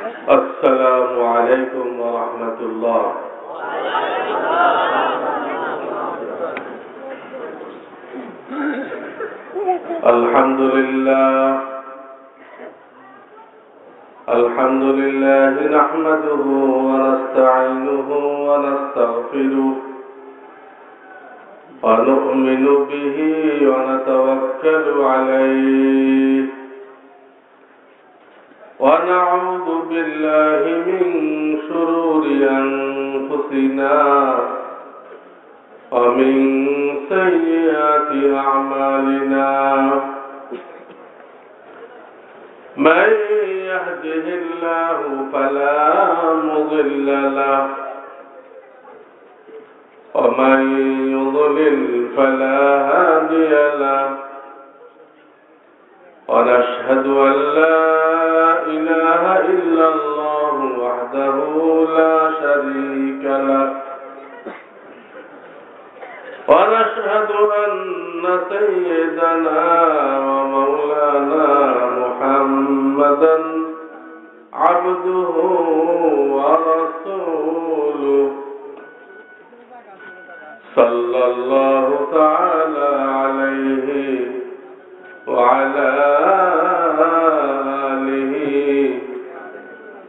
السلام عليكم ورحمة الله. الحمد لله نحمده ونستعينه ونستغفره ونؤمن به ونتوكل عليه ونعوذ بالله من شرور أنفسنا ومن سيئات أعمالنا. من يهده الله فلا مضل له ومن يضلل فلا هادي له. ونشهد أن لا إله إلا الله وحده لا شريك له. ونشهد أن سيدنا ومولانا محمدا عبده ورسوله صلى الله تعالى عليه وعلى آله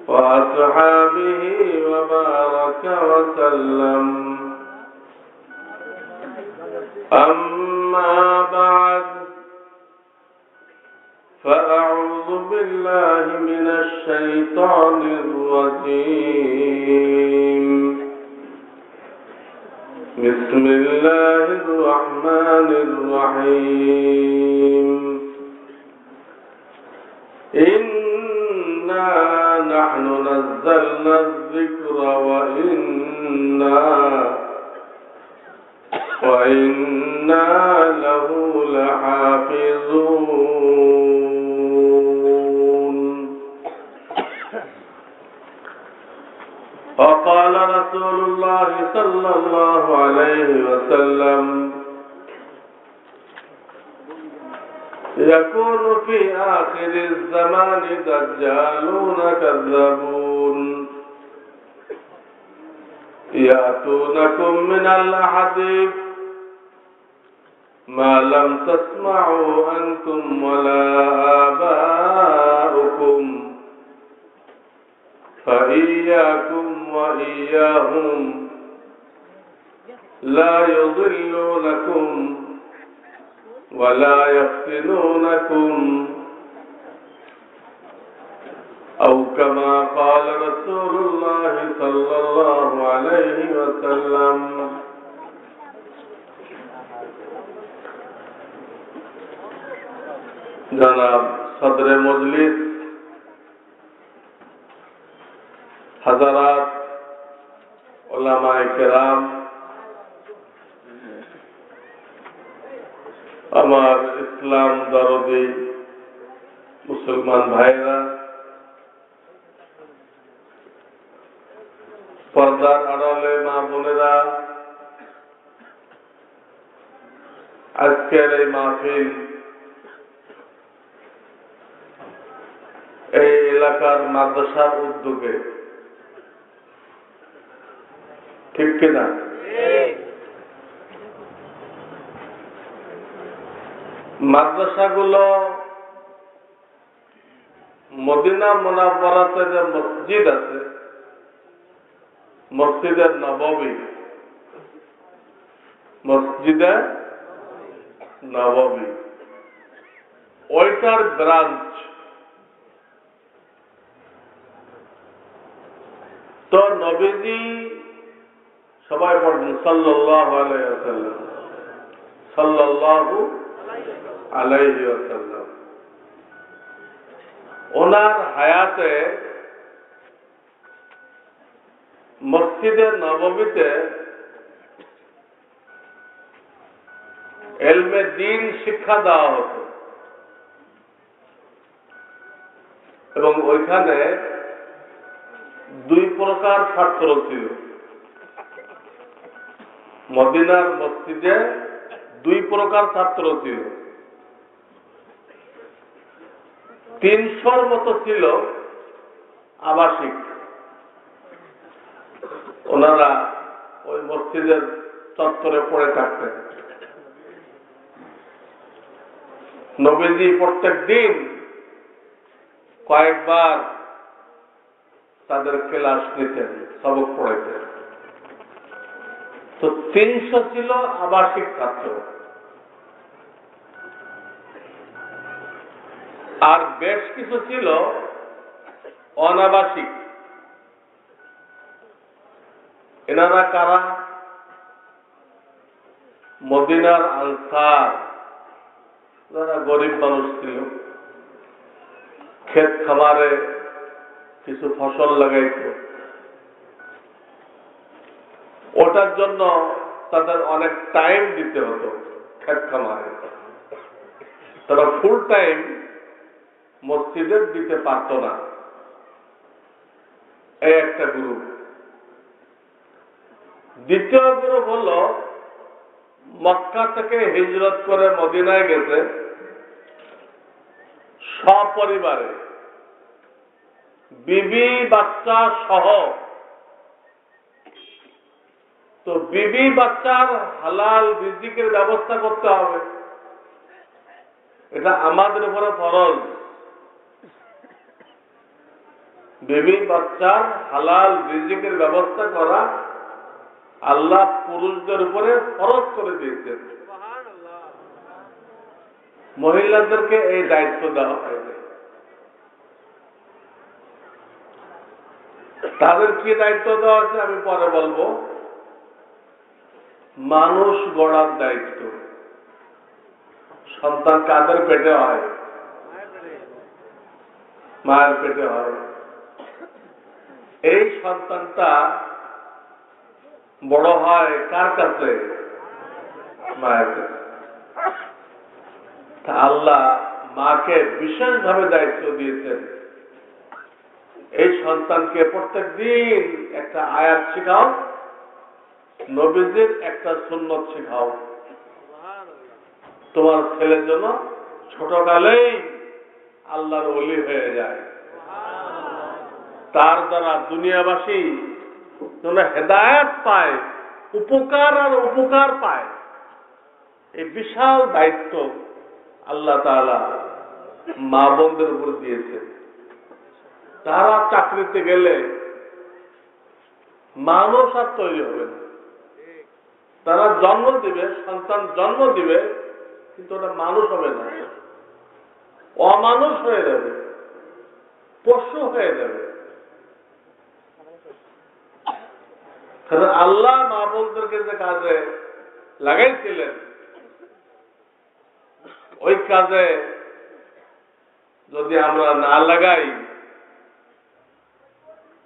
وأصحابه وبارك وسلم. أما بعد فأعوذ بالله من الشيطان الرجيم. بسم الله الرحمن الرحيم. إنا نحن نزلنا الذكر وإنا له لحافظون. وقال رسول الله صلى الله عليه وسلم: يكون في آخر الزمان دجالون كذابون يأتونكم من الأحاديث ما لم تسمعوا أنتم ولا آباؤكم فإياكم وإياهم لا يضلونكم ولا يفتنونكم أو كما قال رسول الله صلى الله عليه وسلم. जनाब सदर मजलिस, हज़रात, उलमाए किराम, আমার ইসলাম দরদি মুসলমান ভাইরা, পর্দার আড়ালে মা বোনেরা, আজকের এই মাহফিল এই এলাকার মাদ্রাসার উদ্যোগে, ঠিক কিনা? মাদ্রাসাগুলো মদিনা মুনাওয়ারাতে যে মসজিদ আছে, মসজিদে নববী, মসজিদে নববী, ওইটার ব্রাঞ্চ। তো নবীজি সবাই পড়বেন সাল্লাল্লাহু আলাইহি ওয়াসাল্লাম, সাল্লাল্লাহু আলাইহি ওয়াসাল্লাম। ওনার হায়াতে মসজিদে নববীতে ইলমে দ্বীন শিক্ষা দেওয়া হতো এবং ওইখানে দুই প্রকার ছাত্র ছিল। মদিনার মসজিদে দুই প্রকার ছাত্র ছিল। 300-র মতো ছিল আবাসিক, ওনারা ওই মসজিদের চত্বরে পড়ে থাকতেন। নবীজি প্রত্যেক দিন কয়েকবার তাদের ক্লাস নিতেন, সবক পড়াইতেন। তো 300 ছিল আবাসিক ছাত্র, আর বেশ কিছু ছিল অনাবাসিক। এনারা কারা? মদিনার আনসার, যারা গরিব মানুষ ছিল, ক্ষেত খামারে কিছু ফসল লাগাইত, ওটার জন্য তাদের অনেক টাইম দিতে হতো ক্ষেত খামারে। তারা ফুল টাইম মসজিদে দিতে পারত না। এই একটা গ্রুপ। দ্বিতীয় গ্রুপ হল মক্কা থেকে হিজরত করে মদিনায় গেছে সপরিবারে, বিবি বাচ্চা সহ। তো বিবি বাচ্চার হালাল রিজিকের ব্যবস্থা করতে হবে, এটা আমাদের উপরে ফরজ। বিবি বাচ্চার হালাল রিজিকের ব্যবস্থা করা আল্লাহ পুরুষদের উপরে ফরজ করে দিয়েছেন। মহিলাদেরকে এই দায়িত্ব দেওয়া হয়নি। তাদের কি দায়িত্ব দেওয়া আছে আমি পরে বলবো। মানুষ গড়ার দায়িত্ব। সন্তান কাদের পেটে হয়? মায়ের পেটে হয়। এই সন্তানটা বড় হয় কার কাছে? মায়ের কাছে। আল্লাহ মাকে বিশেষভাবে দায়িত্ব দিয়েছেন, এই সন্তানকে প্রত্যেক দিন একটা আয়াত শেখাও, নবীজির একটা সুন্নত শেখাও। তোমার ছেলের জন্য ছোটকালেই আল্লাহর ওলি হয়ে যায়, তার দ্বারা দুনিয়াবাসী যেন হেদায়েত পায়, উপকার আর উপকার পায়। এই বিশাল দায়িত্ব আল্লাহ তাআলা মা বোনদের উপর দিয়েছেন। তারা চাকরিতে গেলে মানুষ আর তৈরি হবে না। তারা জন্ম দিবে, সন্তান জন্ম দিবে, কিন্তু ওটা মানুষ হবে না, অমানুষ হয়ে যাবে, পশু হয়ে যাবে। আল্লাহ মা বোনদেরকে যে কাজে লাগাইছিলেন, ওই কাজে যদি আমরা না লাগাই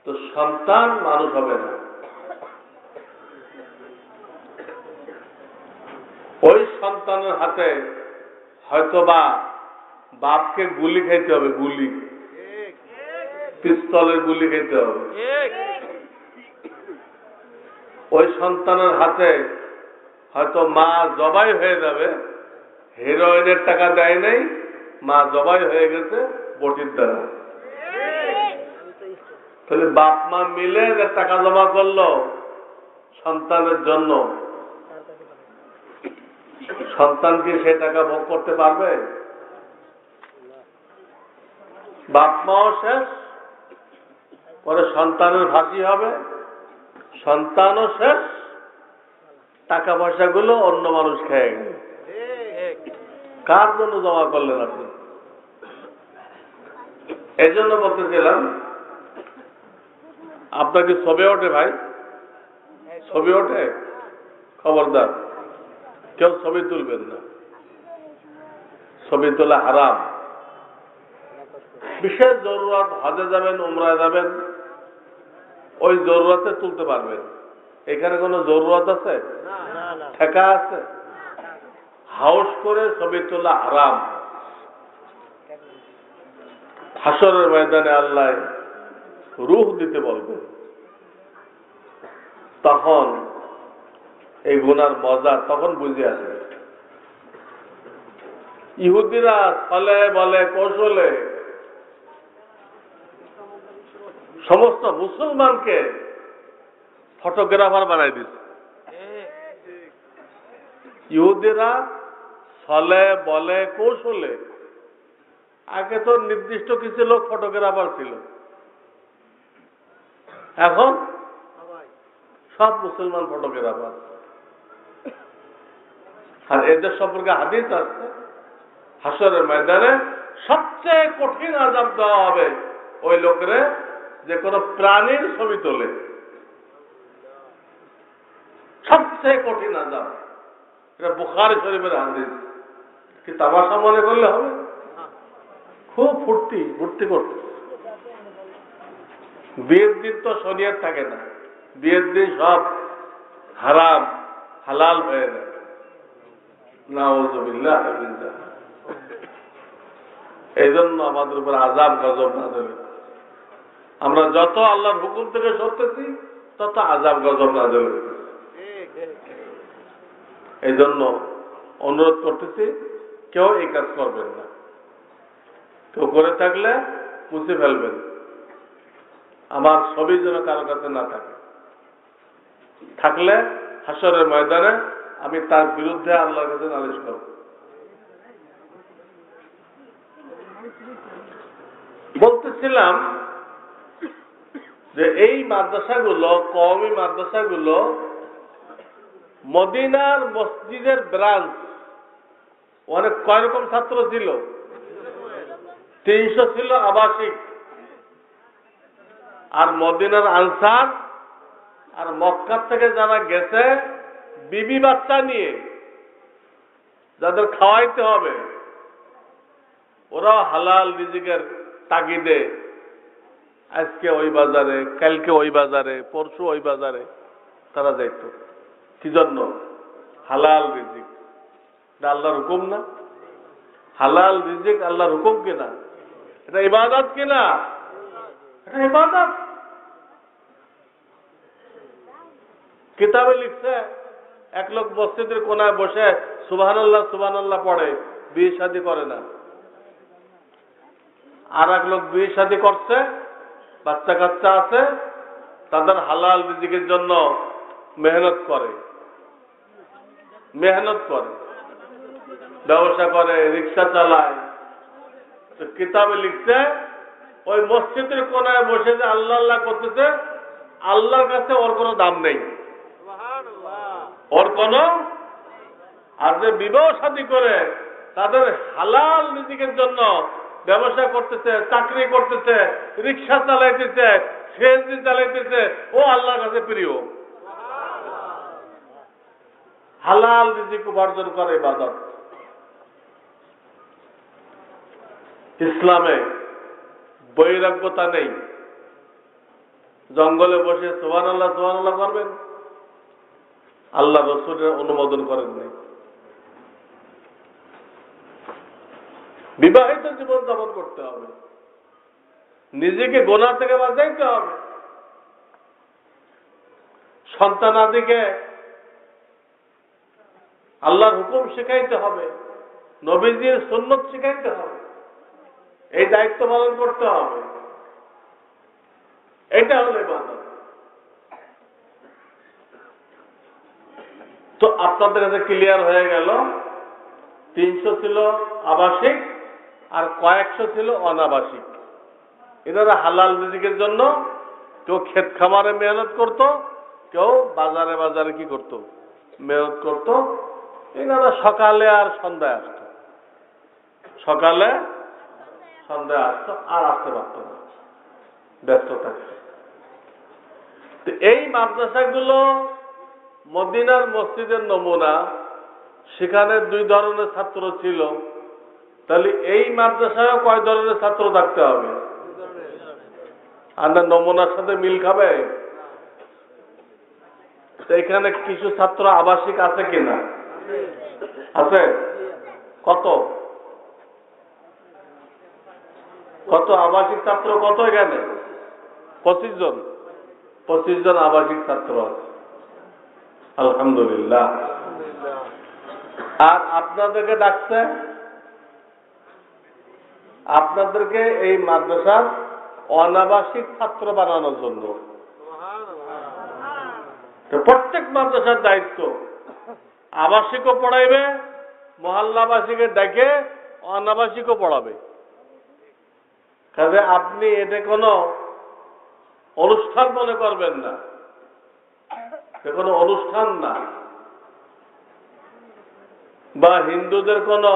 তো সন্তান মানুষ হবে না। ওই সন্তানের হাতে হয়তোবা বাপকে গুলি খাইতে হবে, গুলি, পিস্তলের গুলি খাইতে হবে। ওই সন্তানের হাতে হয়তো মা জবাই হয়ে যাবে, হেরোইনের টাকা দেয় নাই, মা জবাই হয়ে গেছে বটির দ্বারা। তাহলে বাপ মা মিলে যে টাকা জমা করলো সন্তানের জন্য, সন্তান কি সে টাকা ভোগ করতে পারবে? বাপ মাও শেষ, পরে সন্তানের ফাঁসি হবে, সন্তানও শেষ, টাকা পয়সাগুলো অন্য মানুষ খেয়ে গেল। কার জন্য জমা করলেন আপনি? এই জন্য বলতেছিলাম, আপনাকে ছবি ওঠে ভাই, ছবি ওঠে, খবরদার কেউ ছবি তুলবেন না। ছবি তোলা হারাম। বিশেষ জরুরত, হজে যাবেন, উমরায় যাবেন, ওই জরুরতে তুলতে পারবেন। এখানে কোনো জরুরত আছে? ঠেকা আছে? হাউস করে ছবি তোলা হারাম। হাসরের ময়দানে আল্লাহ রূহ দিতে বলবেন, তখন এই গুনার মজা তখন বুঝে আসবে। ইহুদিরা ছলে বলে কৌশলে সমস্ত মুসলমানকে ফটোগ্রাফার বানাই দিচ্ছে। ইহুদিরা ছলে বলে কৌশলে, আগে তো নির্দিষ্ট কিছু লোক ফটোগ্রাফার ছিল, এখন সব মুসলমান ফটোগ্রাফার। আর এদের সম্পর্কে হাদিস আছে, হাসরের ময়দানে সবচেয়ে কঠিন আযাব দেওয়া হবে ওই লোকেরে যে কোনো প্রাণীর ছবি তোলে। সবচেয়ে কঠিন আযাব, এটা বুখারী শরীফের হাদিস। কি তামাশা মনে করলে হবে? খুব ফুর্তি করতে। বিয়ের দিন তো শরীয়ত থাকে না, বিয়ের দিন সব হারাম হালাল হয়ে যায়। নাউযুবিল্লাহ। এই জন্য আমাদের উপর আযাব গজব নাযিল। আমরা যত আল্লাহর হুকুম থেকে সরতেছি তত আযাব গজব নাযিল হইতেছে। এই জন্য অনুরোধ করতেছি, কেউ এই কাজ করবেন না। কেউ করে থাকলে মুছে ফেলবেন, আমার ছবি যেন কারো কাছে না থাকে। থাকলে হাসরের ময়দানে আমি তার বিরুদ্ধে আল্লাহর কাছে নালিশ করব। বলতেছিলাম যে এই মাদ্রাসাগুলো, কওমি মাদ্রাসাগুলো মদিনার মসজিদের ব্রাঞ্চ। অনেক কয় রকম ছাত্র ছিল? 300 ছিল আবাসিক, আর মদিনার আনসার আর মক্কা থেকে যারা গেছে বিবি বাচ্চা নিয়ে, যাদের খাওয়াইতে হবে, ওরা হালাল রিজিকের তাগিদে আজকে ওই বাজারে, কালকে ওই বাজারে, পরশু ওই বাজারে তারা যাইত। কি জন্য? হালাল রিজিক। এটা আল্লাহর হুকুম না? হালাল রিজিক আল্লাহর হুকুম কিনা? এটা ইবাদত কিনা? এটা ইবাদত। কিতাবে লিখছে, এক লোক মসজিদের কোনায় বসে সুবহানাল্লাহ সুবহানাল্লাহ পড়ে, বিয়ে শাদী করে না। আর এক লোক বিয়ে শাদী করছে, বাচ্চা কাচ্চা আছে, তাদের হালাল রিজিকের জন্য মেহনত করে, ব্যবসা করে, রিক্সা চালায়। তো কিতাবে লিখছে, ওই মসজিদের কোনায় বসে যে আল্লাহ আল্লাহ করতেছে, আল্লাহর কাছে ওর কোনো দাম নেই, ওর কোনো। আর যে বিবাহ শাদী করে তাদের হালাল রিজিকের জন্য ব্যবসা করতেছে, চাকরি করতেছে, রিক্সা চালাইতেছে, সিএনজি চালাইতেছে, ও আল্লাহর কাছে প্রিয়। হালাল রিজিক উপার্জন করে ইবাদত। ইসলামে বৈরাগ্যতা নেই। জঙ্গলে বসে সুবহানাল্লাহ সুবহানাল্লাহ করবেন, আল্লাহ রাসূলের অনুমোদন করেন নাই। বিবাহিত জীবন যাপন করতে হবে, নিজেকে গুনাহ থেকে বাঁচাইতে হবে, সন্তানাদিকে আল্লাহর হুকুম শিখাইতে হবে, নবীজির সুন্নত শিখাইতে হবে। এই দায়িত্ব পালন করতে হবে। এটা হলো ইবাদত। তো আপনাদের কাছে ক্লিয়ার হয়ে গেল, 300 ছিল আবাসিক আর কয়েকশো ছিল অনাবাসিক। এনারা হালাল রিজিকের জন্য কেউ ক্ষেত খামারে মেহনত করত, কেউ বাজারে বাজারে কি করত? মেহনত করত। এনারা সকালে আর সন্ধ্যায় আসতো, সকালে সন্ধ্যায় আসতো, আর আসতে পারত না, ব্যস্ত থাকতো। এই মাদ্রাসাগুলো মদিনার মসজিদের নমুনা। সেখানে 2 ধরনের ছাত্র ছিল। তাহলে এই মাদ্রাসায় কয় ধরনের ছাত্র থাকতে হবে? আর না নমুনার সাথে মিল খাবে? এখানে কিছু ছাত্র আবাসিক আছে কিনা? আছে। কত কত আবাসিক ছাত্র কত এখানে? 25 জন। 25 জন আবাসিক ছাত্র আছে, আলহামদুলিল্লাহ। আর আপনাদেরকে ডাকছে, আপনাদেরকে এই মাদ্রাসার অনাবাসিক ছাত্র বানানোর জন্য। প্রত্যেক মাদ্রাসার দায়িত্ব আবাসিকও পড়াইবে, মহল্লাবাসীকে ডেকে অনাবাসিকও পড়াবে। কাজে আপনি এটা কোনো অনুষ্ঠান মনে করবেন না, এটা কোনো অনুষ্ঠান না, বা হিন্দুদের কোনো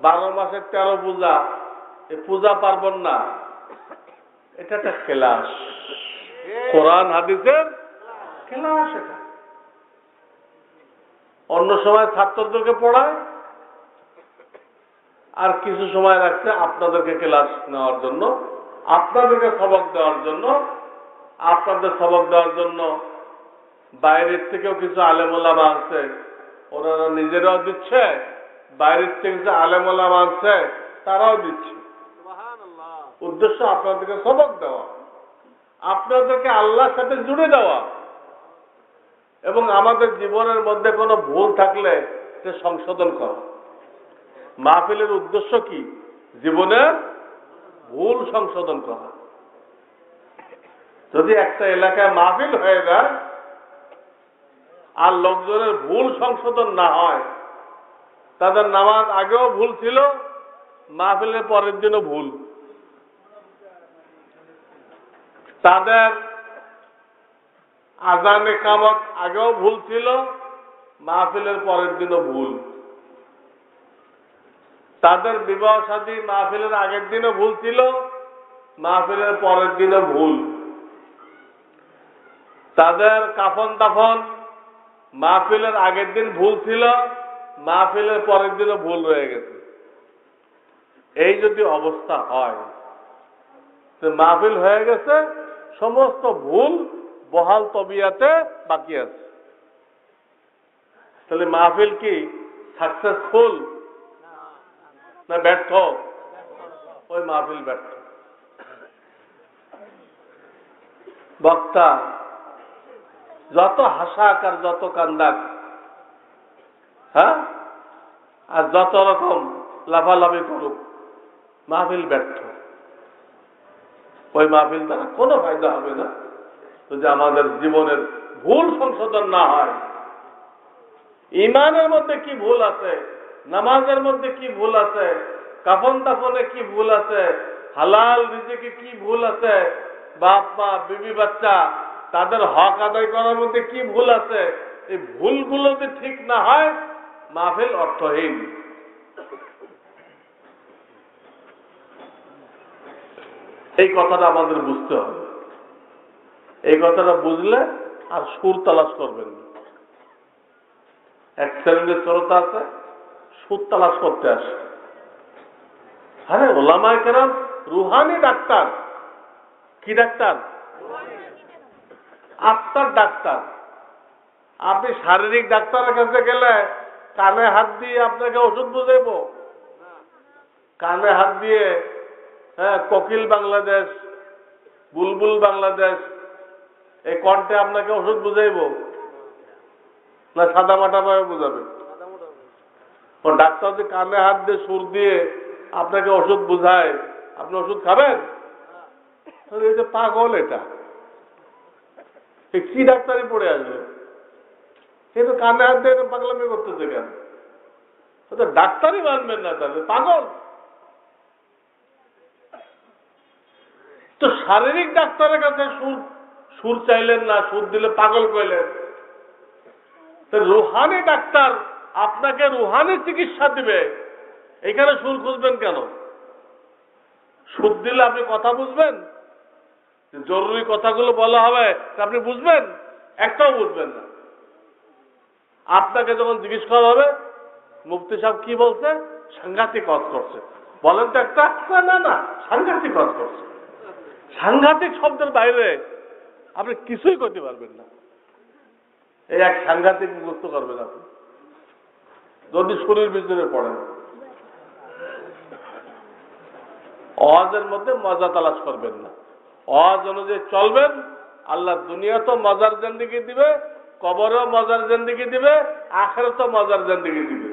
12 মাসের 13 পূজা, এই পূজা পার্বণ না, এটা একটা ক্লাস, কোরআন হাদিসের ক্লাস। এটা অন্য সময় ছাত্রদেরকে পড়ায়, আর কিছু সময় রাখছে আপনাদেরকে ক্লাস নেওয়ার জন্য, আপনাদেরকে সবক দেওয়ার জন্য। আপনাদের সবক দেওয়ার জন্য বাইরের থেকেও কিছু আলেমুলামা আছে, ওনারা নিজেরাও দিচ্ছে, বাইরের থেকে কিছু আলেমুলামা আছে তারাও দিচ্ছে। উদ্দেশ্য আপনাদেরকে সবক দেওয়া, আপনাদেরকে আল্লাহর সাথে জুড়ে দেওয়া, এবং আমাদের জীবনের মধ্যে কোনো ভুল থাকলে সে সংশোধন করা। মাহফিলের উদ্দেশ্য কি? জীবনের ভুল সংশোধন করা। যদি একটা এলাকায় মাহফিল হয়ে যায় আর লোকজনের ভুল সংশোধন না হয়, তাদের নামাজ আগেও ভুল ছিল, মাহফিলের পরের দিনও ভুল, তাদের আজানে কামত আগেও ভুল ছিল, মাহফিলের পরের দিনও ভুল, তাদের বিবাহ শাদী মাহফিলের আগের দিনও ভুল ছিল, মাহফিলের পরের দিনও ভুল, তাদের কাফন দাফন মাহফিলের আগের দিন ভুল ছিল, মাহফিলের পরের দিনও ভুল রয়ে গেছে। এই যদি অবস্থা হয়, মাহফিল হয়ে গেছে, সমস্ত ভুল বহাল তবিয়াতে বাকি আছে। তাহলে মাহফিল কি সাকসেসফুল না ব্যর্থ? ওই মাহফিল ব্যর্থ। বক্তা যত হাসাক আর যত কান্দাক, হ্যাঁ, আর যত রকম লাফালাফি করুক, মাহফিল ব্যর্থ। ওই মাহফিল দ্বারা কোনো ফায়দা হবে না যদি আমাদের জীবনের ভুল সংশোধন না হয়। ইমানের মধ্যে কি ভুল আছে, নামাজের মধ্যে কি ভুল আছে, কাফন দাফনে কি ভুল আছে, হালাল রিজিকে কি ভুল আছে, বাপ মা বিবি বাচ্চা তাদের হক আদায় করার মধ্যে কি ভুল আছে, এই ভুলগুলো যদি ঠিক না হয়, মাহফিল অর্থহীন। এই কথাটা আমাদের বুঝতে হবে। এই কথাটা বুঝলে আর সুর তালাশ করবেন। এক শ্রেণীর শ্রোতা আছে, সুর তালাশ করতে আসে। আরে ওলামায়ে কেরাম রুহানি ডাক্তার। কি ডাক্তার? আত্মার ডাক্তার। আপনি শারীরিক ডাক্তারের কাছে গেলে কানে হাত দিয়ে আপনাকে ওষুধ বুঝাইব, কানে হাত দিয়ে কোকিল বাংলাদেশ, বুলবুল বাংলাদেশ এই কণ্ঠে আপনাকে ওষুধ বুঝাইব না সাদা মাটা ভাবে বুঝাবে? ডাক্তার যদি কানে হাত দিয়ে সুর দিয়ে আপনাকে ওষুধ বুঝায়, আপনি ওষুধ খাবেন? এই যে পাগল, এটা কি ডাক্তারই পড়ে আসবে? কিন্তু কানে হাত দিয়ে পাগলামি করতেছে কেন? ডাক্তারই মানবেন না, তাহলে পাগল। তো শারীরিক ডাক্তারের কাছে সুর চাইলেন না, সুর দিলে পাগল কইলেন। তো রুহানি ডাক্তার আপনাকে রুহানি চিকিৎসা দিবে, এখানে সুর খুঁজবেন কেন? সুর দিলে আপনি কথা বুঝবেন, জরুরি কথাগুলো বলা হবে আপনি বুঝবেন? একটাও বুঝবেন না। আপনাকে যখন জিজ্ঞেস করা হবে মুফতি সাহেব কি বলছে, সাংঘাতিক কাজ করছে, বলেন তো একটা, না না সাংঘাতিক কাজ করছে। সাংঘাতিক শব্দের বাইরে আপনি কিছুই করতে পারবেন না। এই এক সাংঘাতিক মুখস্থ করবেন আপনি যদি শরীর ভিতরে পড়েন। ওয়াজের মধ্যে মজা তালাশ করবেন না, ওয়াজ অনুযায়ী চলবেন। আল্লাহ দুনিয়া তো মজার জিন্দেগি দিবে, কবরেও মজার জিন্দেগি দিবে, আখিরাতেও মজার জিন্দেগি দিবে।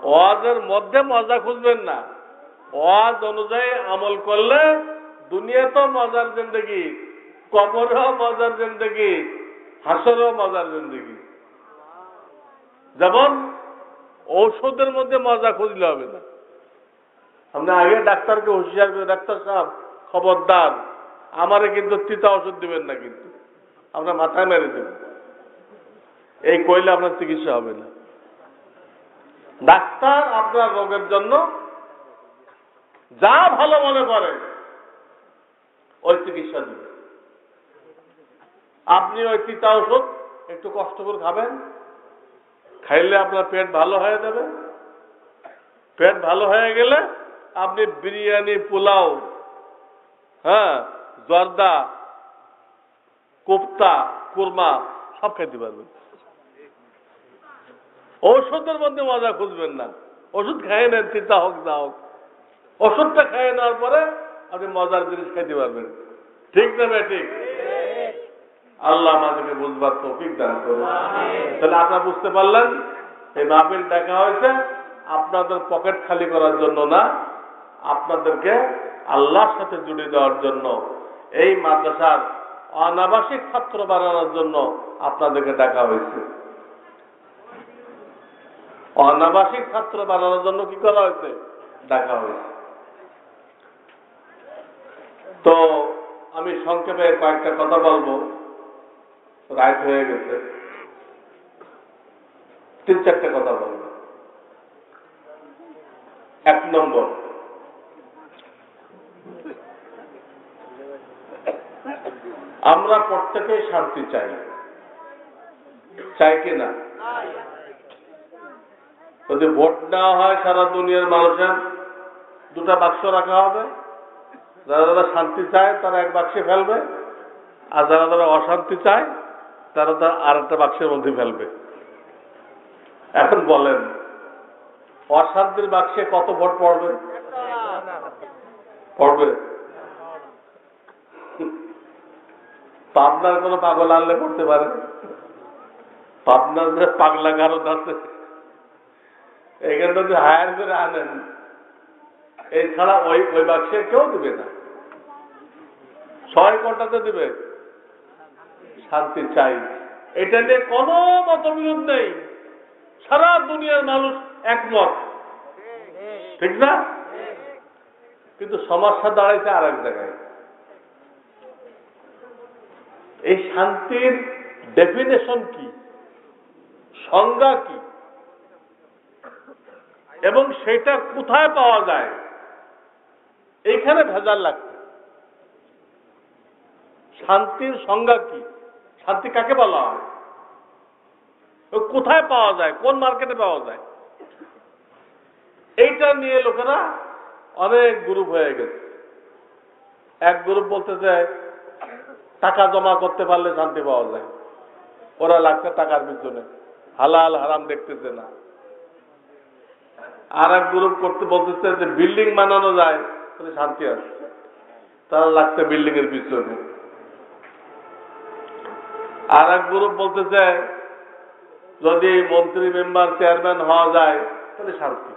ওয়াজের মধ্যে মজা খুঁজবেন না, ওয়াজ অনুযায়ী আমল করলে দুনিয়াতেও মজার জিন্দগি, কবরেও মজার জিন্দগি, হাসরেও মজার জিন্দগি। যেমন ঔষধের মধ্যে মজা খুঁজলে হবে না। আপনি আগে ডাক্তারকে হুঁশিয়ার করে, ডাক্তার সাহেব খবরদার আমারে কিন্তু তিতা ওষুধ দিবেন না, কিন্তু আপনার মাথায় মেরে দেবেন, এই কইলে আপনার চিকিৎসা হবে না। ডাক্তার আপনার রোগের জন্য যা ভালো মনে করে ওই চিকিৎসা দিবে। আপনি ওই তিতা ওষুধ একটু কষ্ট করে খাবেন, খাইলে আপনার পেট ভালো হয়ে যাবে। পেট ভালো হয়ে গেলে আপনি বিরিয়ানি, পোলাও, জর্দা, কোপ্তা, কুরমা সব খাইতে পারবেন। ঔষধের মধ্যে মজা খুঁজবেন না। ওষুধ খাইয়ে নেন, চিন্তা হোক না হোক, ওষুধটা খাইয়ে নেওয়ার পরে আপনি মজার জিনিস খাইতে পারবেন। ঠিক না ভাই? ঠিক। আল্লাহ আমাদেরকে বুঝবার তৌফিক দান করুন। তাহলে আপনারা বুঝতে পারলেন, এই মাহফিল দেখা হয়েছে আপনাদের পকেট খালি করার জন্য না, আপনাদেরকে আল্লাহর সাথে জুড়ে দেওয়ার জন্য, এই মাদ্রাসার অনাবাসিক ছাত্র বানানোর জন্য আপনাদেরকে ডাকা হয়েছে। অনাবাসিক ছাত্র বানানোর জন্য কি করা হয়েছে? ডাকা হয়েছে। তো আমি সংক্ষেপে কয়েকটা কথা বলবো, রাত হয়ে গেছে, 3-4টা কথা বলবো। 1 নম্বর, আমরা প্রত্যেকেই শান্তি চাই, চাই কি না? যদি ভোট নেওয়া হয় সারা দুনিয়ার মানুষের 2টা বাক্স রাখা হবে, যারা যারা শান্তি চায় তারা এক বাক্সে ফেলবে, আর যারা যারা অশান্তি চায় তারা তার আরেকটা বাক্সের মধ্যে ফেলবে। এখন বলেন, অশান্তির বাক্সে কত ভোট পড়বে? পড়বে? পাবনার কোনো পাগল আনলে পড়তে পারে? পাবনার যে পাগলা গারদ আছে, এখানে যদি হায়ার করে আনেন, এছাড়া ওই বাক্সে কেউ দিবে না। 6 ঘন্টাতে দিবে। শান্তি চাই, এটা নিয়ে কোনো মতবিরোধ নেই, সারা দুনিয়ার মানুষ একমত, ঠিক না? কিন্তু সমস্যা দাঁড়াইছে আর এক জায়গায়। এই শান্তির ডেফিনেশন কি, সংজ্ঞা কি, এবং সেটা কোথায় পাওয়া যায়, এইখানে ভেজাল লাগছে। শান্তির সংজ্ঞা কি, শান্তি কাকে বলা হয়, কোথায় পাওয়া যায়, কোন মার্কেটে পাওয়া যায়, এইটা নিয়ে লোকেরা অনেক গ্রুপ হয়ে গেছে। এক গ্রুপ বলতে চায় টাকা জমা করতে পারলে শান্তি পাওয়া যায়, ওরা লাগছে টাকার পিছনে, হালাল হারাম দেখতেছে না। আর এক গ্রুপ করতে বলতেছে যে বিল্ডিং বানানো যায় তাহলে শান্তি আছে, তারা লাগছে বিল্ডিং এর পিছনে। আর এক গ্রুপ বলতেছে যদি মন্ত্রী মেম্বার চেয়ারম্যান হওয়া যায় তাহলে শান্তি,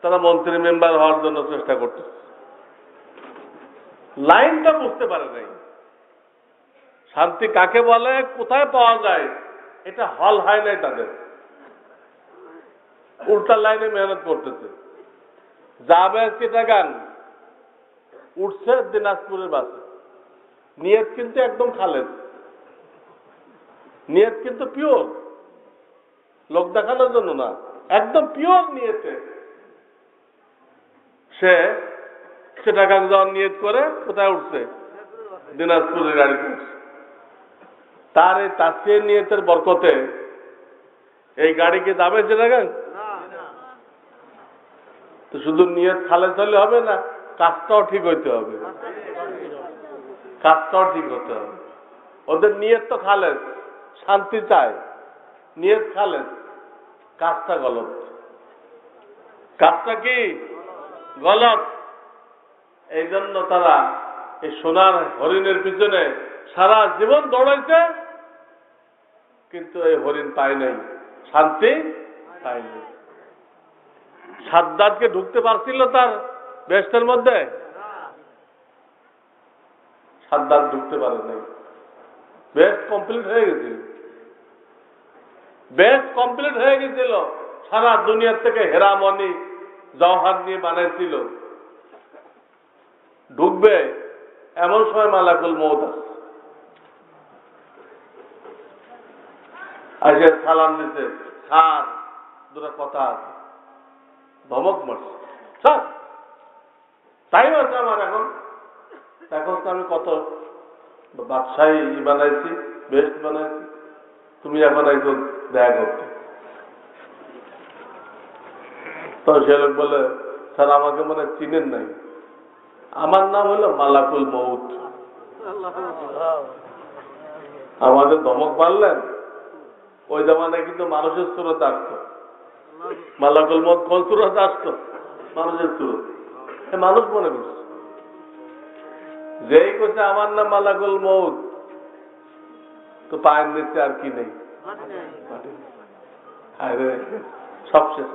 তারা মন্ত্রী মেম্বার হওয়ার জন্য চেষ্টা করতেছে। লাইনটা বুঝতে পারে নাই, শান্তি কাকে বলে, কোথায় পাওয়া যায়, এটা হল হয় নাই তাদের। উল্টা লাইনে মেহনত করতেছে। যাবে চিটাগাং, উঠছে দিনাজপুরের বাসে, নিয়ত কিন্তু একদম খালেদ, নিয়ত কিন্তু পিওর, লোক দেখানোর জন্য না, একদম পিওর নিয়েছে। সে চিটাগাং যাওয়ার নিয়ত করে কোথায় উঠছে? দিনাজপুরের গাড়িতে উঠছে। তার এই তাসফিয়ার নিয়তের বরকতে এই গাড়ি কি যাবে চিটাগাং? তো শুধু নিয়ত খালেদ হলে হবে না, কাজটাও ঠিক হইতে হবে, কাজটাও ঠিক হতে হবে। ওদের নিয়ত তো খালেদ, শান্তি চায়, নিয়ত খালেদ, কাজটা গলত। কাজটা কি গলত? এই জন্য তারা এই সোনার হরিণের পিছনে সারা জীবন দৌড়াইছে, কিন্তু এই হরিণ পায় নাই, শান্তি পায়নি। সাদ্দাতকে ঢুকতে পারছিল তার বেহেশতের মধ্যে? সাদ্দাত ঢুকতে পারে নাই। বেস্ট কমপ্লিট হয়ে গেছিল, বেস্ট কমপ্লিট হয়ে গেছিল। সারা দুনিয়ার থেকে হেরামণি জওহার নিয়ে বানাইছিল। ঢুকবে এমন সময় মালাকুল মউত আসে, সালাম দিতে, স্যার দুটা কথা আছে, ধমক মারছে। স্যার টাইম আছে আমার এখন, এখন তো আমি কত বাদশাহী বানাইছি, বেস্ট বানাইছি, তুমি এখন একজন দেখা করতে। তো সে লোক বলে, স্যার আমাকে মনে চিনেন নাই, আমার নাম হলো মালাকুল মউত। আমাদের ধমক পারলেন। ওই জামানায় কিন্তু মানুষের সুরত আসতো, মালাকুল মউত কোন সুরত আসতো? মানুষের সুরত। মানুষ মনে করছে, যেই করছে আমার নাম মালাকুল মউত, তো পায়ের নিচে আর কি নেই, সবশেষ।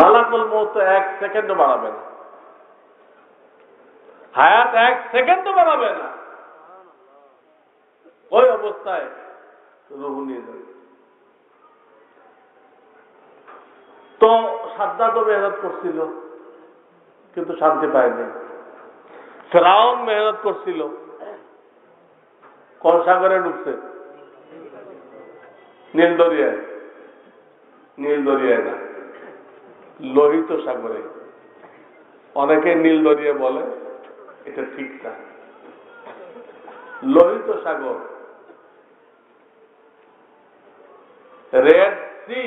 মালাকুল মউত তো 1 সেকেন্ডও বাড়াবে না, হায়াত 1 সেকেন্ডও বাড়াবে না। ওই অবস্থায় রূহ নিয়ে যাবে। তো সাদ্দাতও মেহনত করছিল, কিন্তু শান্তি পায়নি। ফিরআউন মেহনত করছিল, কোন সাগরে ঢুকছে? নীল দরিয়ায়। নীল দরিয়ায় না, লোহিত সাগরে। অনেকে নীল দরিয়া বলে, এটা ঠিক না, লোহিত সাগর, রেড সি।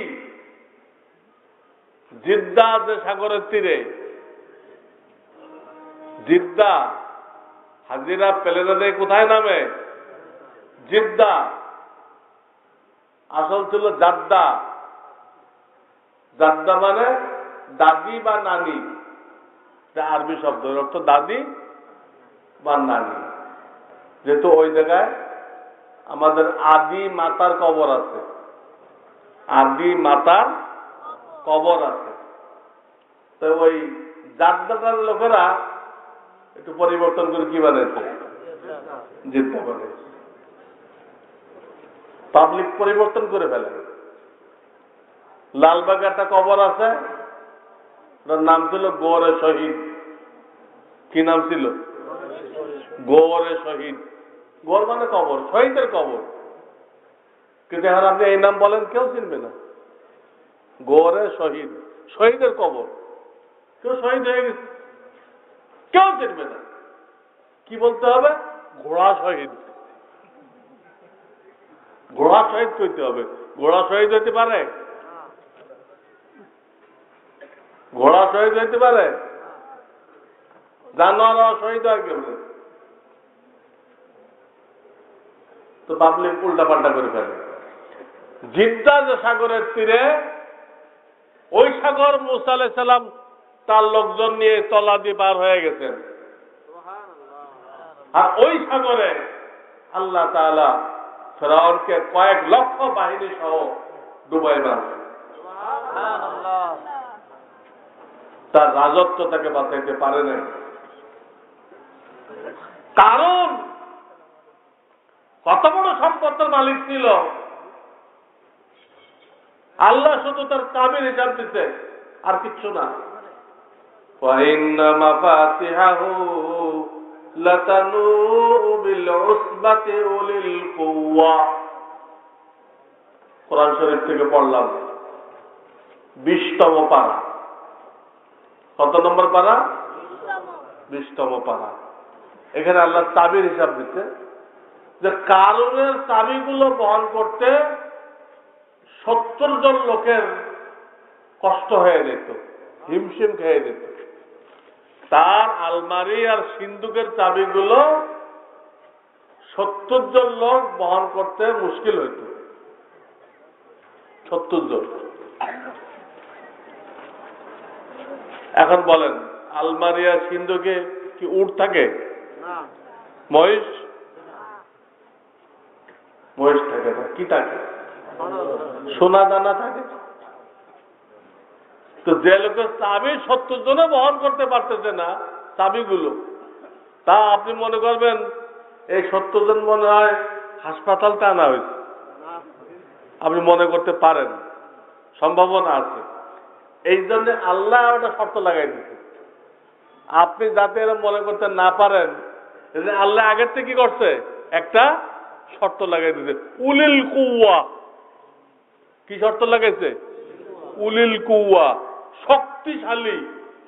জিদ্দা যে সাগরের তীরে, জিদ্দা, হাজিরা প্লেনে দেয় কোথায় নামে? জিদ্দা। আসল ছিল জাদ্দা। জাদ্দা মানে দাদি বা নানি, আরবি শব্দ, অর্থ দাদি বা নানি। যেহেতু ওই জায়গায় আমাদের আদি মাতার কবর আছে, আদি মাতার কবর আছে, তো ওই জাদ্দাটার লোকেরা একটু পরিবর্তন করে কি বানাইছে? জিদ্দা বানাইছে। পাবলিক পরিবর্তন করে ফেলে। লালবাগে একটা কবর আছে, ওটার নাম ছিল গোরে শহীদ। কি নাম ছিল? গোরে শহীদ। গোর মানে কবর, শহীদের কবর। কিন্তু এখন আপনি এই নাম বলেন, কেউ চিনবে না। গোরে শহীদ, শহীদের কবর। কেউ শহীদ হয়ে গেছে, কেউ চিনবে না। কি বলতে হবে? ঘোড়া শহীদ। ঘোড়া শহীদ করতে হবে। ঘোড়া শহীদ হইতে পারে? ঘোড়া শহীদ হইতে পারে? জানোয়ার শহীদ হয় কেমন? তো পাবলিক উল্টা পাল্টা করে ফেলে। জিদ্দা যে সাগরের তীরে, ওই সাগর মুসা আলাইহিস সালাম তার লোকজন নিয়ে তলা দিয়ে পার হয়ে গেছেন। আর ওই সাগরে আল্লাহ তাআলা ফিরআউনকে কয়েক লক্ষ বাহিনী সহ ডুবাই মারছে। তার রাজত্ব তাকে বাঁচাইতে পারে নাই। কারণ কত বড় সম্পদের মালিক ছিল, আল্লাহ শুধু তার চাবির হিসাব দিতে, আর কিচ্ছু না। কোরআন শরীফ থেকে পড়লাম, 20তম পারা। কত নম্বর পারা? 20তম পারা। এখানে আল্লাহ চাবির হিসাব দিতে, যে কারণের চাবিগুলো বহন করতে 70 জন লোকের কষ্ট হয়ে যেত, হিমশিম খেয়ে যেত। তার আলমারি আর সিন্দুকের চাবিগুলো 70 জন লোক বহন করতে মুশকিল হইত। 70 জন। এখন বলেন, আলমারি আর সিন্ধুকে কি উট থাকে? মহিষ? মহিষ থাকে না। কি থাকে? সোনা দানা থাকে। তো যে লোকের চাবি 70 জনে বহন করতে পারতেছে না, চাবিগুলো তা আপনি মনে করবেন এই 70 জন মনে হয় হাসপাতালতে আনা হয়েছে, আপনি মনে করতে পারেন, সম্ভাবনা আছে। এই জন্য আল্লাহ ওটা শর্ত লাগাই দিচ্ছে, আপনি যাতে এরা মনে করতে না পারেন। আল্লাহ আগের থেকে কি করছে, একটা শর্ত লাগাই দিচ্ছে, উলিল কুওয়া। কি শর্ত লাগাইছে? উলিল কুওয়া, শক্তিশালী,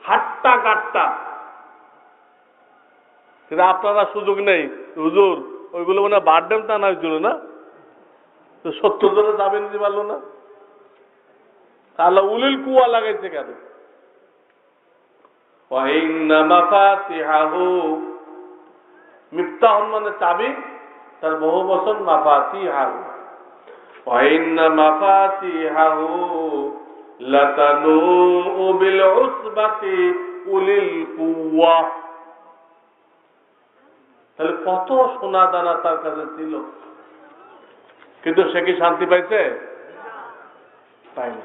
হাট্টা কাট্টা। কিন্তু আপনারা সুযোগ নেই, হুজুর ওইগুলো মানে বারডেম টানা হয়েছিল না, তো 70 জনের দাবি নিতে পারলো না। আল্লাহ উলিল কুওয়া লাগাইছে কেন? মিফতাহ মানে চাবি, তার বহু বচন মাফাতিহাহু। ওয়াইন্না মাফাতিহাহু লাতানূ বিল উসবাতি উলিল কুওয়া। তাহলে কত সোনা দানা তার কাছে ছিল, কিন্তু সে কি শান্তি পাইছে? পায়নি।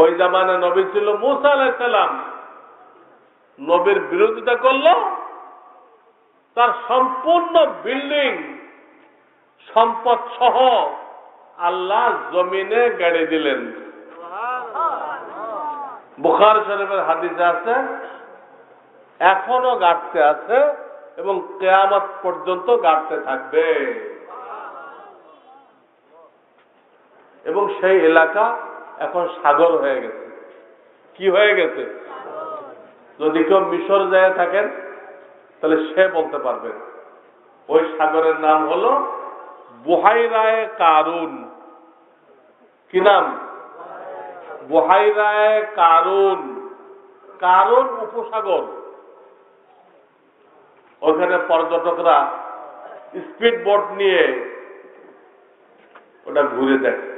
ওই জামানে নবী ছিল মুসা আলাইহিস সালাম, নবীর বিরোধিতা করলো, তার সম্পূর্ণ বিল্ডিং সম্পদ সহ আল্লাহ জমিনে গাড়ি দিলেন। বুখারী শরীফের হাদিসে আছে, এখনো গাড়তে আছে এবং কিয়ামত পর্যন্ত গাড়তে থাকবে। এবং সেই এলাকা এখন সাগর হয়ে গেছে। কি হয়ে গেছে? যদি কেউ মিশর যায় থাকেন তাহলে সে বলতে পারবেন, ওই সাগরের নাম হলো বুহাইরায়ে কারুন। কি নাম? বুহাইরায়ে কারুন। কারুন উপসাগর। ওখানে পর্যটকরা স্পিড বোট নিয়ে ওটা ঘুরে দেখে,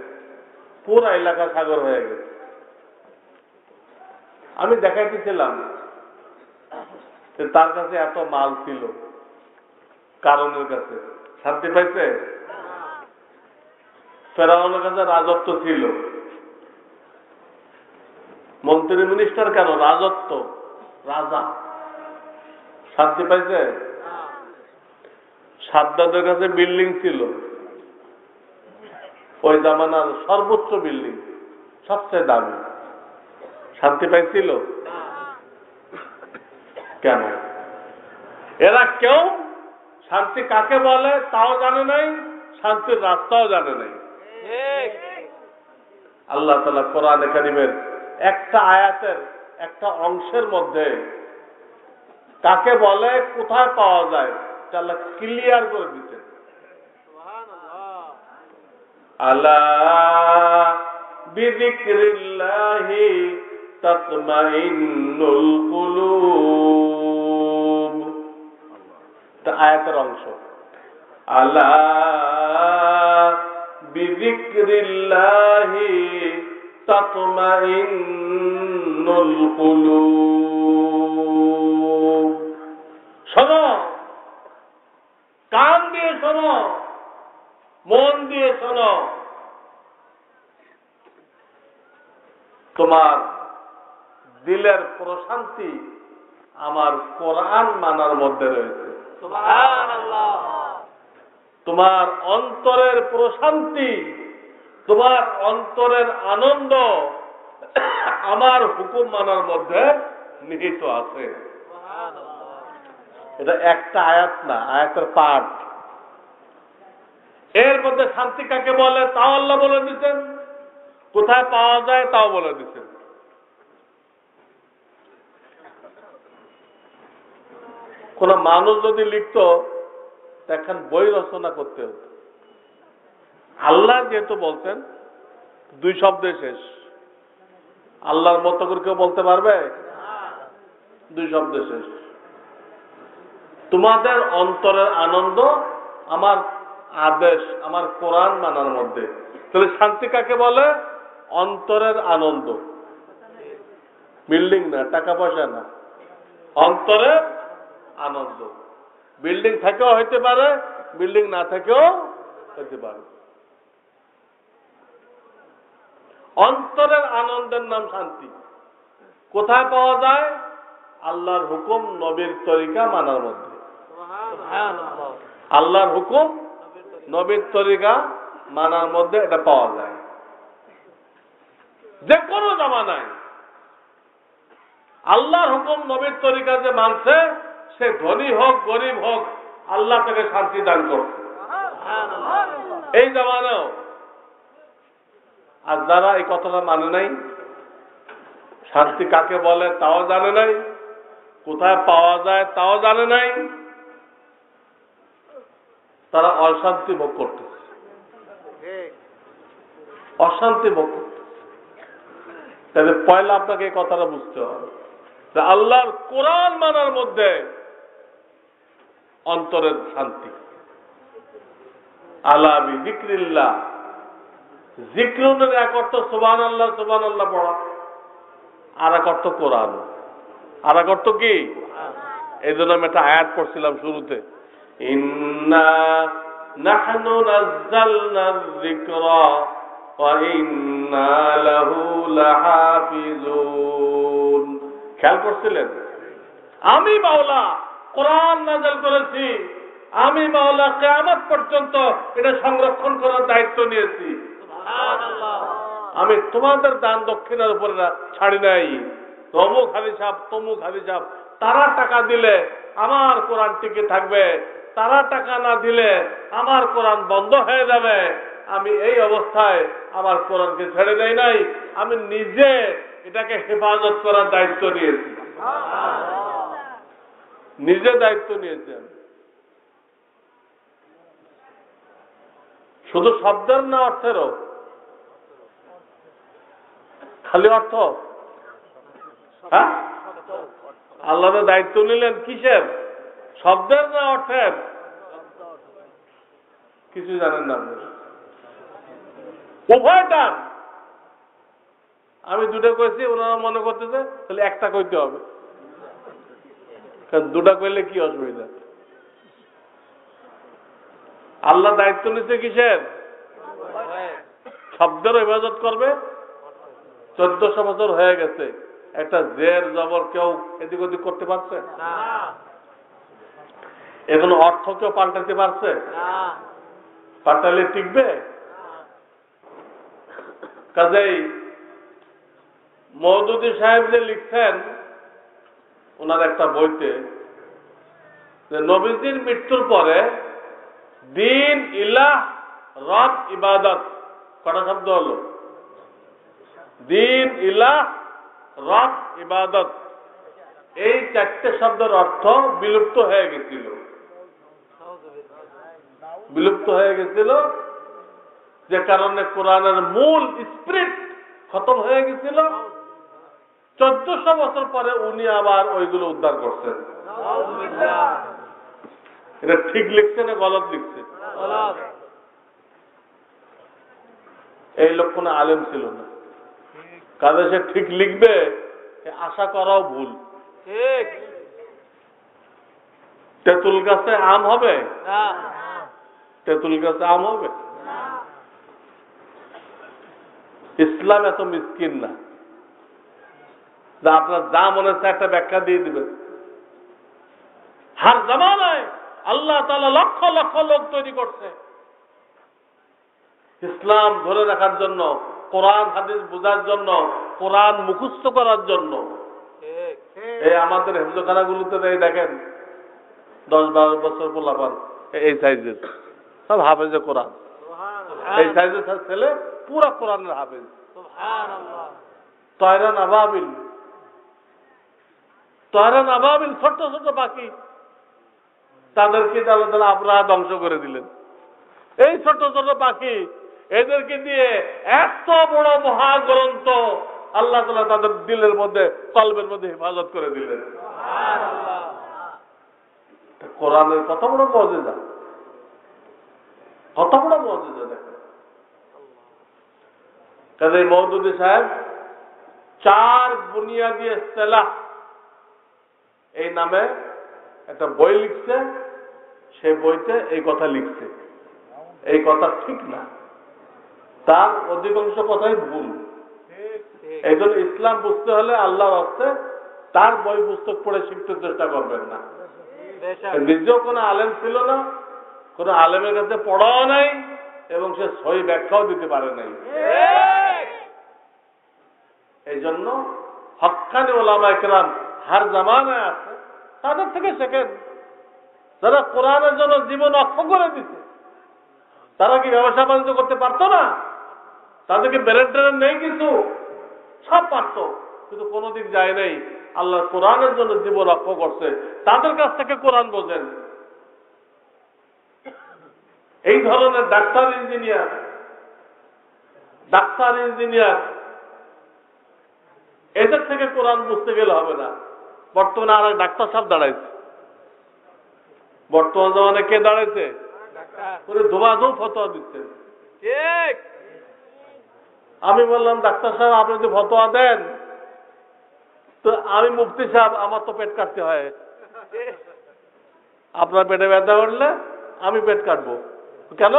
পুরো এলাকা সাগর হয়ে গেছে। আমি দেখাইতেছিলাম যে তার কাছে এত মাল ছিল, কারণের কাছে শান্তি পাইছে। ফেরাউনের কাছে রাজত্ব ছিল, মন্ত্রী মিনিস্টার কেন, রাজত্ব, রাজা, শান্তি পাইছে। সাদ্দাদের কাছে বিল্ডিং ছিল, ওই জামানার সর্বোচ্চ বিল্ডিং, সবচেয়ে দামি, শান্তি পাইছিল কেন? এরা কেউ শান্তি কাকে বলে তাও জানে নাই, শান্তির রাস্তাও জানে নাই। আল্লাহ তাআলা কোরআনে কারীমের একটা আয়াতের একটা অংশের মধ্যে কাকে বলে, কোথায় পাওয়া যায়, তা আল্লাহ ক্লিয়ার করে দিচ্ছেন। আলা বিযিকরিল্লাহি তাতমাইন্নুল কুলুব, তা আয়াতের অংশ। আলা বিযিকরিল্লাহি তাতমাইন্নুল কুলুব। শোনো, কান দিয়ে শোনো, মন দিয়ে শোনো, তোমার দিলের প্রশান্তি আমার কোরআন মানার মধ্যে রয়েছে। সুবহানাল্লাহ। তোমার অন্তরের প্রশান্তি, তোমার অন্তরের আনন্দ আমার হুকুম মানার মধ্যে নিহিত আছে। এটা একটা আয়াত না, আয়াতের পাঠ। এর মধ্যে শান্তি কাকে বলে তাও আল্লাহ বলে দিচ্ছেন, কোথায় পাওয়া যায় তাও বলে দিচ্ছেন। কোন মানুষ যদি লিখত দেখেন বই রচনা করতে হতো। আল্লাহ যেহেতু বলছেন, 2 শব্দে শেষ। আল্লাহর মতো করে কেউ বলতে পারবে? 2 শব্দে শেষ। তোমাদের অন্তরের আনন্দ আমার আদেশ, আমার কোরআন মানার মধ্যে। তাহলে শান্তি কাকে বলে? অন্তরের আনন্দ, বিল্ডিং না, টাকা পয়সা না, অন্তরের আনন্দ। বিল্ডিং থেকেও হইতে পারে, বিল্ডিং না থেকেও হইতে পারে। অন্তরের আনন্দের নাম শান্তি। কোথায় পাওয়া যায়? আল্লাহর হুকুম নবীর তরিকা মানার মধ্যে। আল্লাহর হুকুম নবীর তরিকা মানার মধ্যে এটা পাওয়া যায়। যে কোনো জামানায় আল্লাহর হুকুম নবীর তরিকা যে মানছে, সে ধনী হোক গরিব হোক, আল্লাহ তাকে শান্তি দান করছে এই জামানাও। আর যারা এই কথাটা মানে নাই, শান্তি কাকে বলে তাও জানে নাই, কোথায় পাওয়া যায় তাও জানে নাই, তারা অশান্তি ভোগ করতেছে, অশান্তি ভোগ করতেছে। তাহলে পয়লা আপনাকে এই কথাটা বুঝতে হবে যে আল্লাহর কোরআন মানার মধ্যে অন্তরের শান্তি। আলা বিযিকরিল্লাহ, জিক্রুনের এক অর্থ সুবহানাল্লাহ সুবহানাল্লাহ পড়া, আর এক অর্থ কোরআন, আর এক অর্থ কি? এই জন্য আমি একটা আয়াত পড়ছিলাম শুরুতে, ইন্না নাহনু নাযালনা যিকরা ওয়া ইন্না লাহু লাহাফিজুন। খেয়াল করছিলেন? আমি মাওলা কোরআন নাযিল করেছি, আমি মাওলা কিয়ামত পর্যন্ত এটা সংরক্ষণ করার দায়িত্ব নিয়েছি। আমি তোমাদের দান দক্ষিণার উপরে ছাড়ি নাই। তমুক হাদিস সাহেব, তমুক হাদিস সাহেব, তারা টাকা দিলে আমার কোরআন টিকে থাকবে, তারা টাকা না দিলে আমার কোরআন বন্ধ হয়ে যাবে। আমি এই অবস্থায় আমার কোরআনকে ছেড়ে দেই নাই, আমি নিজে এটাকে হেফাজত করার দায়িত্ব নিয়েছি, নিজে দায়িত্ব নিয়েছি। শুধু শব্দের না, অর্থেরও। খালি অর্থ? হ্যাঁ, আল্লাহ দায়িত্ব নিলেন কিসের? শব্দের না অর্থের? কিছু জানেন না আপনি, উভয়টা। আমি দুটো কইছি, ওনারা মনে করতেছে তাহলে একটা কইতে হবে, কারণ দুটা কইলে কি অসুবিধা? আল্লাহ দায়িত্ব নিচ্ছে কিসের? শব্দের হেফাজত করবে। 1400 বছর হয়ে গেছে, একটা জের জবর কেউ এদিক ওদিক করতে পারছে? এখন অর্থ কেউ পাল্টাতে পারছে? পাল্টালে টিকবে? কাজেই মওদুদী সাহেব যে লিখছেন ওনার একটা বইতে, যে নবীজির মৃত্যুর পরে দিন, ইলাহ, রব, ইবাদত, কটা শব্দ হলো? দিন, ইলাহ, রব, ইবাদত, এই চারটে শব্দের অর্থ বিলুপ্ত হয়ে গেছিল, বিলুপ্ত হয়ে গেছিল, যে কারণে কোরআনের মূল স্পিরিট খতম হয়ে গেছিল। 1400 বছর পরে উনি আবার ওইগুলো উদ্ধার করছেন। এটা ঠিক লিখছে না গলত লিখছে? এই লক্ষণে আলেম ছিল না, কাজে সে ঠিক লিখবে আশা করাও ভুল। তেঁতুল গাছে আম হবে? তেঁতুল গাছে আম হবে? ইসলাম এত মিসকিন না যে আপনার যা মনে হচ্ছে একটা ব্যাখ্যা দিয়ে দিবেন। হার জামানায় আল্লাহ তাআলা লক্ষ লক্ষ লোক তৈরি করছে ইসলাম ধরে রাখার জন্য, কোরআন হাদিস বোঝার জন্য, কোরআন মুখস্থ করার জন্য। এই আমাদের হেফজখানাগুলোতে দেখেন 10-12 বছর পোলাপান এই সাইজের, সব হাফেজে কোরআন। এই সাইজের ছেলে পুরা কোরআনের হাফেজ। তয়রান আবাবিল, তয়রান আবাবিল, ছোট ছোট পাখি, তাদেরকে আল্লাহ আপনারা ধ্বংস করে দিলেন। এই ছোট ছোট পাখি, এদেরকে দিয়ে এত বড় মহাগ্রন্থ আল্লাহ তাআলা তাদের দিলের মধ্যে, কলবের মধ্যে হেফাজত করে দিলেন। কোরআনের কত বড় মুজিজা, কত বড় মুজিজা দেখেন। কাজে মওদুদী সাহেব 4 বুনিয়াদি ইসতিলাহ এই নামে একটা বই লিখছে। সেই বইতে এই কথা লিখছে, এই কথা ঠিক না, তার অধিকাংশ কথাই ভুল। এই জন্য ইসলাম বুঝতে হলে আল্লাহর হস্তে তার বই পুস্তক পড়ে শিখতে চেষ্টা করবেন না। নিজেও কোনো আলেম ছিল না, কোনো আলেমের কাছে পড়াও নাই, এবং সে সহি ব্যাখ্যাও দিতে পারে নাই। এই জন্য হক্কানি ওলামায়ে কেরাম হার জামানায় আছে, তাদের থেকে শেখেন। যারা কোরআনের জন্য জীবন অক্ষ করে দিচ্ছে, তারা কি ব্যবসা বাণিজ্য করতে পারতো না? তাদেরকে ব্রেন ট্রেন নেই, কিছু সব পারত, কিন্তু কোনোদিন যায় নাই। আল্লাহ কোরআনের জন্য জীবন রক্ষ করছে, তাদের কাছ থেকে কোরআন বোঝেন। এই ধরনের ডাক্তার ইঞ্জিনিয়ার এদের থেকে কোরআন বুঝতে গেলে হবে না। বর্তমানে আর এক ডাক্তার সাহেব দাঁড়াইছে। বর্তমান জমানে কে দাঁড়াইছে? ধুমাধুম ফতোয়া দিচ্ছে। আমি বললাম, ডাক্তার সাহেব আপনি যদি ফতোয়া দেন, তো আমি মুফতি সাহেব, আমার তো পেট কাটতে হয়। আপনার পেটে ব্যথা করলে আমি পেট কাটবো কেন?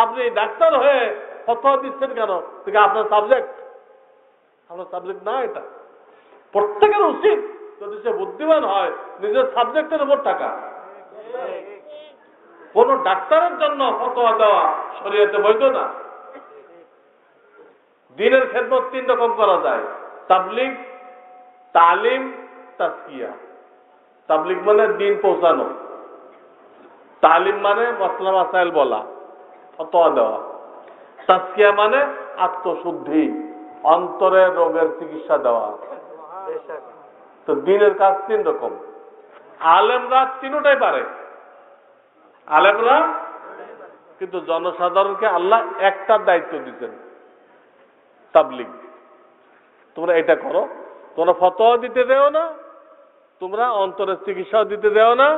আপনি ডাক্তার হয়ে ফতোয়া দিচ্ছেন কেন? আপনার সাবজেক্ট না এটা। প্রত্যেকের উচিত, যদি সে বুদ্ধিমান হয়, নিজের সাবজেক্টের উপর থাকা। কোন ডাক্তারের জন্য ফতোয়া দেওয়া শরীয়তে বৈধ না। দ্বীনের খেদমত 3 রকম করা যায়: তাবলীগ, তালিম, তাজকিয়া। তাবলীগ মানে দ্বীন পৌঁছানো, তালিম মানে মাসলা মাসাইল বলা, ফতোয়া দেওয়া, তাজকিয়া মানে আত্মশুদ্ধি, অন্তরের রোগের চিকিৎসা দেওয়া। তো দ্বীনের কাজ 3 রকম। আলেমরা 3টাই পারে, আলেমরা। কিন্তু জনসাধারণকে আল্লাহ একটা দায়িত্ব দিতেন, তাবলীগ। তোমরা এটা করো, তোমরা ফতোয়া দিতে দেও না, তোমরা অন্তরের চিকিৎসাও দিতে দেও না,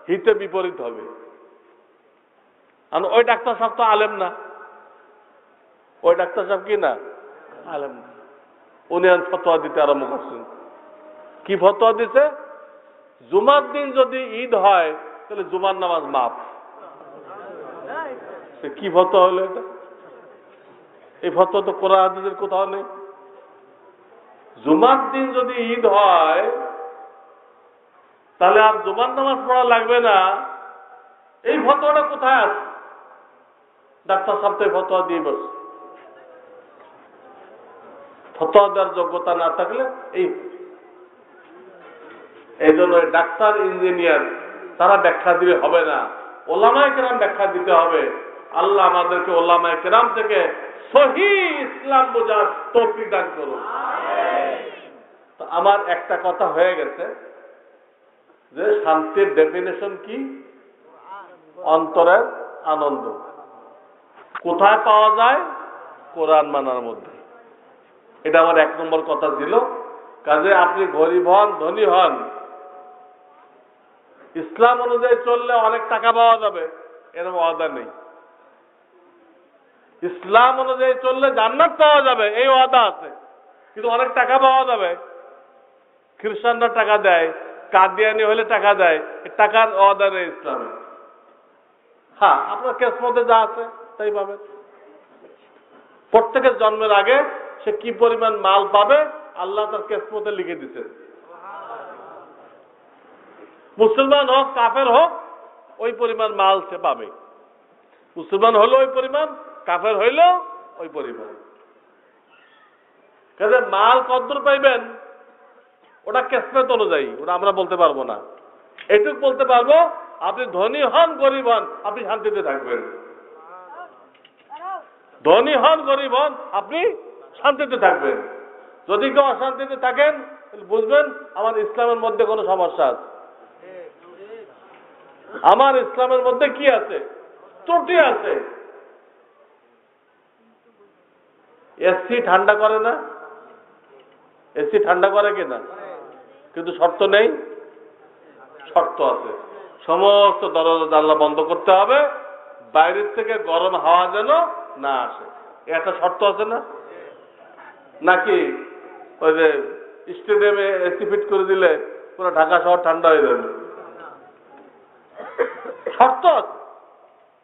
হিতে বিপরীত হবে। আর ওই ডাক্তার সাহেব তো আলেম না, ওই ডাক্তার সাহেব কি না? আলেম না। উনি ফতোয়া দিতে আরম্ভ করছেন। কি ফতোয়া দিছে? জুমার দিন যদি ঈদ হয়, তাহলে জুমার নামাজ মাফ। কি ফতোয়া হলো এটা? এই ফতোয়া তো কোরআন হাদিসের কোথাও নেই। জুমার দিন যদি ঈদ হয়, তাহলে আর জুমার নামাজ পড়া লাগবে না, এই ফতোয়াটা কোথায় আছে? ডাক্তার সাহেব তো ফতোয়া দিয়ে বসে। ফতোয়া দেওয়ার যোগ্যতা না থাকলে এই জন্য ডাক্তার ইঞ্জিনিয়ার তারা ব্যাখ্যা দিলে হবে না, ওলামায়ে কেরাম ব্যাখ্যা দিতে হবে। আল্লাহ আমাদেরকে ওলামায়ে কেরাম থেকে সহিহ ইসলাম বোঝার তৌফিক দান করুন। তো আমার একটা কথা হয়ে গেছে যে শান্তির ডেফিনেশন কি? অন্তরের আনন্দ। কোথায় পাওয়া যায়? কোরআন মানার মধ্যে। এটা আমার 1 নম্বর কথা ছিল। কাজে আপনি গরিব হন, ধনী হন, ইসলাম অনুযায়ী চললে অনেক টাকা পাওয়া যাবে, এরকম ওয়াদা নেই। ইসলাম অনুযায়ী চললে জান্নাত পাওয়া যাবে, এই ওয়াদা আছে, কিন্তু অনেক টাকা পাওয়া যাবে। খ্রিস্টানরা টাকা দেয়, কাদিয়ানি হলে টাকা দেয়, টাকার ওয়াদা নেই ইসলামে। হ্যাঁ, আপনার কিসমতে যা আছে তাই পাবেন। প্রত্যেকের জন্মের আগে সে কি পরিমাণ মাল পাবে আল্লাহ তার কিসমতে লিখে দিচ্ছেন। মুসলমান হোক কাফের হোক, ওই পরিমাণ মাল সে পাবে। মুসলমান হলো ওই পরিমাণ, কাফের হইলেও ওই পরিমাণ। কাজে মাল কতদূর পাইবেন ওটা কিসমত অনুযায়ী, ওটা আমরা বলতে পারবো না। এটুকু বলতে পারবো, আপনি ধনী হন গরিব হন, আপনি শান্তিতে থাকবেন। ধনী হন গরিব হন, আপনি শান্তিতে থাকবেন। যদি কেউ অশান্তিতে থাকেন, বুঝবেন আমার ইসলামের মধ্যে কোনো সমস্যা আছে। আমার ইসলামের মধ্যে কি আছে? ত্রুটি আছে। এসি ঠান্ডা করে না? এসি ঠান্ডা করে কিনা? কিন্তু শর্ত নেই? শর্ত আছে। সমস্ত দরজা জানলা বন্ধ করতে হবে, বাইরের থেকে গরম হাওয়া যেন না আসে। একটা শর্ত আছে না? নাকি ওই যে স্টেডিয়ামে এসি ফিট করে দিলে পুরো ঢাকা শহর ঠান্ডা হয়ে যাবে? শর্ত আছে,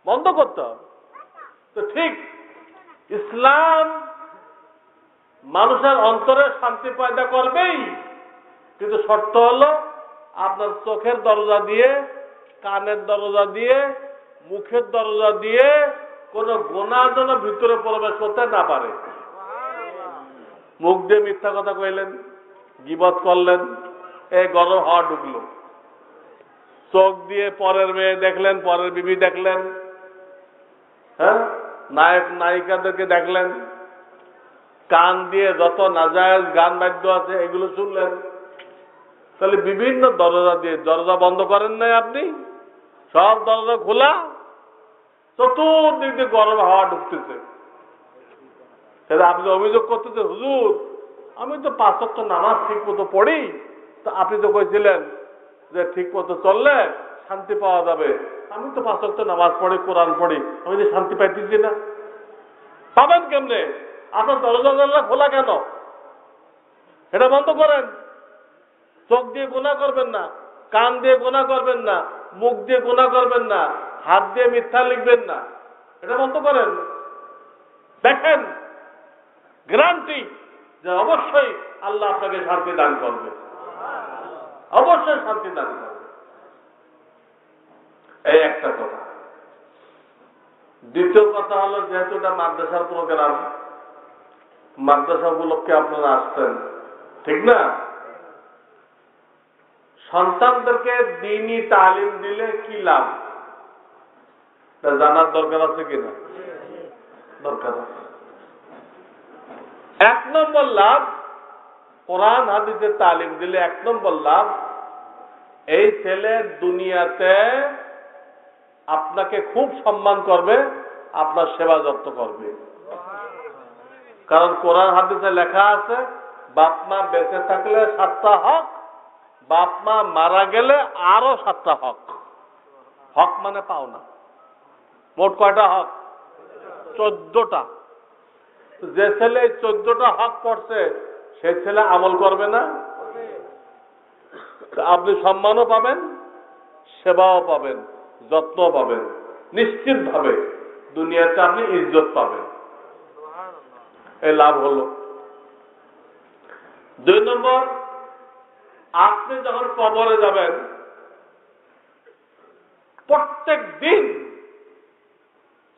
বন্ধ করতে হবে। তো ঠিক ইসলাম মানুষের অন্তরে শান্তি পয়দা করবেই, কিন্তু শর্ত হলো আপনার চোখের দরজা দিয়ে, কানের দরজা দিয়ে, মুখের দরজা দিয়ে কোন গুনাহ যেন ভিতরে প্রবেশ করতে না পারে। মুখ দিয়ে মিথ্যা কথা কইলেন, গীবত করলেন, এই গরম হাওয়া ঢুকলো। চোখ দিয়ে পরের মেয়ে দেখলেন, পরের বিবি দেখলেন, হ্যাঁ, নায়ক নায়িকাদেরকে দেখলেন। কান দিয়ে যত নাজায়েজ গান বাদ্য আছে এগুলো শুনলেন। তাহলে বিভিন্ন দরজা দিয়ে, দরজা বন্ধ করেন নাই আপনি, সব দরজা খোলা, চতুর্দিক দিয়ে গরম হাওয়া ঢুকতেছে। তাহলে আপনি অভিযোগ করতেছেন, হুজুর আমি তো 5 ওয়াক্ত নামাজ ঠিক মতো পড়ি, তো আপনি তো কইছিলেন যে ঠিক মতো চললে শান্তি পাওয়া যাবে। আমি তো 5 ওয়াক্ত নামাজ পড়ি, কোরআন পড়ি, আমি যে শান্তি পাইতেছি না। পাবেন কেমনে? আপনার দরজা জানলা খোলা কেন? এটা বন্ধ করেন। চোখ দিয়ে গুনাহ করবেন না, কান দিয়ে গুনাহ করবেন না, মুখ দিয়ে গুনাহ করবেন না, হাত দিয়ে মিথ্যা লিখবেন না, এটা বন্ধ করেন। দেখেন গ্যারান্টি যে অবশ্যই আল্লাহ আপনাকে শান্তি দান করবে, অবশ্যই শান্তি দান করবে। এই একটা কথা। দ্বিতীয় কথা হলো, যেহেতু এটা মাদ্রাসার প্রোগ্রাম, মাদ্রাসা উপলক্ষে আপনারা আসছেন, ঠিক না? সন্তানদেরকে দ্বীনি তালিম দিলে কি লাভ জানার দরকার আছে কিনা? দরকার আছে। 1 নম্বর লাভ, কোরআন হাদিসের তালিম দিলে 1 নম্বর লাভ, এই ছেলে দুনিয়াতে আপনাকে খুব সম্মান করবে, আপনার সেবা যত্ন করবে। কারণ কোরআন হাদিসে লেখা আছে, বাপ মা বেঁচে থাকলে 7টা হক, বাপ মা মারা গেলে আরো 7টা হক। হক মানে পাওনা। মোট কয়টা হক? 14টা। যে ছেলে 14টা হক পড়ছে সে ছেলে আমল করবে না? আপনি সম্মানও পাবেন, সেবাও পাবেন, যত্ন পাবেন, নিশ্চিত ভাবে দুনিয়াতে আপনি ইজ্জত পাবেন। এই লাভ হলো। 2 নম্বর, আপনি যখন কবরে যাবেন প্রত্যেক দিন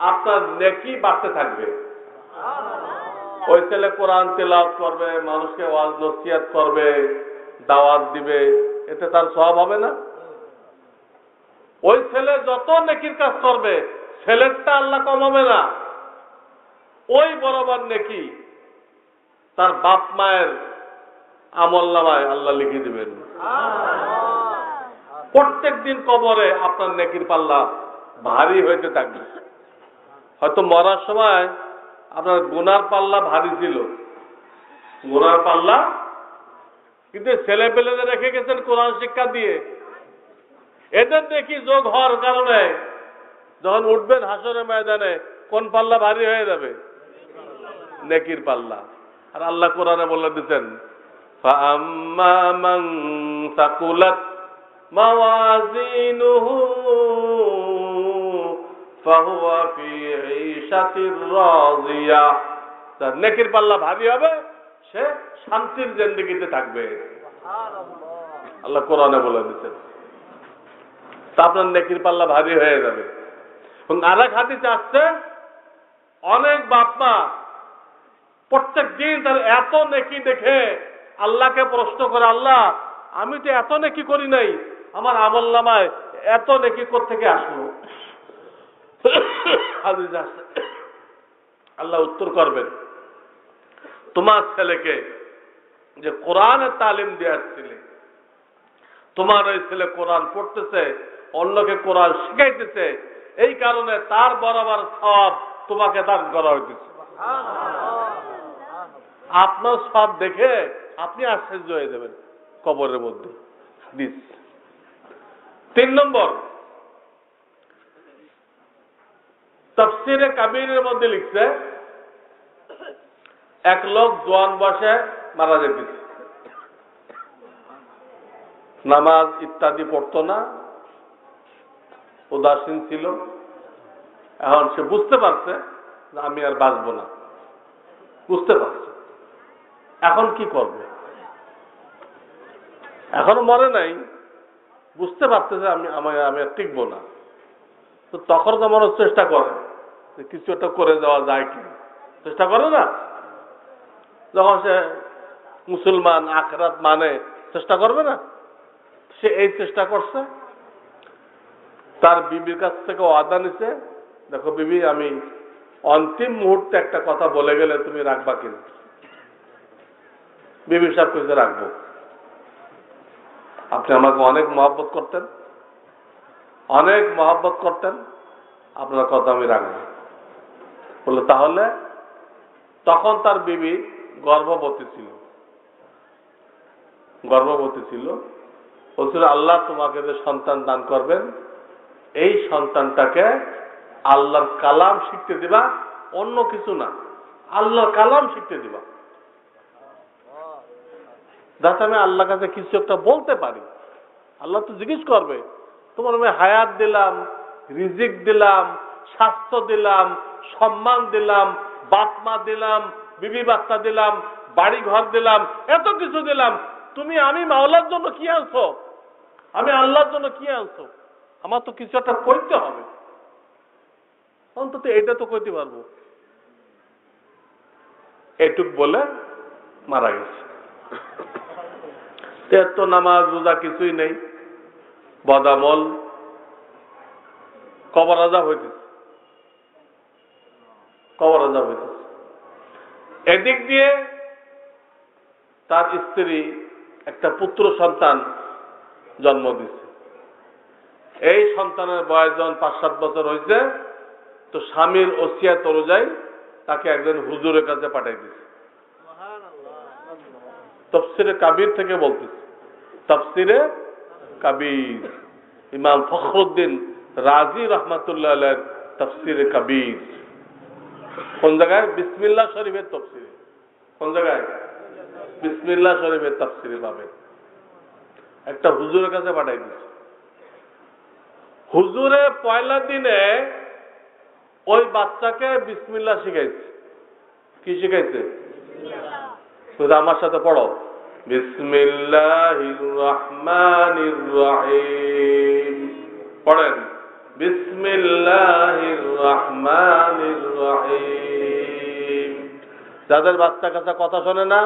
আপনার নেকি বাড়তে থাকবে। ওই ছেলে কোরআন তেলাওয়াত করবে, মানুষকে ওয়াজ নসিহত করবে, দাওয়াত দিবে, এতে তার সওয়াব হবে না? ওই ছেলে যত নেকির কাজ করবে ছেলেরটা আল্লাহ কমাবে না, ওই বরাবর নেকি তার বাপ মায়ের আমলনামায় আল্লাহ লিখে দিবেন। প্রত্যেক দিন কবরে আপনার নেকির পাল্লা ভারী হইতে থাকবে। হয়তো মরার সময় আপনার গুনার পাল্লা ভারী ছিল, গুনার পাল্লা, কিন্তু ছেলে পেলেদের রেখে গেছেন কোরআন শিক্ষা দিয়ে। এদের দেখি যোগ হওয়ার কারণে যখন উঠবেন হাসরের ময়দানে কোন পাল্লা ভারী হয়ে যাবে? নেকির পাল্লা। আর আল্লাহ কোরআনে বলে দিতেন, فَأَمَّا مَنْ ثَقُلَتْ مَوَازِينُهُ فَهُوَ فِي عِيشَةٍ رَاضِيَةٍ। তার নেকির পাল্লা ভারী হবে, সে শান্তির জিন্দেগিতে থাকবে। আল্লাহ কোরআনে বলে দিতেন। তা আপনার নেকির পাল্লা ভারী হয়ে যাবে। এবং আরেক হাদিসে আসছে, অনেক বাপ মা প্রত্যেক দিন তার এত নেকি দেখে আল্লাহকে প্রশ্ন করে, আল্লাহ আমি তো এত নেকি করি নাই, আমার আমলনামায় এত নেকি কোত্থেকে আসলো? হাদিসে আসছে, আল্লাহ উত্তর করবেন, তোমার ছেলেকে যে কোরআনের তালিম দিয়েছিলে, তোমার ওই ছেলে কোরআন পড়তেছে, অন্যকে কোরআন শিখাইতেছে, এই কারণে তার বরাবর সওয়াব তোমাকে দান করা হইতেছে। আপনার সব দেখে আপনি আশ্চর্য হয়ে যাবেন কবরের মধ্যে। 3 নম্বর, তাফসীরে কাবীরের মধ্যে লিখছে, এক লোক জোয়ান বয়সে মারা যেতেছে, নামাজ ইত্যাদি পড়তো না, উদাসীন ছিল। এখন সে বুঝতে পারছে যে আমি আর বাঁচবো না, বুঝতে পারছে। এখন কি করবে? এখনো মরে নাই, বুঝতে পারতেছে আমি আর টিকবো না। তো তখন তো মানুষ চেষ্টা করে যে কিছু একটা করে দেওয়া যায় কি, চেষ্টা করে না? যখন সে মুসলমান, আখরাত মানে, চেষ্টা করবে না? সে এই চেষ্টা করছে। তার বিবির কাছ থেকে ওয়াদা নিছে, দেখো বিবি, আমি অন্তিম মুহূর্তে একটা কথা বলে গেলে তুমি রাখবা কিনা? বিবি সাহেব কইছে রাখবো। আপনি আমাকে অনেক মহব্বত করতেন, অনেক মহব্বত করতেন, আপনার কথা আমি রাখবো। বললো তাহলে? তখন তার বিবি গর্ভবতী ছিল, বলছিল আল্লাহ তোমাকে যে সন্তান দান করবেন, এই সন্তানটাকে আল্লাহর কালাম শিখতে দিবা, অন্য কিছু না, আল্লাহর কালাম শিখতে দিবা, যাতে আমি আল্লাহর কাছে কিছু একটা বলতে পারি। আল্লাহ তো জিজ্ঞেস করবে, তোমার আমি হায়াত দিলাম, রিজিক দিলাম, স্বাস্থ্য দিলাম, সম্মান দিলাম, বাপ মা দিলাম, বিবি বাচ্চা দিলাম, বাড়ি ঘর দিলাম, এত কিছু দিলাম, তুমি আমি মাওলার জন্য কি আনছো? আমি আল্লাহর জন্য কি আনছো? আমার তো কিছু একটা কইতে হবে, অন্তত এটা তো কইতে পারবো। এটুক বলে মারা গেছে। তো নামাজ রোজা কিছুই নেই, বদামল, কবর আযাব হইতেছে। এদিক দিয়ে তার স্ত্রী একটা পুত্র সন্তান জন্ম দিচ্ছে। এই সন্তানের বয়স যখন 5-7 বছর হয়েছে, তো স্বামীর ওসিয়াত অনুযায়ী তাকে একজন হুজুরের কাছে পাঠিয়ে দিচ্ছে। তাফসীরে কাবীর থেকে বলতেছে, তাফসীরে কাবীর, ইমাম ফখরুদ্দিন রাজি রাহমাতুল্লাহ আলাইহির তাফসীরে কাবীর। কোন জায়গায়? বিসমিল্লাহ শরীফের তাফসীরে। কোন জায়গায়? বিসমিল্লাহ শরীফের তাফসীরে পাবেন। একটা হুজুরের কাছে পাঠিয়ে দিচ্ছে। হুজুরে পয়লা দিনে ওই বাচ্চাকে বিসমিল্লাহ শিখাইছে। কি শিখাইছে? আমার সাথে পড়ো, বিসমিল্লাহির রহমানির রহিম। পড়েন, বিসমিল্লাহির রহমানির রহিম। যাদের বাচ্চা কাচ্চা কথা শোনে না,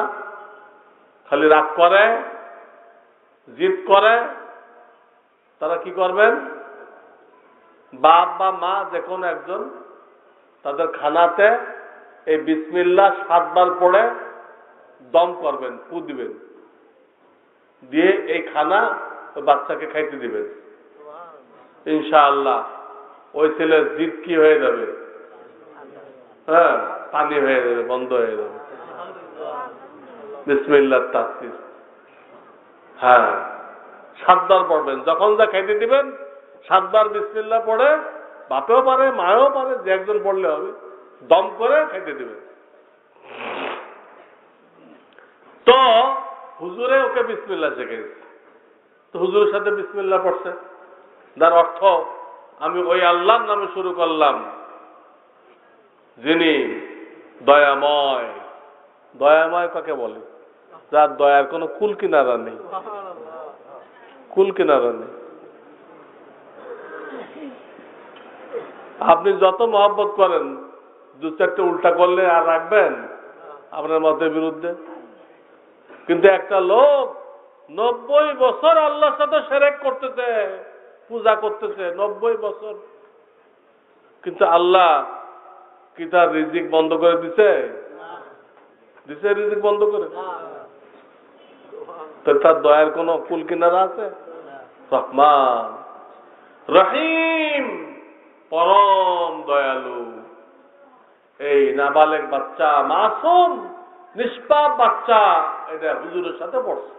খালি রাগ করে, জিদ করে, তারা কি করবেন? বাপ বা মা যে কোনো একজন তাদের খানাতে এই বিসমিল্লাহ 7 বার পড়ে দম করবেন, ফু দিবেন, দিয়ে এই খানা ওই বাচ্চাকে খাইতে দিবেন। ইনশাআল্লাহ ওই ছেলের জিদ কি হয়ে যাবে? হ্যাঁ, পানি হয়ে যাবে, বন্ধ হয়ে যাবে। বিসমিল্লাহ তাসবিহ, হ্যাঁ, 7 বার পড়বেন। যখন যা খাইতে দিবেন 7 বার বিসমিল্লাহ পড়ে, বাপেও পারে, মায়েও পারে, যে একজন পড়লে হবে, দম করে খাইতে দিবেন। তো হুজুরে ওকে বিসমিল্লাহ শিখেছে। তো হুজুরের সাথে বিসমিল্লাহ পড়ছে, যার অর্থ আমি ওই আল্লাহর নামে শুরু করলাম যিনি দয়াময়। দয়াময় কাকে বলে? যার দয়ার কোনো কুল কিনারা নেই, কুল কিনারা নেই। আপনি যত মহব্বত করেন, 2-4টে উল্টা করলে আর রাখবেন আপনার মতের বিরুদ্ধে? কিন্তু একটা লোক 90 বছর আল্লাহর সাথে শিরক করতেছে, পূজা করতেছে 90 বছর, কিন্তু আল্লাহ কি তার রিজিক বন্ধ করে দিছে? রিজিক বন্ধ করে? তো তার দয়ার কোন কুল কিনারা আছে? রহমান রহিম, পরম দয়ালু। এই নাবালেগ বাচ্চা, মাসুম নিষ্পাপ বাচ্চা, এটা হুজুরের সাথে পড়ছে।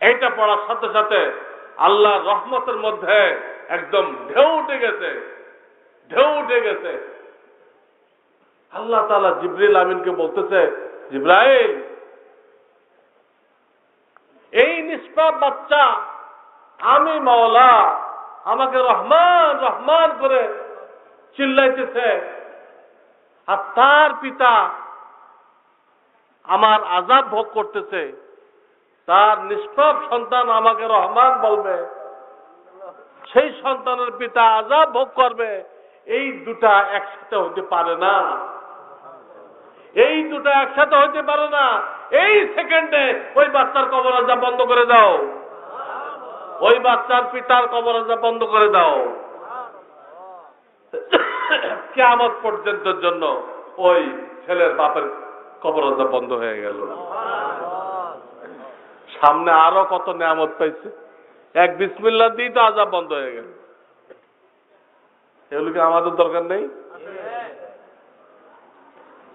এইটা পড়ার সাথে সাথে আল্লাহর রহমতের মধ্যে একদম ঢেউ উঠে গেছে, ঢেউ উঠে গেছে। আল্লাহ তাআলা জিবরিল আমিনকে বলতেছে, জিবরাইল, এই নিষ্পাপ বাচ্চা আমি মাওলা, আমাকে রহমান রহমান করে চিল্লাইতেছে, আর তার পিতা আমার আযাব ভোগ করতেছে। তার নিষ্পাপ সন্তান আমাকে রহমান বলবে, সেই সন্তানের পিতা আযাব ভোগ করবে, এই দুটা একসাথে হতে পারে না। এই দুটো একসাথে হতে পারে না। এই সেকেন্ডে ওই বাচ্চার কবর আযাব বন্ধ করে দাও, ওই বাচ্চার পিতার কবর আযাব বন্ধ করে দাও। কিয়ামত পর্যন্তের জন্য ওই ছেলের বাপের কবর আযাব বন্ধ হয়ে গেল। সামনে আরো কত নিয়ামত পাইছে, এক বিসমিল্লাহ দিয়ে তো আযাব বন্ধ হয়ে গেল। এগুলো কি আমাদের দরকার নেই?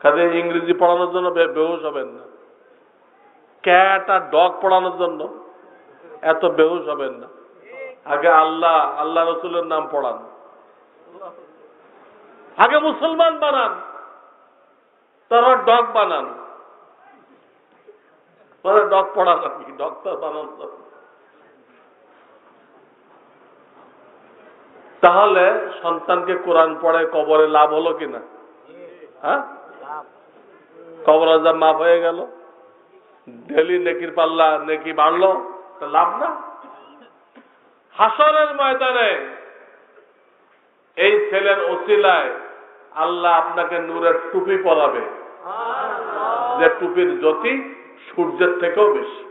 কাজে ইংরেজি পড়ানোর জন্য বেহুশ হবেন না, ক্যাট আর ডগ পড়ানোর জন্য এত বেহুশ হবেন না। আগে আল্লাহ আল্লাহ রসুলের নাম পড়ান, আগে মুসলমান বানান, তারা ডগ বানান। ডগ পড়ান আর কি, ডক্টর বানান। তাহলে সন্তানকে কোরআন পড়ে কবরে লাভ হলো কিনা? হ্যাঁ, কবর আযাব মাফ হয়ে গেল, ডেলি নেকির পাল্লা নেকি বাড়লো, লাভ না? হাসরের ময়দানে এই ছেলের ওসিলায় আল্লাহ আপনাকে নূরের টুপি পরাবে, যে টুপির জ্যোতি সূর্যের থেকেও বেশি।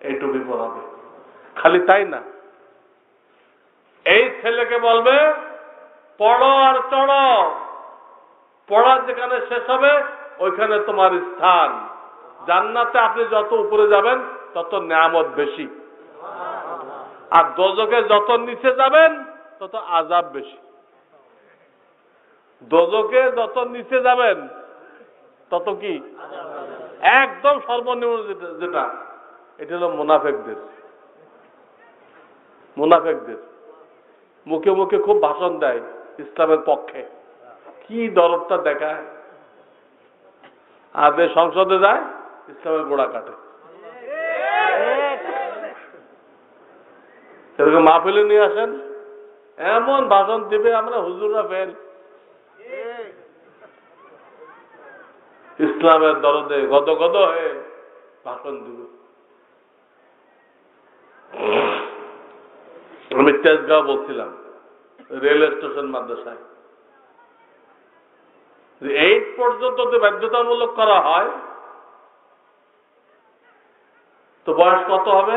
এই টুপি পরাবে। খালি তাই না, এই ছেলেকে বলবে পড়ো আর চড়ো, পড়া যেখানে শেষ হবে ওইখানে তোমার স্থান। জান্নাতে আপনি যত উপরে যাবেন তত নিয়ামত বেশি, আর দোজখে যত নিচে যাবেন তত আযাব বেশি। দোজখে যত নিচে যাবেন তত কি একদম সর্বনিম্ন যেটা, এটা হলো মুনাফিকদের। মুনাফিকদের মুখে মুখে খুব ভাষণ দেয় ইসলামের পক্ষে, কি দরদটা দেখায়, আর সংসদে যায় ইসলামের গোড়া কাটে। এরকম মাহফিলে নিয়ে আসেন, এমন ভাষণ দিবে আমরা হুজুররা ফেল। ইসলামের দরদে গদ গদ হয়ে ভাষণ দিবে। আমি তেজগাঁও বলছিলাম, রেল স্টেশন মাদ্রাসায় 8 পর্যন্ত যদি বাধ্যতামূলক করা হয় তো বয়স কত হবে?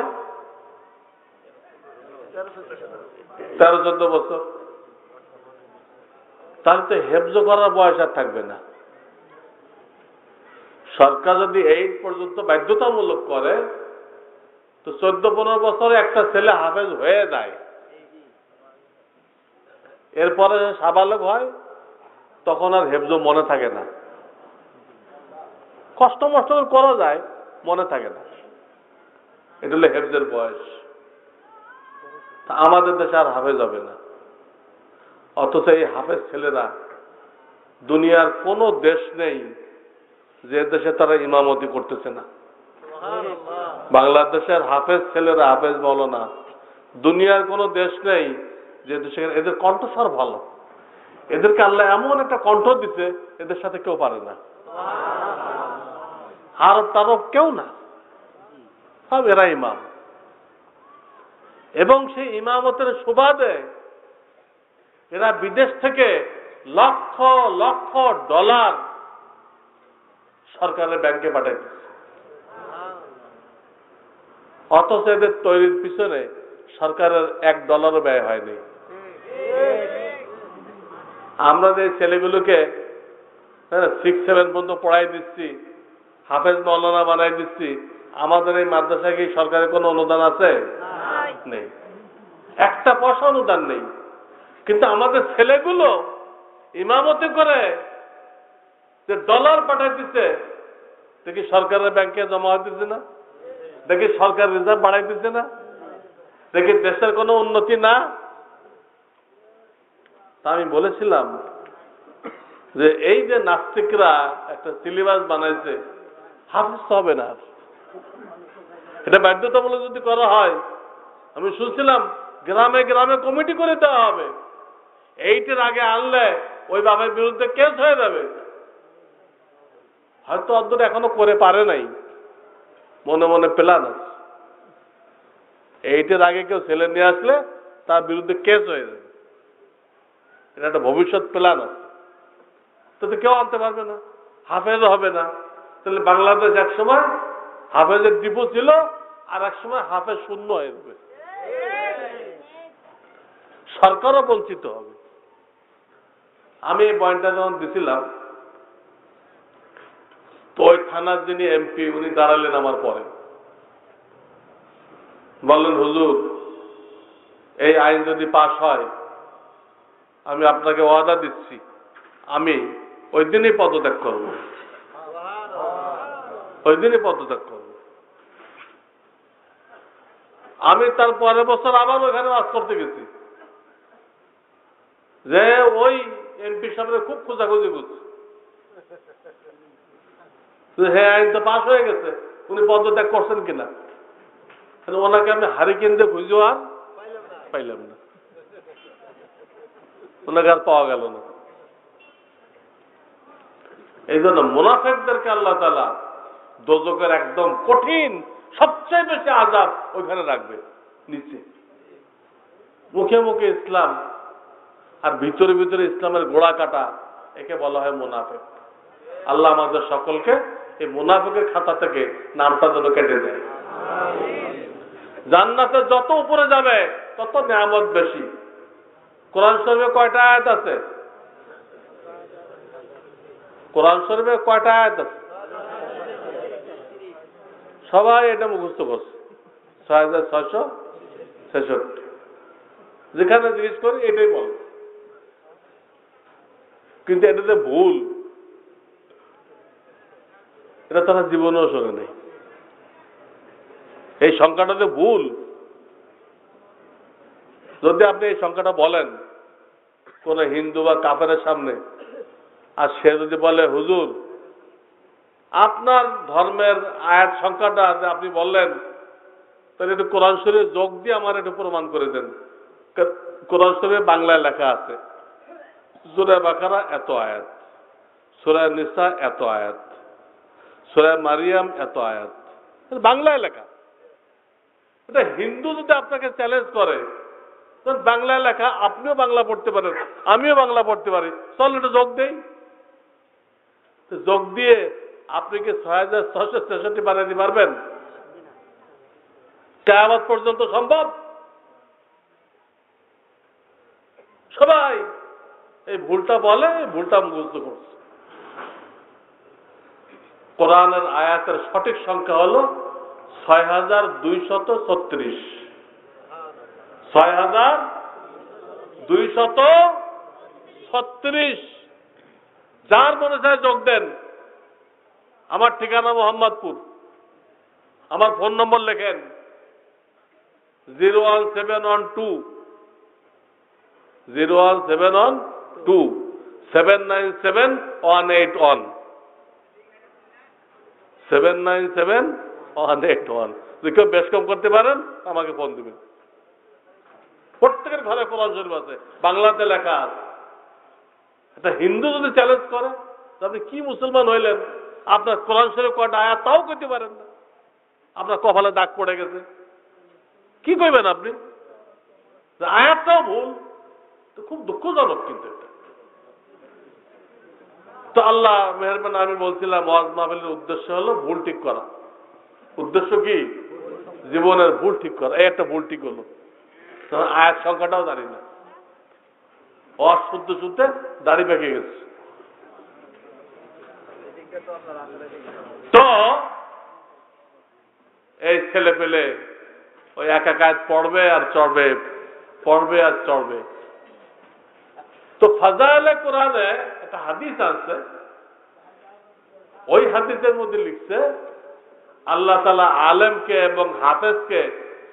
13-14 বছর। তাহলে তো হেফজ করার বয়স আর থাকবে না। সরকার যদি 8 পর্যন্ত বাধ্যতামূলক করে তো 14-15 বছরে একটা ছেলে হাফেজ হয়ে যায়, এরপরে সাবালক হয়, তখন আর হেফজ মনে থাকে না। কষ্ট মষ্ট করা যায়, মনে থাকে না। এটা হলো হেফজের বয়স। আমাদের দেশে আর হাফেজ হবে না। অথচ এই হাফেজ ছেলেরা দুনিয়ার কোন দেশ নেই যে দেশে তারা ইমামতি করতেছে না। বাংলাদেশের হাফেজ ছেলেরা, হাফেজ বলো না, দুনিয়ার কোন দেশ নেই যে দেশে, এদের কণ্ঠস্বর ভালো, এদেরকে আল্লাহ এমন একটা কণ্ঠ দিতে এদের সাথে কেউ পারে না। আরব তারব কেউ না, সব এরা ইমাম। এবং সেই ইমামতের সুবাদে এরা বিদেশ থেকে লক্ষ লক্ষ ডলার সরকারের ব্যাংকে পাঠিয়ে দিচ্ছে। অথচ এদের তৈরির পিছনে সরকারের $1 ব্যয় হয়নি। আমরা যে ছেলেগুলোকে 6-7 পর্যন্ত পড়াই দিচ্ছি, হাফেজ মৌলানা বানাই দিচ্ছি, আমাদের এই মাদ্রাসায় কি সরকারের কোনো অনুদান আছে? নেই, একটা পয়সা অনুদান নেই। কিন্তু আমাদের ছেলেগুলো ইমামতি করে যে ডলার পাঠাই দিচ্ছে, দেখি সরকারের ব্যাংকে জমা হইতেছে না, দেখি সরকার রিজার্ভ বাড়াই দিচ্ছে না, দেখি দেশের কোনো উন্নতি না। তা আমি বলেছিলাম যে এই যে নাস্তিকরা একটা সিলেবাস বানাইছে, হাফিজ হবে না, এটা বাধ্যতামূলক যদি করা হয়, আমি শুনছিলাম গ্রামে গ্রামে কমিটি করে দেওয়া হবে। এইটার আগে আনলে ওই বাবার বিরুদ্ধে কেস হয়ে যাবে। হয়তো অন্তত এখনো করে পারে নাই, মনে মনে প্ল্যান আছে। এইটার আগে কেউ ছেলে নিয়ে আসলে তার বিরুদ্ধে কেস হয়ে যাবে। এটা একটা ভবিষ্যৎ প্ল্যান আছে। তো কেউ আনতে পারবে না, হাফেজও হবে না। তাহলে বাংলাদেশ এক সময় হাফেজের ডিপো ছিল, আর এক সময় হাফেজ শূন্য হয়ে যাবে, সরকারও বঞ্চিত হবে। আমি এই পয়েন্টটা যখন দিছিলাম, তো ওই থানার যিনি এমপি উনি দাঁড়ালেন আমার পরে, বললেন, হুজুর এই আইন যদি পাশ হয়, আমি আপনাকে ওয়াদা দিচ্ছি আমি ওই দিনই পদত্যাগ করব, ওই দিনই পদত্যাগ করব। আমি তার পরের বছর আবার ওখানে ওয়াজ করতে গেছি, যে ওই এমপি সামনে খুব খোঁজাখুঁজি করছে, হ্যাঁ আইন তো পাশ হয়ে গেছে, উনি পদত্যাগ করছেন কিনা। ওনাকে আমি হারিকেন দিয়ে খুঁজেও আর পাইলাম না, ওনাকে আর পাওয়া গেল না। এই জন্য মুনাফিকদেরকে আল্লাহ তাআলা দোজখের একদম কঠিন, সবচেয়ে বেশি আযাব ওইখানে রাখবে, নিচে। মুখে মুখে ইসলাম আর ভিতরে ভিতরে ইসলামের গোড়া কাটা, একে বলা হয় মুনাফিক। আল্লাহ আমাদের সকলকে এই মুনাফিকের খাতা থেকে নামটা যেন কেটে দেয়। জান্নাতে যত উপরে যাবে তত নিয়ামত বেশি। কোরআন শরীফে কয়টা আয়াত আছে? কোরআন শরীফে কয়টা আয়াত আছে? সবাই এটা মুখস্থ করছে, 6666। যেখানে জিজ্ঞেস করি এটাই বল, কিন্তু এটাতে ভুল, এটা তারা জীবনেও শোনে নেই। এই সংখ্যাটাতে ভুল। যদি আপনি এই সংখ্যাটা বলেন কোন হিন্দু বা কাফেরের সামনে, আর সে যদি বলে, হুজুর আপনার ধর্মের আয়াত সংখ্যাটা যে আপনি বললেন, তাহলে একটু কোরআন শরীফে যোগ দিয়ে আমার একটু প্রমাণ করে দেন। কোরআন শরীফে বাংলায় লেখা আছে, সূরা বাকারা এত আয়াত, সূরা নিসা এত আয়াত, সূরা মারিয়াম এত আয়াত, বাংলায় লেখা। এটা হিন্দু যদি আপনাকে চ্যালেঞ্জ করে, বাংলায় লেখা, আপনিও বাংলা পড়তে পারেন, আমিও বাংলা পড়তে পারি, চল এটা যোগ দেই। যোগ দিয়ে আপনি কি 6666 বানাতে পারবেন? কিয়ামত পর্যন্ত সম্ভব? সবাই এই ভুলটা বলে, ভুলটা মুখস্থ করছে। কোরআনের আয়াতের সঠিক সংখ্যা হলো 6236। 6236। যার মনে চায় যোগ দেন। আমার ঠিকানা মোহাম্মদপুর, আমার ফোন নম্বর লেখেন 01712 797181। 797181। যদি কেউ বেশ কম করতে পারেন আমাকে ফোন দিবেন। প্রত্যেকের ঘরে কোরআন শরীফ আছে, বাংলাতে লেখা আছে। একটা হিন্দু যদি চ্যালেঞ্জ করে, আপনি কি মুসলমান হইলেন? আপনার কোরআন শরীফ কয়টা আয়াত তাও কইতে পারেন না, আপনার কপালে দাগ পড়ে গেছে, কি কইবেন আপনি? আয়াতটাও ভুল, তো খুব দুঃখজনক। কিন্তু এটা তো আল্লাহ মেহেরবান। আমি বলছিলাম ওয়াজ মাহফিলের উদ্দেশ্য হলো ভুল ঠিক করা। উদ্দেশ্য কি? জীবনের ভুল ঠিক করা। এই একটা ভুল ঠিক হলো, আয়াত সংখ্যাটাও জানি না, ওয়াজ শুনতে শুনতে দাড়ি পেকে গেছে। তো এই ছেলে পেলে ওই এক আয়াত পড়বে আর চড়বে, পড়বে আর চড়বে। তো ফাজাইলে কোরআনে একটা হাদিস আছে, ওই হাদিসের মধ্যে লিখছে আল্লাহ তাআলা আলেমকে এবং হাফেজকে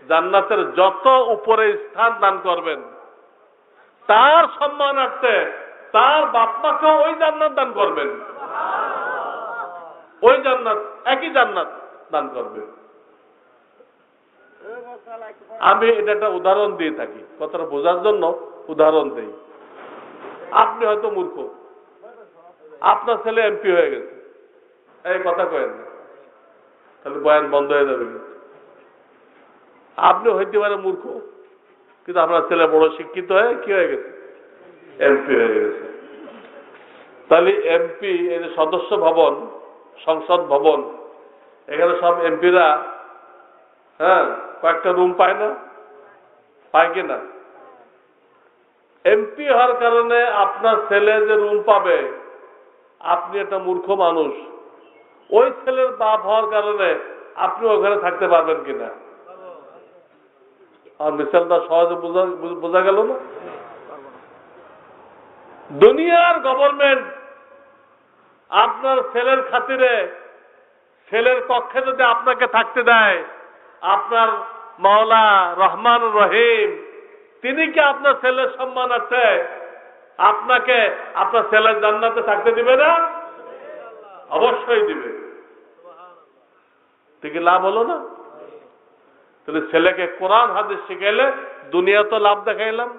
জান্নাতের যত উপরে স্থান দান করবেন, তার সম্মানার্থে তার বাপ মাকেও ওই জান্নাত দান করবেন। ওই জান্নাত, একই জান্নাত দান করবেন। আমি এটা একটা উদাহরণ দিয়ে থাকি, কথাটা বোঝার জন্য উদাহরণ দেই। আপনি হয়তো মূর্খ, আপনার ছেলে এমপি হয়ে গেছে, এই কথা কয়েন না, তাহলে বয়ান বন্ধ হয়ে যাবে। আপনি হইতে পারে মূর্খ, কিন্তু আপনার ছেলে বড় শিক্ষিত হয়ে কি হয়ে গেছে, এমপি হয়ে গেছে। তাহলে এমপি, এই যে সদস্য ভবন, সংসদ ভবন, এখানে সব এমপিরা কয়েকটা রুম পায় না, পায় কিনা? এমপি হওয়ার কারণে আপনার ছেলে যে রুম পাবে, আপনি একটা মূর্খ মানুষ, ওই ছেলের বাপ হওয়ার কারণে আপনি ওখানে থাকতে পারবেন কিনা? আর মিসালটা সহজে বোঝা গেল না? দুনিয়ার গভর্নমেন্ট আপনার ছেলের খাতিরে, ছেলের পক্ষে যদি আপনাকে থাকতে দেয়, আপনার মাওলা রহমান রহিম তিনি কি আপনার ছেলের সম্মান আছে আপনাকে আপনার ছেলের জান্নাতে থাকতে দিবে না? অবশ্যই দিবে। ঠিক লাভ হলো না? তাহলে ছেলেকে কোরআন হাদিস শিখাইলে দুনিয়া তো লাভ দেখাইলাম,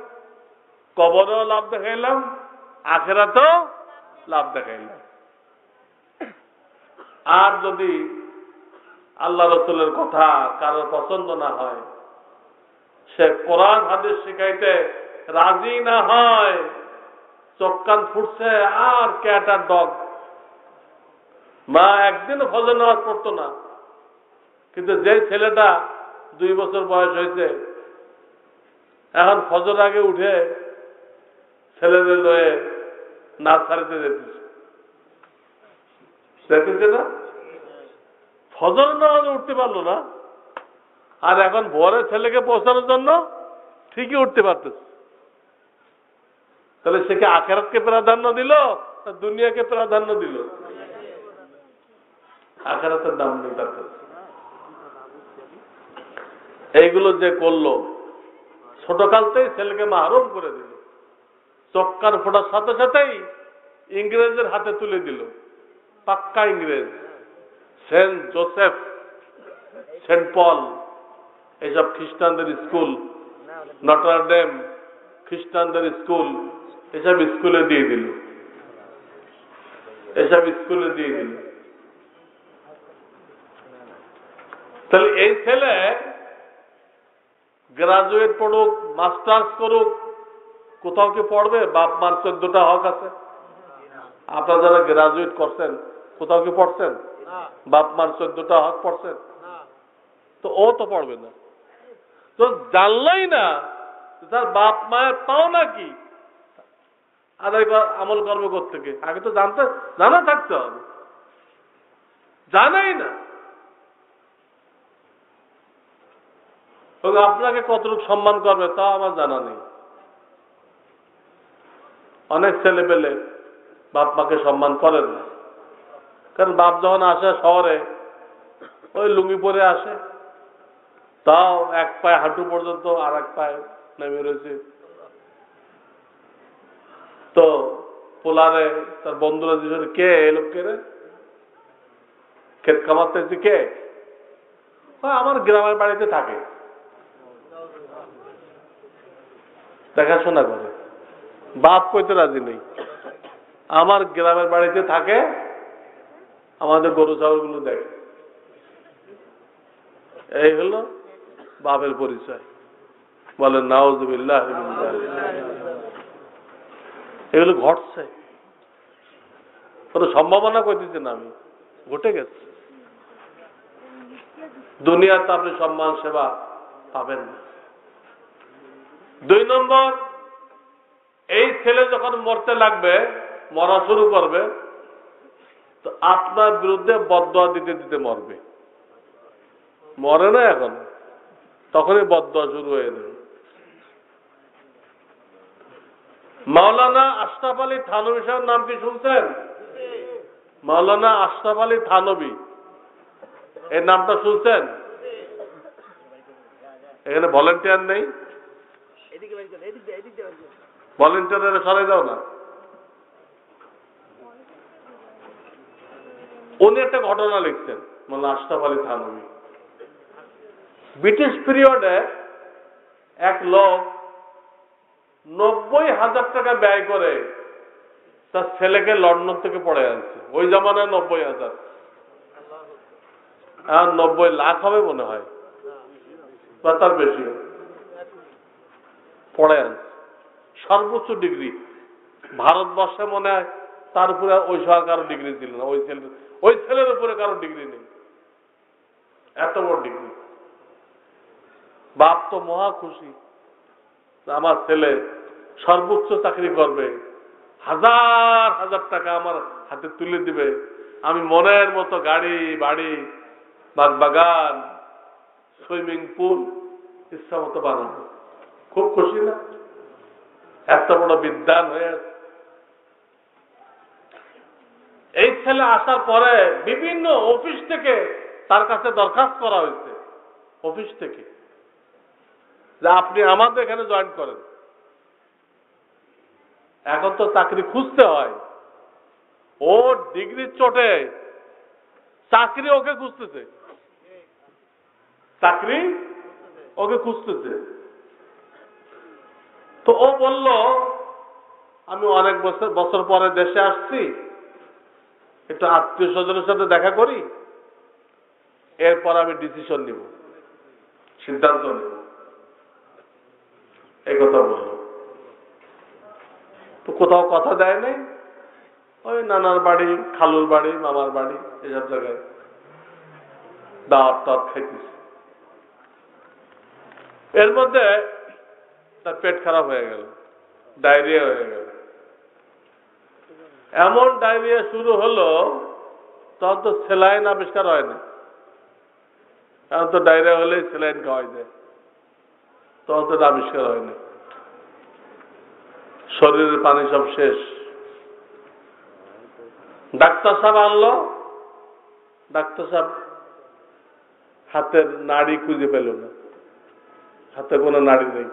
কবরেও লাভ দেখাইলাম, আখিরাতেও লাভ দেখাইলাম। আর যদি আল্লাহ রাসূলের কথা কারো পছন্দ না হয়, সে কোরআন হাদিস শিখাইতে রাজি না হয়, চোখ কান ফুটছে আর ক্যাটার ডগ, মা একদিনও ফজর নামাজ পড়তো না, কিন্তু যে ছেলেটা 2 বছর বয়স হয়েছে, এখন ফজর আগে উঠে ছেলেদের লয়ে নার্সারিতে যেতেছে না, ফজর নামাজে উঠতে পারলো না, আর এখন ভোরে ছেলেকে পৌঁছানোর জন্য ঠিকই উঠতে পারতেছে। তাহলে সে কি আখিরাতকে প্রাধান্য দিল না দুনিয়াকে প্রাধান্য দিল? আখিরাতের দাম নেই তার কাছে। এইগুলো যে করলো, ছোটকালতেই ছেলেকে মাহরুম করে দিল, চক্কার ফোটার সাথে সাথেই ইংরেজের হাতে তুলে দিল, পাক্কা ইংরেজ। সেন্ট জোসেফ, সেন্ট পল, এইসব খ্রিস্টানদের স্কুল, নটরডেম খ্রিস্টানদের স্কুল, এসব স্কুলে দিয়ে দিল, এসব স্কুলে দিয়ে দিল। তাহলে এই ছেলে গ্রাজুয়েট পড়ুক, মাস্টার্স করুক, কোথাও কি পড়বে? বাপ মার 14টা হক আছে। আপনারা যারা গ্রাজুয়েট করছেন কোথাও কি পড়ছেন? বাপ মার 14টা হক পড়ছেন? তো ও তো পড়বে না, তো জানলাই না তার বাপ মায়ের পাও নাকি আদায় আমল কর্ম করতে গিয়ে। আগে তো জানা থাকতে হবে, জানাই না। আপনাকে কতটুকু সম্মান করবে তাও আমার জানা নেই। অনেক ছেলে পেলে বাপ মাকে সম্মান করেন না, কারণ বাপ যখন আসে শহরে ওই লুঙ্গি পরে আসে, তাও এক পায়ে হাঁটু পর্যন্ত, আর এক পায়ে নেমে রয়েছে। তো পোলারে তার বন্ধুরা জিজ্ঞেস, কে এই লোককে রে, ক্ষেত খামাতেছি কে? আমার গ্রামের বাড়িতে থাকে, দেখাশোনা করে। বাপ কইতে রাজি নেই, আমার গ্রামের বাড়িতে থাকে, আমাদের গরু ছাগলগুলো দেখে। এই হলো বাপের পরিচয়। বলেন নাউযুবিল্লাহ। এগুলো ঘটছে, কোনো সম্ভাবনা কইতেছি না আমি, ঘটে গেছে। দুনিয়াতে আপনি সম্মান সেবা পাবেন না। 2 নম্বর, এই ছেলে যখন মরতে লাগবে, মরা শুরু করবে, তো আপনার বিরুদ্ধে বদদোয়া দিতে দিতে মরবে। মরে না এখন, তখনই বদদোয়া শুরু হয়ে যাবে। মাওলানা আশরাফ আলী থানভী সাহেবের নাম কি শুনছেন? মাওলানা আশরাফ আলী থানভী, এই নামটা শুনছেন? এখানে ভলেন্টিয়ার নেই, ভলেন্টিয়ারের সরাই দাও না। উনি একটা ঘটনা লিখছেন, মাওলানা আশরাফ আলী থানভী। ব্রিটিশ পিরিয়ডে এক লোক 90,000 টাকা ব্যয় করে তার ছেলেকে লন্ডন থেকে পড়ে আনছে। ওই জামানায় 90,000। এখন 90 লাখ হবে মনে হয় বা তার বেশি পড়ে আছে সর্বোচ্চ ডিগ্রি ভারতবর্ষে মনে হয় তার উপরে ওই সময় কারো ডিগ্রি ছিল না ওই ছেলের উপরে কারো ডিগ্রি নেই এত বড় ডিগ্রি বাপ তো মহা খুশি আমার ছেলে সর্বোচ্চ চাকরি করবে হাজার হাজার টাকা আমার হাতে তুলে দিবে আমি মনের মতো গাড়ি বাড়ি বাগান সুইমিং পুল ইচ্ছা মতো বানাবো খুব খুশি না এত বড় বিদ্যান হয়ে আছে এই ছেলে আসার পরে বিভিন্ন অফিস থেকে তার কাছে দরখাস্ত করা হয়েছে অফিস থেকে যে আপনি আমাদের এখানে জয়েন করেন এখন তো চাকরি খুঁজতে হয় ও ডিগ্রির চোটে চাকরি ওকে খুঁজতেছে চাকরি ওকে খুঁজতেছে তো ও বলল আমি অনেক বছর পরে দেশে আসছি একটু আত্মীয় স্বজনের সাথে দেখা করি এরপর আমি ডিসিশন নিব সিদ্ধান্ত নেব এই কথা বলল তো কোথাও কথা দেয় নাই ওই নানার বাড়ি খালুর বাড়ি মামার বাড়ি এসব জায়গায় দাওয়াত টাওয়াত খাইতেছে এর মধ্যে তার পেট খারাপ হয়ে গেল ডায়রিয়া হয়ে গেল এমন ডায়রিয়া শুরু হলো তখন তো স্যালাইন আবিষ্কার হয়নি এখন তো ডায়রিয়া হলেই স্যালাইন খাওয়াই যায় তখন তো আবিষ্কার হয়নি শরীরের পানি সব শেষ ডাক্তার সাহেব আনলো ডাক্তার সাহেব হাতের নাড়ি খুঁজে পেল না হাতে কোনো নাড়ি নেই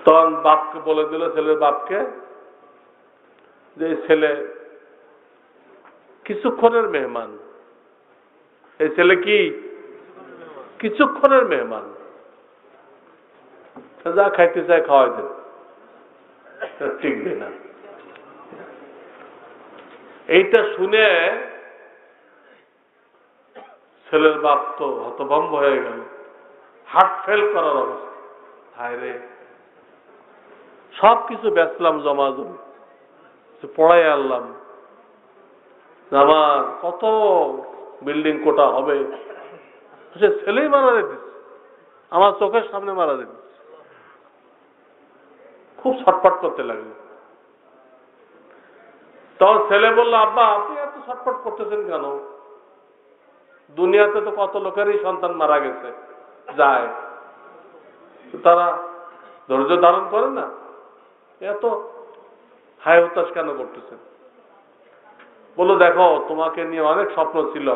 তখন বাপকে বলে দিল ছেলের বাপকে যে ছেলে কিছুক্ষণের মেহমান এই ছেলে কি কিছুক্ষণের মেহমান যা খাইতে চায় খাওয়াই দেন টিকবে না এইটা শুনে ছেলের বাপ তো হতভম্ব হয়ে গেল হার্ট ফেল করার অবস্থা হায় রে সবকিছু বেচলাম জমা জমি পড়াই আনলাম আমার কত বিল্ডিং কোটা হবে সে ছেলেই মারা দিচ্ছে আমার চোখের সামনে মারা দিচ্ছে খুব ছটফট করতে লাগলো তখন ছেলে বললো আব্বা আপনি এত ছটফট করতেছেন কেন দুনিয়াতে তো কত লোকেরই সন্তান মারা গেছে যায় তারা ধৈর্য ধারণ করে না এত হাই হতাশ কেন করতেছেন বলো দেখো তোমাকে নিয়ে অনেক স্বপ্ন ছিল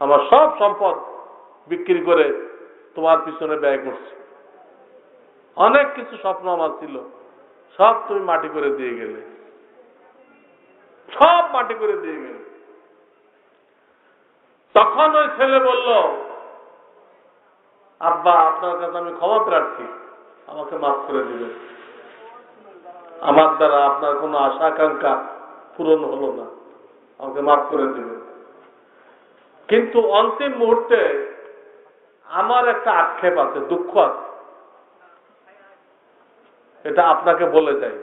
আমার সব সম্পদ বিক্রি করে তোমার পিছনে ব্যয় করছি অনেক কিছু স্বপ্ন আমার ছিল সব তুমি মাটি করে দিয়ে গেলে সব মাটি করে দিয়ে গেলে তখন ওই ছেলে বলল আব্বা আপনার কাছে আমি ক্ষমা প্রার্থী আমাকে মাফ করে দিবেন আমার দ্বারা আপনার কোনো আশা আকাঙ্ক্ষা পূরণ হলো না আমাকে মাফ করে দিবেন কিন্তু অন্তিম মুহূর্তে আমার একটা আক্ষেপ আছে দুঃখ আছে এটা আপনাকে বলে যাই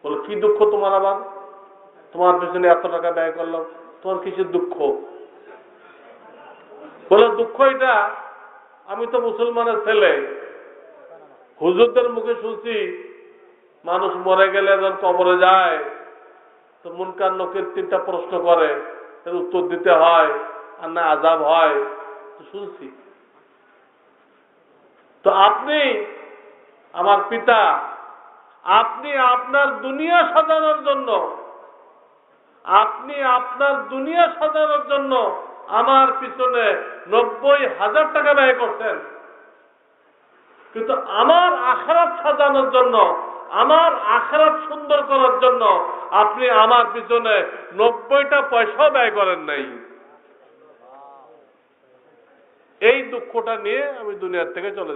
বলো কি দুঃখ তোমার আবার তোমার পিছনে এত টাকা ব্যয় করলাম তোমার কিসের দুঃখ বলে দুঃখ এটা আমি তো মুসলমানের ছেলে হুজুরদের মুখে শুনছি মানুষ মরে গেলে যখন কবরে যায় তো মুনকার নকির 3টা প্রশ্ন করে এর উত্তর দিতে হয় আর না আযাব হয় তো শুনছি তো আপনি আমার পিতা আপনি আপনার দুনিয়া সাজানোর জন্য আমার পিছনে 90,000 টাকা ব্যয় করছেন কিন্তু আমার আখিরাত সাজানোর জন্য আমার আখিরাত সুন্দর করার জন্য আপনি আমার পিছনে 90টা পয়সা ব্যয় করেন নাই এই দুঃখটা নিয়ে আমি দুনিয়ার থেকে চলে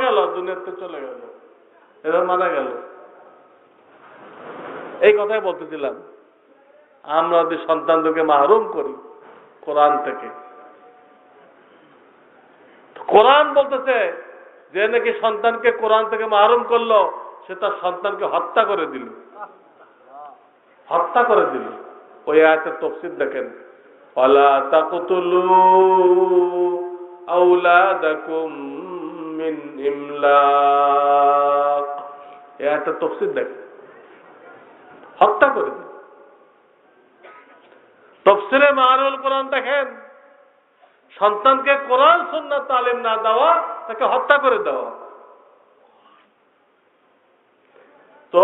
গেল দুনিয়াতে চলে গেল এরা মারা গেল এই কথাই বলতেছিলাম, আমরা যদি সন্তানদেরকে মাহরুম করি কোরআন থেকে, কোরআন বলতেছে যে নাকি সন্তানকে কোরআন থেকে মাহরুম করলো সে তার সন্তানকে হত্যা করে দিল, হত্যা করে দিল। ওই আয়াতের তাফসীর দেখেন, ওয়ালা তাকতুলু আওলাদাকুম মিন ইমলাক, এই আয়াতের তাফসীর দেখেন, হত্যা করে দিল। তাফসীরে মাআরুল কোরআন দেখেন, সন্তানকে কোরআন সুন্নাত তালিম না দেওয়া তাকে হত্যা করে দেওয়া। তো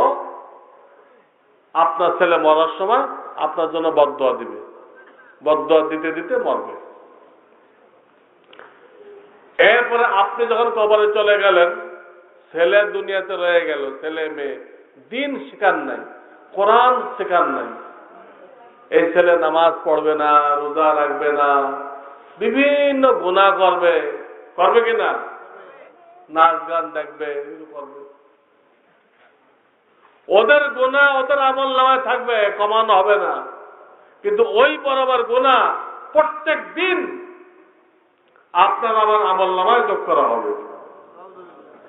আপনার ছেলে মরার সময় আপনার জন্য বদদুয়া দিবে, বদদুয়া দিতে দিতে মরবে। এরপরে আপনি যখন কবরে চলে গেলেন, ছেলে দুনিয়াতে রয়ে গেল, ছেলে মেয়ে দিন শেখার নাই, কোরআন শেখার নাই। এই ছেলে নামাজ পড়বে না, রোজা রাখবে না, বিভিন্ন গুনাহ করবে, করবে কিনা, নাচ গান দেখবে, এগুলো করবে। ওদের গুনাহ ওদের আমল নামায় থাকবে, কমানো হবে না। কিন্তু ওই বরাবর গুনাহ প্রত্যেক দিন আপনার আমার আমল নামায় যোগ করা হবে,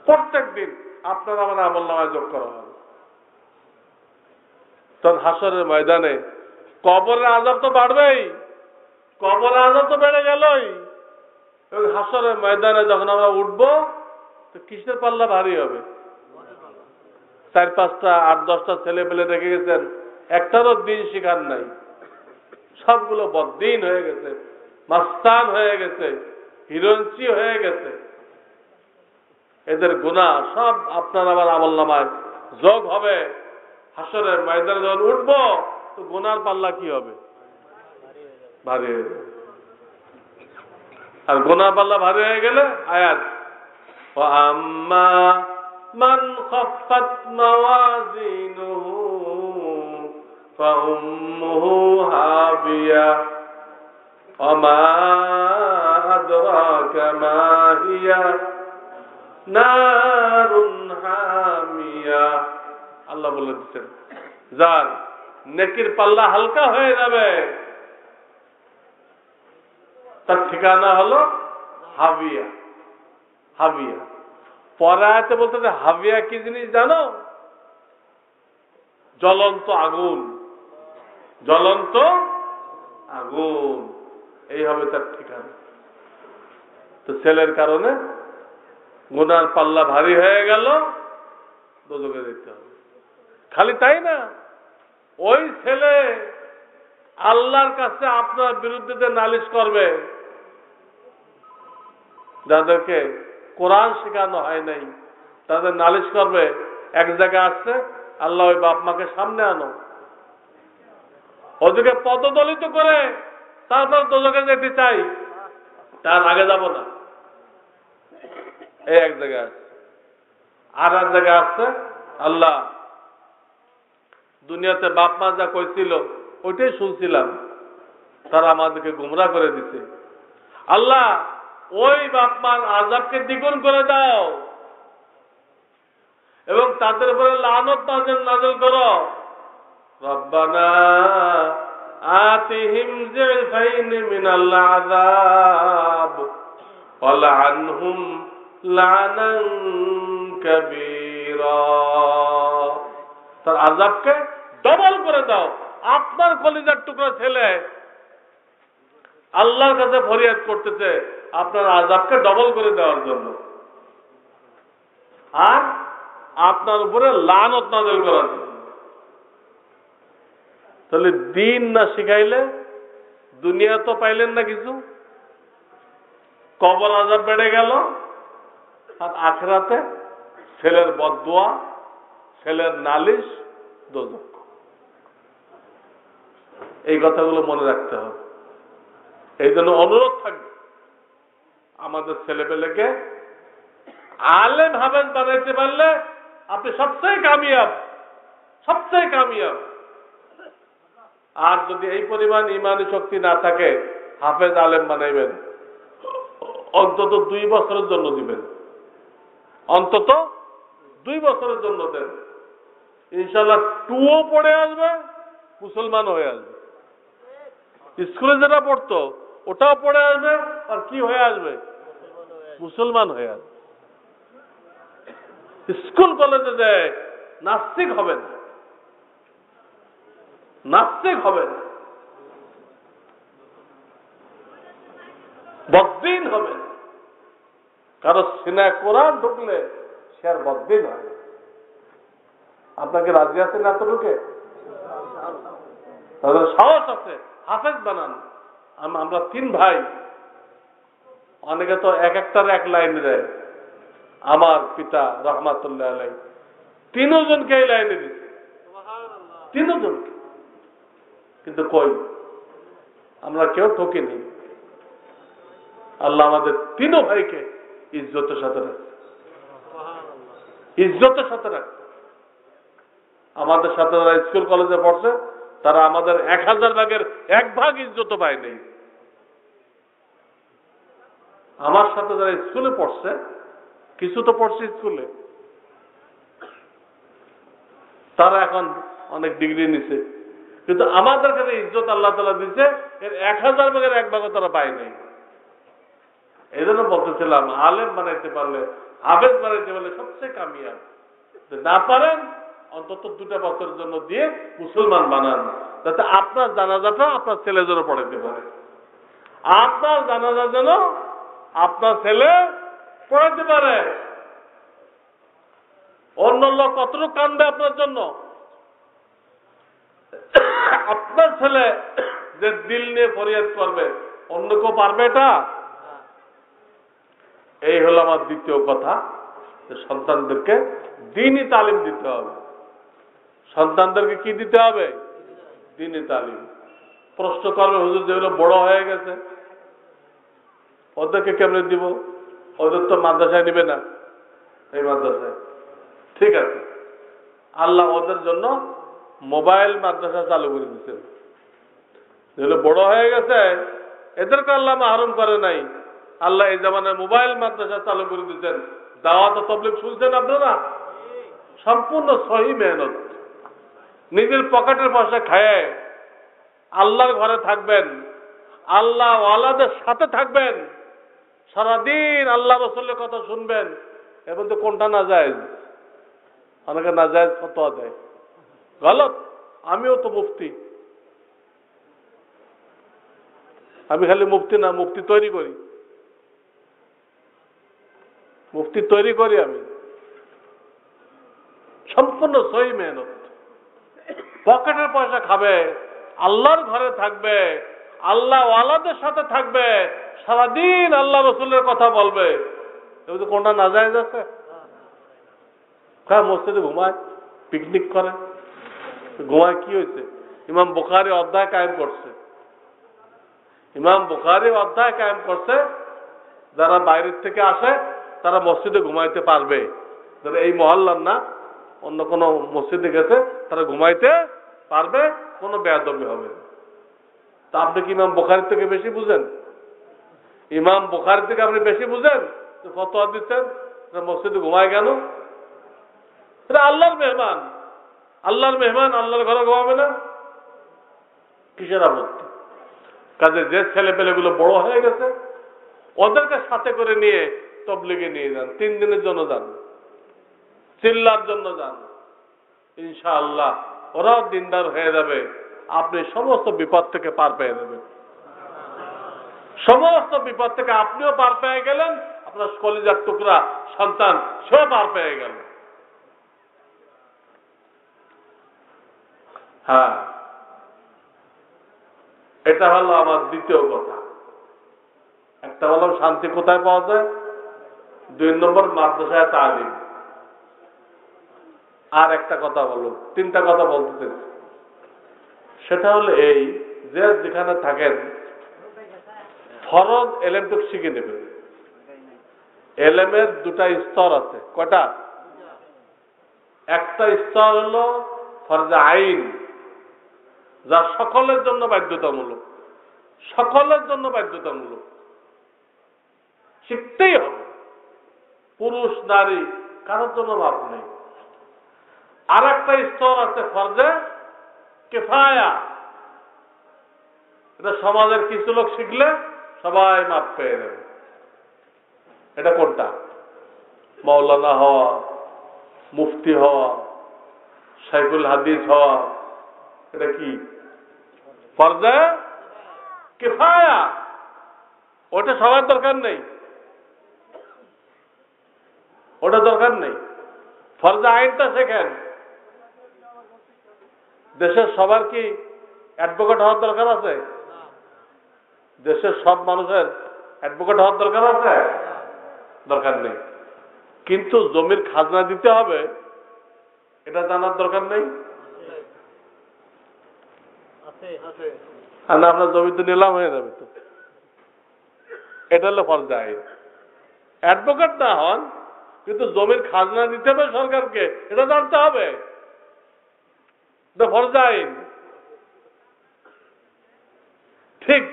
প্রত্যেক দিন আপনার আমার আমল নামায় যোগ করা হবে। তখন হাসরের ময়দানে কবরের আযাব তো বাড়বেই, কবরের আযাব তো বেড়ে গেলই। এবং হাসরের ময়দানে যখন আমরা উঠবো তো কিসের পাল্লা ভারী হবে? 4-5টা 8-10টা ছেলে পেলে রেখে গেছেন, একটারও দিন শিখার নাই, সবগুলো বদ্দিন হয়ে গেছে, মাস্তান হয়ে গেছে, হিরঞ্চি হয়ে গেছে। এদের গুনাহ সব আপনার আমার আমলনামায় যোগ হবে। হাসরের ময়দানে যখন উঠবো তো গুনার পাল্লা কি হবে? ভারী হয়ে যাবে। আর গুনার পাল্লা ভারী হয়ে গেলে আয়াত, ওয়া আম্মা মান খাফফাত মাওয়াজিনুহু ফাউম্মুহু হাবিয়া ওয়া মা আদরাকা মা হিয়া নারুন হামিয়া। আল্লাহ বলে দিচ্ছেন, যার নেকির পাল্লা হালকা হয়ে যাবে তার ঠিকানা হলো হাবিয়া। হাবিয়া পরে আয়াতে বলতে, হাবিয়া কি জিনিস জানো? জ্বলন্ত আগুন, জ্বলন্ত আগুন, এই হবে তার ঠিকানা। তো ছেলের কারণে গুনার পাল্লা ভারী হয়ে গেল, দোজখে যেতে হবে। খালি তাই না, ওই ছেলে আল্লাহর কাছে আপনার বিরুদ্ধে নালিশ করবে, যাদেরকে কোরআন শেখানো হয় নাই তাদের নালিশ করবে। এক জায়গায় আসছে, আল্লাহ ওই বাপ মাকে সামনে আনো, ওদেরকে পদদলিত করে তারপর দোজখে যেতে চাই, তার আগে যাব না। এই এক জায়গায় আসছে। আর এক জায়গায় আসছে, আল্লাহ দুনিয়াতে বাপ মা যা কইছিল ওইটাই শুনছিলাম, তারা আমাদেরকে গুমরা করে দিছে। আল্লাহ ওই বাপ মার আযাবকে দ্বিগুণ করে দাও এবং তাদের উপরে লানত নাযিল করো। রব্বানা আতিহিম যিফাইন মিনাল আযাব ওয়া লা'আনহুম লা'নান কাবীরা, তার আযাবকে ডবল করে দাও। আপনার কলিজার টুকরা ছেলে আল্লাহর কাছে ফরিয়াদ করতেছে আপনার আযাবকে ডবল করে দেওয়ার জন্য, আর আপনার উপরে লানত নাযিল করার জন্য। তাহলে দিন না শিখাইলে দুনিয়া তো পাইলেন না কিছু, কবর আযাব বেড়ে গেল, আর আখিরাতে ছেলের বদদুয়া, ছেলের নালিশ, দোজখ। এই কথাগুলো মনে রাখতে হবে। এই জন্য অনুরোধ থাকবে আমাদের ছেলেপেলেকে আলেম হাফেজ বানাইতে পারলে আপনি সবচেয়ে কামিয়াব, সবচেয়ে কামিয়াব। আর যদি এই পরিমাণ ইমানি শক্তি না থাকে, হাফেজ আলেম বানাইবেন, অন্তত 2 বছরের জন্য দিবেন, অন্তত 2 বছরের জন্য দেন। ইনশাল্লাহ টুও পড়ে আসবে, মুসলমান হয়ে আসবে। স্কুলে যেটা পড়তো ওটাও পড়ে আসবে, আর কি হয়ে আসবে? মুসলমান হয়ে আসবে। স্কুল কলেজে যে নাস্তিক হবেন, নাস্তিক হবেন, বদ্দিন হবেন, কারো সিনায় কোরআন ঢুকলে সে আর বদ্দিন হয় না। আপনাকে রাজি আছেন না এতটুকু? তাদের সাহস আছে, হাফেজ বানান। আমরা 3 ভাই, অনেকে তো এক একটার এক লাইন দেয়। আমার পিতা রহমাতুল্লাহ আলাই 3 জনকে এই লাইনে দিচ্ছে, 3 জনকে। কিন্তু কই, আমরা কেউ ঠকিনি। আল্লাহ আমাদের 3 ভাইকে ইজ্জতের সাথে রাখছে, ইজ্জতের সাথে রাখছে। আমাদের সাথে যারা স্কুল কলেজে পড়ছে তারা আমাদের 1000 ভাগের 1 ভাগ ইজ্জত পায় নেই। আমার সাথে যারা স্কুলে পড়ছে, কিছু তো পড়ছে স্কুলে, তারা এখন অনেক ডিগ্রি নিছে, কিন্তু আমাদের কাছে ইজ্জত আল্লাহ তাআলা দিচ্ছে এর 1000 ভাগের 1 ভাগও তারা পায় নাই। এই জন্য বলতেছিলাম, আলেম বানাইতে পারলে, হাফেজ বানাইতে পারলে সবচেয়ে কামিয়াব। না পারেন অন্তত 2টা বছরের জন্য দিয়ে মুসলমান বানান, যাতে আপনার জানাজাটা আপনার ছেলে যেন পড়াইতে পারে, আপনার জানাজা যেন আপনার ছেলে পড়াইতে পারে। অন্য লোক কতটুকু কান্দে আপনার জন্য, আপনার ছেলে যে দিল নিয়ে ফরিয়াদ করবে, অন্য কেউ পারবে এটা? এই হলো আমার দ্বিতীয় কথা, যে সন্তানদেরকে দ্বীনি তালিম দিতে হবে। সন্তানদেরকে কি দিতে হবে? দ্বীনি তালিম। প্রশ্ন করবে, হুজুর যেগুলো বড় হয়ে গেছে ওদেরকে কেমনে দিব? ওদের তো মাদ্রাসায় নিবে না, এই মাদ্রাসায়। ঠিক আছে, আল্লাহ ওদের জন্য মোবাইল মাদ্রাসা চালু করে দিচ্ছেন। যেগুলো বড় হয়ে গেছে এদেরকে আল্লাহ মাহরুম করে নাই, আল্লাহ এই জামানায় মোবাইল মাদ্রাসা চালু করে দিচ্ছেন। দাওয়াত ও তাবলীগ শুনছেন আপনারা? সম্পূর্ণ সহি মেহনত, নিজের পকেটের পয়সা খায় আল্লাহর ঘরে থাকবেন, আল্লাহ ওয়ালাদের সাথে থাকবেন, সারাদিন আল্লাহ রাসূলের কথা শুনবেন। এবার তো কোনটা না যায়? অনেকে না যায় ফতোয়া দেয়, গলত। আমিও তো মুফতি, আমি খালি মুফতি না, মুফতি তৈরি করি, মুফতি তৈরি করি আমি। সম্পূর্ণ সহি মেহনত, পকেটের পয়সা খাবে, আল্লাহর ঘরে থাকবে, আল্লাহ ওয়ালাদের সাথে থাকবে, সারাদিন আল্লাহ রসুলের কথা বলবে। এবার তো কোনটা না যায় যাচ্ছে? হ্যাঁ, মসজিদে ঘুমায়, পিকনিক করে, ঘুমায়। কি হয়েছে? ইমাম বুখারী অধ্যায় কায়েম করছে, ইমাম বুখারী অধ্যায় কায়েম করছে, যারা বাইরের থেকে আসে তারা মসজিদে ঘুমাইতে পারবে। যারা এই মহল্লার না, অন্য কোনো মসজিদে গেছে তারা ঘুমাইতে পারবে, কোনো বেয়াদবি হবে। তা আপনি কি ইমাম বুখারী থেকে বেশি বুঝেন? ইমাম বুখারী থেকে আপনি বেশি বুঝেন? ফতোয়া দিচ্ছেন মসজিদে ঘুমায় কেন? এটা আল্লাহর মেহমান, আল্লাহর মেহমান আল্লাহর ঘরে ঘুমাবে না, কিসের আপত্তি? কাজে যে ছেলে পেলেগুলো বড় হয়ে গেছে ওদেরকে সাথে করে নিয়ে তবলিগে নিয়ে যান, 3 দিনের জন্য যান, চিল্লার জন্য যান। ইনশাআল্লাহ ওরাও দিনদার হয়ে যাবে, আপনি সমস্ত বিপদ থেকে পার পেয়ে যাবেন। সমস্ত বিপদ থেকে আপনিও পার পেয়ে গেলেন, আপনার কলিজার টুকরা সন্তান সেও পার পেয়ে গেল। হ্যাঁ, এটা হলো আমার দ্বিতীয় কথা। একটা হলো শান্তি কোথায় পাওয়া যায়, 2 নম্বর মাদ্রাসায় তালিম। আর একটা কথা বলো, 3টা কথা বলতে চাইছি। সেটা হলো এই যে যেখানে থাকেন ফরজ এলেমটুক শিখে নেবেন। এলেমের 2টা স্তর আছে। কয়টা? একটা স্তর হলো ফরজে আইন, যা সকলের জন্য বাধ্যতামূলক, সকলের জন্য বাধ্যতামূলক, শিখতেই হবে, পুরুষ নারী কারোর জন্য মাপ নেই। আর একটা স্তর আছে ফরজে কিফায়া। এটা সমাজের কিছু লোক শিখলে সবাই মাপ পেয়ে যাবে। এটা কোনটা? মাওলানা হওয়া, মুফতি হওয়া, শাইখুল হাদিস হওয়া, এটা কি? ফরজে কিফায়া। ওটা সবার দরকার নেই, ওটা দরকার নেই। ফরজে আইনটা শেখেন। দেশের সবার কি অ্যাডভোকেট হওয়ার দরকার আছে? দেশের সব মানুষের অ্যাডভোকেট হওয়ার দরকার আছে? দরকার নেই। কিন্তু জমির খাজনা দিতে হবে এটা জানার দরকার নেই। আর না আপনার জমি তো নিলাম হয়ে যাবে তো। এটা হলো ফরজে আইন। অ্যাডভোকেট না হন, কিন্তু জমির খাজনা দিতে হবে সরকারকে, এটা জানতে হবে। এটা ফরজে আইন। ঠিক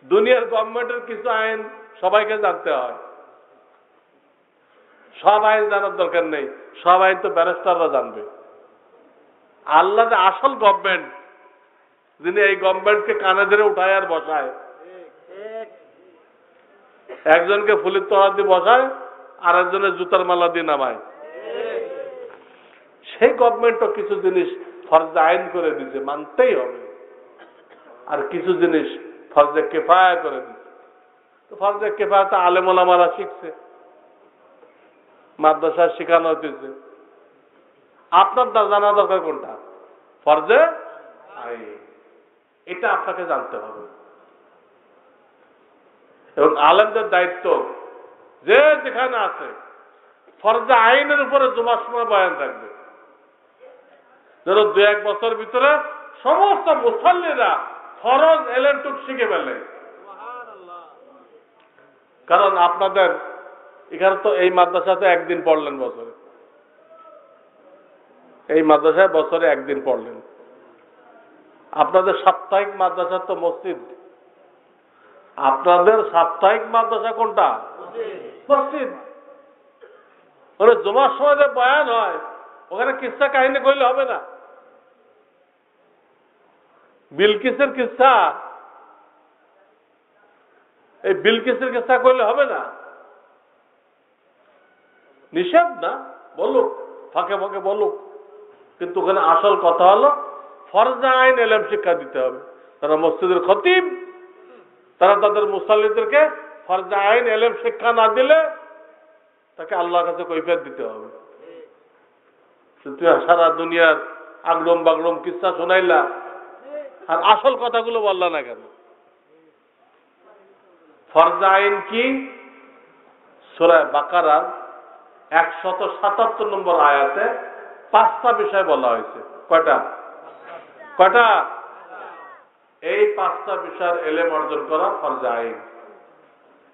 দুনিয়ার গভর্নমেন্টের কিছু আইন সবাইকে জানতে হয়। সব আইন জানার দরকার নেই, সব আইন তো ব্যারিস্টাররা জানবে। আল্লাহ যে আসল গভর্নমেন্ট, যিনি এই গভর্নমেন্টকে কানে ধরে উঠায় আর বসায়, একজনকে ফুলের তোড়া দিয়ে বসায় আর একজনের জুতার মালা দিয়ে নামায়, সেই গভর্নমেন্টও কিছু জিনিস ফরজে আইন করে দিচ্ছে, মানতেই হবে। আর কিছু জিনিস ফরজে কিফায়া করে দিচ্ছে। তো ফরজে কিফায়া তো আলেম ওলামারা শিখছে, মাদ্রাসায় শেখানো হচ্ছে। আপনার জানা দরকার কোনটা? ফরজে আইন। এটা আপনাকে জানতে হবে। এবং আলেমদের দায়িত্ব যে যেখানে আছে ফরজে আইনের উপরে জুমার সময় বয়ান থাকবে, যেন 2-1 বছর ভিতরে সমস্ত মুসাল্লিরা ফরজ এলেমটুক শিখে ফেলে। কারণ আপনাদের এখানে তো এই মাদ্রাসাতে একদিন পড়লেন বছরে, এই মাদ্রাসায় বছরে একদিন পড়লেন। আপনাদের সাপ্তাহিক মাদ্রাসা তো মসজিদ। আপনাদের সাপ্তাহিক মাদ্রাসা কোনটা? মসজিদ। ওখানে জুমার সময় যে বয়ান হয়, ওখানে কিসসা কাহিনী কইলে হবে না। বিলকিসের কিসসা, এই বিলকিসের কিসসা কইলে হবে না। নিষেধ না, বলুক, ফাঁকে ফাঁকে বলুক, কিন্তু ওখানে আসল কথা হলো ফরজে আইন এলেম শিক্ষা দিতে হবে। তারা মসজিদের খতিব, তারা তাদের মুসাল্লিদেরকে ফরজে আইন এলেম শিক্ষা না দিলে তাকে আল্লাহর কাছে কৈফিয়ত দিতে হবে। তুমি সারা দুনিয়ার আগরম বাগরম কিসসা শোনাইলা আর আসল কথাগুলো বললা না কেন? ফরজে আইন কি? সূরা বাকারা 177 নম্বর আয়াতে 5টা বিষয় বলা হয়েছে। কয়টা? কয়টা? এই 5টা বিষয়ের এলেম অর্জন করা ফরজে আইন।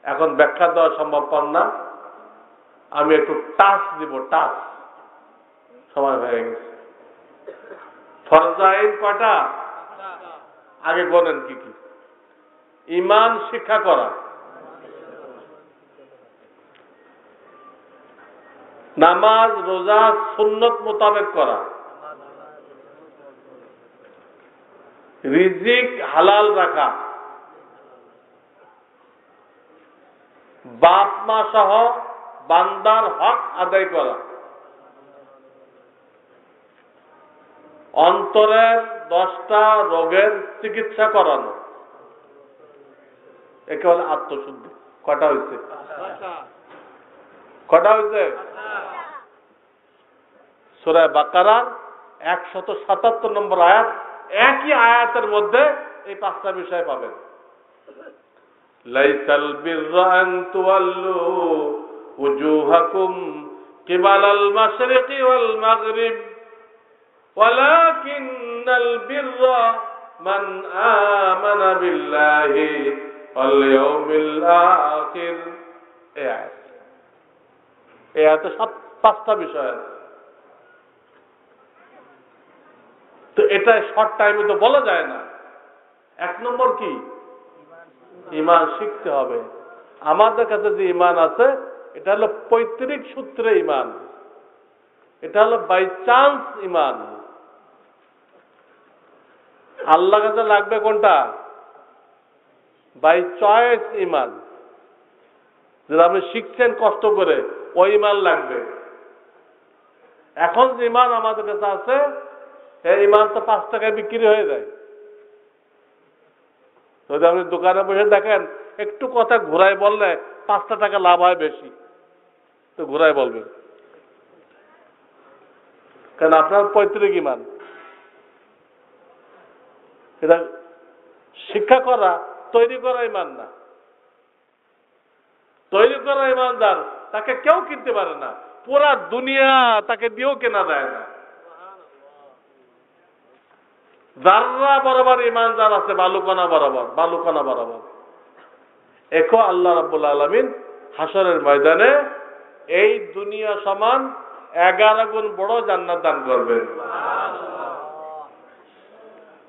এখন ব্যাখ্যা দেওয়া সম্ভবপর না, আমি একটু টাচ দিব, টাচ। সময় হয়ে গেছে। ফরজে আইন কয়টা? আগে বলেন কি কি? ঈমান শিক্ষা করা, নামাজ রোজা সুন্নত মোতাবেক করা, রিজিক হালাল রাখা, বাপ মা সহ বান্দার হক আদায় করা, অন্তরের 10টা রোগের চিকিৎসা করানো, একে বলে আত্মশুদ্ধি। কটা হয়েছে? কটা হয়েছে? সূরা বাকারা 177 নম্বর আয়াত, একই আয়াতের মধ্যে এই 5টা বিষয় পাবেন। লাইসাল বিররা আন তুওয়াল্লু উজুহাকুম কিবালাল মাশরিকি ওয়াল মাগরিব ওয়ালাকিন্নাল বিররা মান আমানা বিল্লাহি ওয়াল ইয়াউমিল আখির। এই আয়াতে 5টা বিষয় আছে। তো এটা শর্ট টাইমে তো বলা যায় না। 1 নম্বর কি? ঈমান শিখতে হবে। আমাদের কাছে যে ঈমান আছে এটা হলো পৈতৃক সূত্রে ঈমান। এটা হলো বাই চান্স ইমান। আল্লাহ কাছে লাগবে কোনটা? বাই চয়েস ইমান, যেটা আপনি শিখছেন কষ্ট করে, ওই ইমান লাগবে। এখন যে ইমান আমাদের কাছে আছে, এই ইমান তো 5 টাকায় বিক্রি হয়ে যায়। যদি আপনি দোকানে বসে দেখেন, একটু কথা ঘুরাই বললে 5 টাকা লাভ হয় বেশি, তো ঘুরাই বলবেন, কারণ আপনার পৈতৃক ইমান। এটা শিক্ষা করা, তৈরি করা ইমান না। তৈরি করা ইমানদার, তাকে কেউ কিনতে পারে না, পুরা দুনিয়া তাকে দিয়েও কেনা যায় না। যারা বরাবর ইমানদার আছে, বালুকণা বরাবর, বালুকণা বরাবর। এখো আল্লাহ রাব্বুল আলামিন হাসরের ময়দানে এই দুনিয়া সমান 11 গুণ বড় জান্নাত দান করবেন।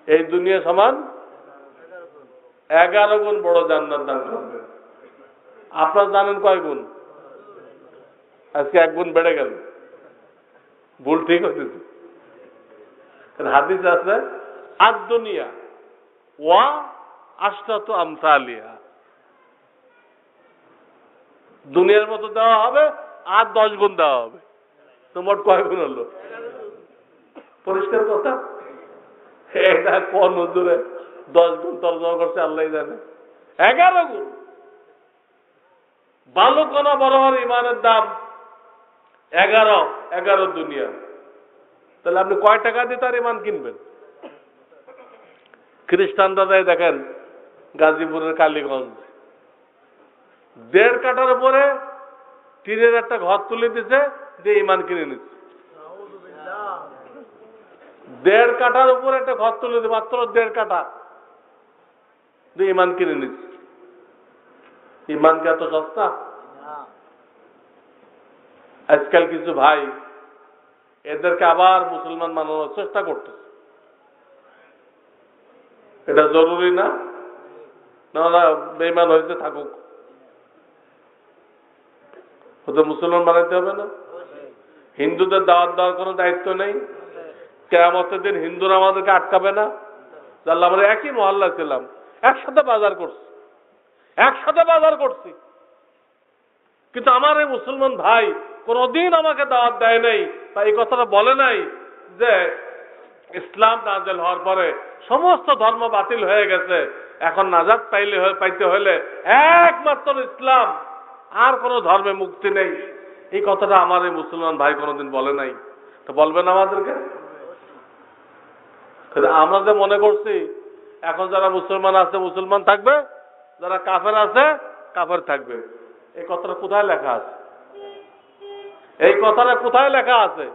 এই দুনিয়া সমান 11 গুণ বড় জান্নাত দান করবেন। আপনারা জানেন কয় গুণ? আজকে 1 গুণ বেড়ে গেল, ভুল ঠিক হয়েছে। হাদিস আছে, আদ দুনিয়া ওয়া আশরাতু আমসালিহা, দুনিয়ার মতো দেওয়া হবে আর 10 গুণ দেওয়া হবে। তো মোট কয় গুণ হলো? পরিষ্কার কথা। এটা কোন হুজুরে 10 গুণ তর্জমা করছে আল্লাহ জানে। 11 গুণ। বালুকণা বরাবর ইমানের দাম 11 দুনিয়া। তাহলে আপনি কয় টাকা দিয়ে তার ইমান কিনবেন? খ্রিস্টানরা যাই দেখেন গাজীপুরের কালীগঞ্জ, 1.5 কাঠার উপরে টিনের একটা ঘর তুলে দিছে, দিয়ে ইমান কিনে নিচ্ছে। 1.5 কাঠার উপরে একটা ঘর তুলে দিচ্ছে, মাত্র 1.5 কাঠা, দিয়ে ইমান কিনে নিচ্ছে। ইমান কি এত সস্তা? আজকাল কিছু ভাই এদেরকে আবার মুসলমান বানানোর চেষ্টা করতেছে। এটা জরুরি না? না, বেঈমান হইতে থাকুক, ওদের মুসলমান বানাইতে হবে না? হিন্দুদের দাওয়াত দেওয়ার কোনো দায়িত্ব নেই? কিয়ামতের দিন হিন্দুরা আমাদেরকে আটকাবে না? আল্লাহ, আমরা একই মহল্লা ছিলাম, একসাথে বাজার করছি, কিন্তু আমার এই মুসলমান ভাই কোনদিন আমাকে দাওয়াত দেয় নাই, বা এই কথাটা বলে নাই যে ইসলাম নাযিল হওয়ার পরে সমস্ত ধর্ম বাতিল হয়ে গেছে, এখন নাজাত পাইতে হলে একমাত্র ইসলাম, আর কোন ধর্মে মুক্তি নেই। এই কথাটা আমার এই মুসলমান ভাই কোনদিন বলে নাই। তো বলবেন আমাদেরকে? আমরা যে মনে করছি এখন যারা মুসলমান আছে মুসলমান থাকবে, যারা কাফের আছে কাফের থাকবে। এই কথাটা কোথায় লেখা আছে? এই কথাটা কোথায় লেখা আছে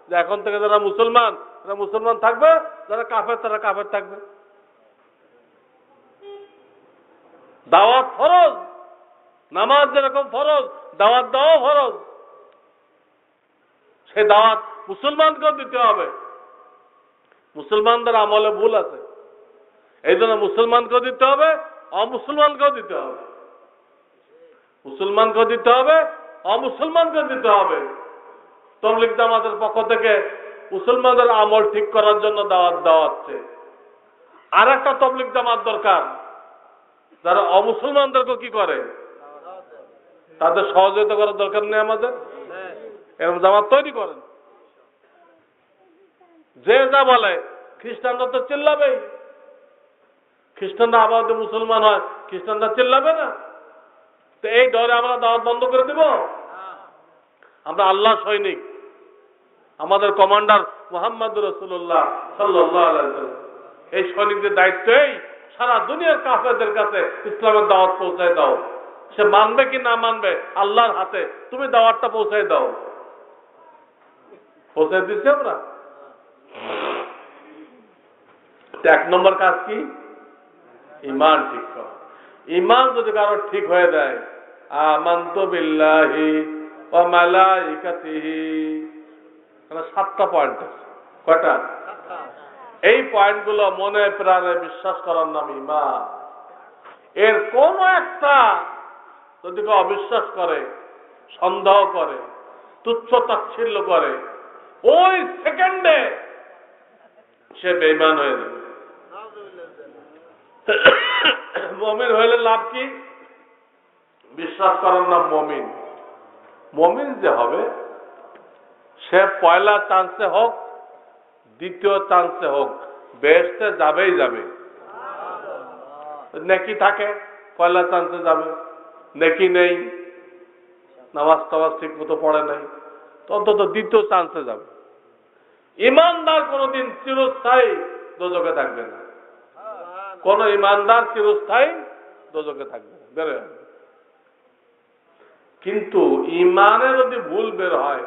যে এখন থেকে যারা মুসলমান তারা মুসলমান থাকবে, যারা কাফের তারা কাফের থাকবে? দাওয়াত ফরজ, নামাজ যেরকম ফরজ, দাওয়াত দেওয়া ফরজ। সে দাওয়াত মুসলমানকেও দিতে হবে। মুসলমানদের আমলে ভুল আছে, এই জন্য মুসলমানকেও দিতে হবে, অমুসলমানকেও দিতে হবে। মুসলমানকেও দিতে হবে, অমুসলমানকেও দিতে হবে। তাবলীগ জামাতের পক্ষ থেকে মুসলমানদের আমল ঠিক করার জন্য দাওয়াত দেওয়া হচ্ছে। আর একটা তাবলীগ জামাত দরকার, যারা অমুসলমানদেরকে কি করে, তাদের সহযোগিতা করার দরকার নেই আমাদের? এরকম জামাত তৈরি করেন। যে যা বলে, খ্রিস্টানরা তো চিল্লাবেই। খ্রিস্টানরা আবার মুসলমান হয়, খ্রিস্টানরা চিল্লাবে না? তো এই ডরে আমরা দাওয়াত বন্ধ করে দিব? আমরা আল্লাহ সৈনিক, আমাদের কমান্ডার মুহাম্মদুর রাসূলুল্লাহ সাল্লাল্লাহু আলাইহি ওয়াসাল্লাম, এই সৈনিকদের দায়িত্বই সারা দুনিয়ার কাফেরদের কাছে ইসলামের দাওয়াত পৌঁছায় দাও। সে মানবে কি না মানবে আল্লাহর হাতে, তুমি দাওয়াতটা পৌঁছায় দাও। পৌঁছায় দিচ্ছি আমরা। 1 নম্বর কাজ কি? ইমান ঠিক করা। ইমান যদি কারো ঠিক হয়ে যায়, আমানতু বিল্লাহি ওয়া মালাইকাতিহি, 7টা পয়েন্ট আছে। কয়টা? এই পয়েন্টগুলো মনে প্রাণে বিশ্বাস করার নাম ইমান। এর কোন একটা যদি কেউ অবিশ্বাস করে, সন্দেহ করে, তুচ্ছ তাচ্ছিল্য করে, ওই সেকেন্ডে সে বেঈমান হয়ে যাবে। মুমিন হইলে লাভ কি? বিশ্বাস করার নাম মুমিন। মুমিন যে হবে সে পয়লা চান্সে হোক দ্বিতীয় চান্সে হোক বেহেশতে যাবেই যাবে। নেকি থাকে পয়লা চান্সে যাবে, নেকি নেই, নামাজ টামাজ ঠিক মতো পড়ে নাই, তো অন্তত দ্বিতীয় চান্সে যাবে। ইমানদার কোনদিন চিরস্থায়ী দোজখে থাকবে না। কোন ইমানদার চিরস্থায়ী দোজখে থাকবে না, বের হয়ে। কিন্তু ইমানে যদি ভুল বের হয়,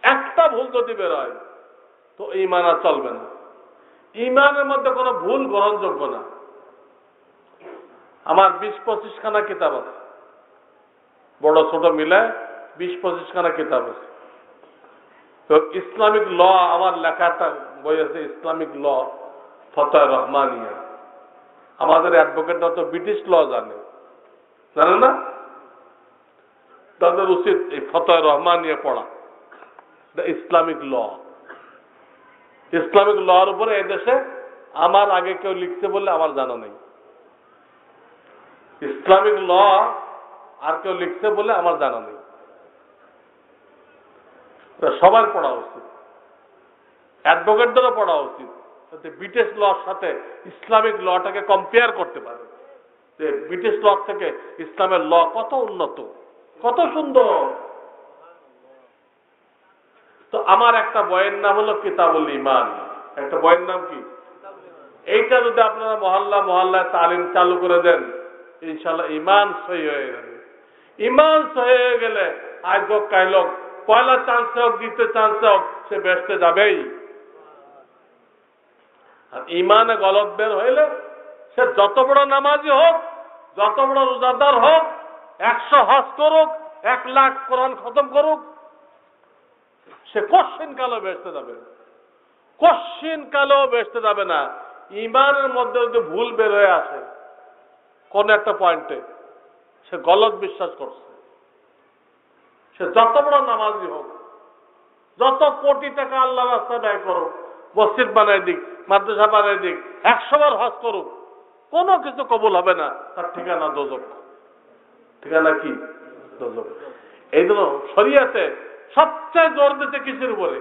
একটা ভুল যদি বের হয়, তো ইমান আর চলবে না। ইমানের মধ্যে কোনো ভুল গ্রহণযোগ্য না। আমার 20-25 খানা কিতাব আছে, বড় ছোট মিলে 20-25 খানা কিতাব আছে। তো ইসলামিক ল আমার লেখাটা বই আছে, ইসলামিক ল ফতোয়া রহমানিয়া। আমাদের অ্যাডভোকেটরা তো ব্রিটিশ ল জানে না? তাদের উচিত এই ফতোয়া রহমানিয়া পড়া, ইসলামিক ল। ইসলামিক লর উপরে এই দেশে আমার আগে কেউ লিখতে বললে আমার জানা নেই। ইসলামিক ল আর কেউ লিখতে বলে আমার জানা নেই। সবার পড়া উচিত, অ্যাডভোকেটদেরও পড়া উচিত, যাতে ব্রিটিশ লর সাথে ইসলামিক লটাকে কম্পেয়ার করতে পারে, যে ব্রিটিশ ল থেকে ইসলামের ল কত উন্নত, কত সুন্দর। তো আমার একটা বইয়ের নাম হলো কিতাবুল ঈমান। একটা বইয়ের নাম কি? এইটা যদি আপনারা মহল্লায় তালিম চালু করে দেন, ইনশাআল্লাহ ঈমান সহি হয়ে যাবে। ঈমান সহি হয়ে গেলে আজ হোক কাল হোক, পয়লা চান্সে হোক দ্বিতীয় চান্সে হোক, সে বেহেশতে যাবেই। আর ঈমানে গলত বের হইলে সে যত বড় নামাজি হোক, যত বড় রোজাদার হোক, 100 হজ করুক, 1 লাখ কোরআন খতম করুক, সে কোশ্চিন কালেও বেহেশতে যাবে না। কোশ্চিন কালেও বেহেশতে যাবে না। ঈমানের মধ্যে যদি ভুল বের হয়ে আসে কোন একটা পয়েন্টে, সে গলত বিশ্বাস করছে, সে যত বড় নামাজি হোক, যত কোটি টাকা আল্লাহ রাস্তায় ব্যয় করুক, মসজিদ বানাই দিক, মাদ্রাসা বানাই দিক, 100 বার হজ করুক, কোনো কিছু কবুল হবে না। তার ঠিকানা দোজখ। ঠিকানা কি? দোজখ। এই জন্য শরিয়াতে সবচেয়ে জোর দিতে কিসের উপরে?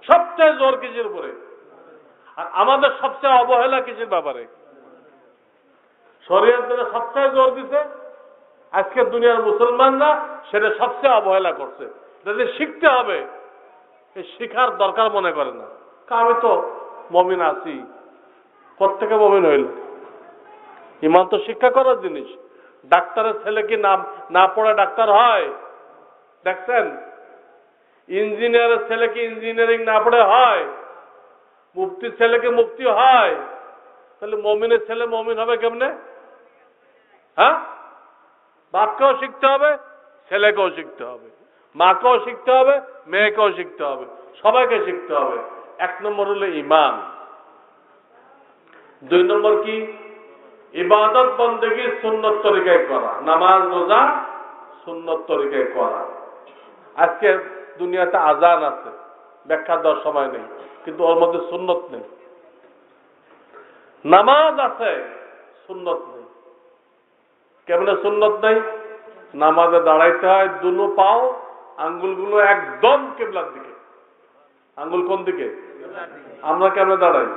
সবচেয়ে জোর কিসের উপরে? আর আমাদের সবচেয়ে অবহেলা কিসের ব্যাপারে? শরিয়াত যেটা সবচেয়ে জোর দিতে, আজকে দুনিয়ার মুসলমানরা সেটা সবচেয়ে অবহেলা করছে। যদি শিখতে হবে, শিখার দরকার মনে করে না। আমি তো মমিন আছি, কোত্থেকে মমিন হইল? ইমান তো শিক্ষা করার জিনিস। ডাক্তারের ছেলে কি না পড়ে ডাক্তার হয়? দেখছেন? ইঞ্জিনিয়ারের ছেলে কি ইঞ্জিনিয়ারিং না পড়ে হয়? মুফতির ছেলে কি মুফতি হয়? তাহলে মমিনের ছেলে মমিন হবে কেমনে? হ্যাঁ, বাপকেও শিখতে হবে, ছেলেকেও শিখতে হবে, মাকেও শিখতে হবে, মেয়েকেও শিখতে হবে, সবাইকে শিখতে হবে। 1 নম্বর হলো ঈমান। 2 নম্বর কি? ইবাদত বন্দেগী সুন্নত তরিকায় করা, নামাজ রোজা সুন্নত তরিকায় করা। আজকে দুনিয়াতে আজান আছে, ব্যাখ্যা দেওয়ার সময় নেই, কিন্তু ওর মধ্যে সুন্নত নেই। নামাজ আছে, সুন্নত নেই। কেমনে সুন্নত নেই? নামাজে দাঁড়াইতে হয়, দুনো পাও আঙ্গুলগুলো একদম কিবলার দিকে। আঙ্গুল কোন দিকে? আমরা কেমনে দাঁড়াই?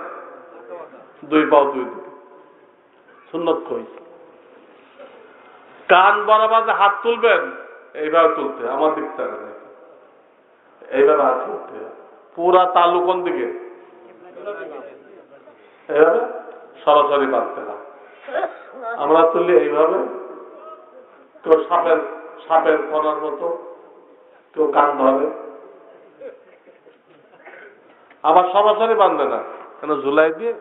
2 পাও 2 দিকে। সুন্নত কই? কান বরাবর হাত তুলবেন, এইভাবে তুলতে, আমার দিক থেকে এইভাবে হাত তুলতে। পুরা তালু কোন দিকে? এইভাবে সরাসরি বাঁধতে হয়। আমরা তুললে এইভাবে, কেউ সাপের করার মতো, কেউ কান ধরে, আবার সরাসরি বাঁধবে না, কেন? ঝুলাই দিয়ে,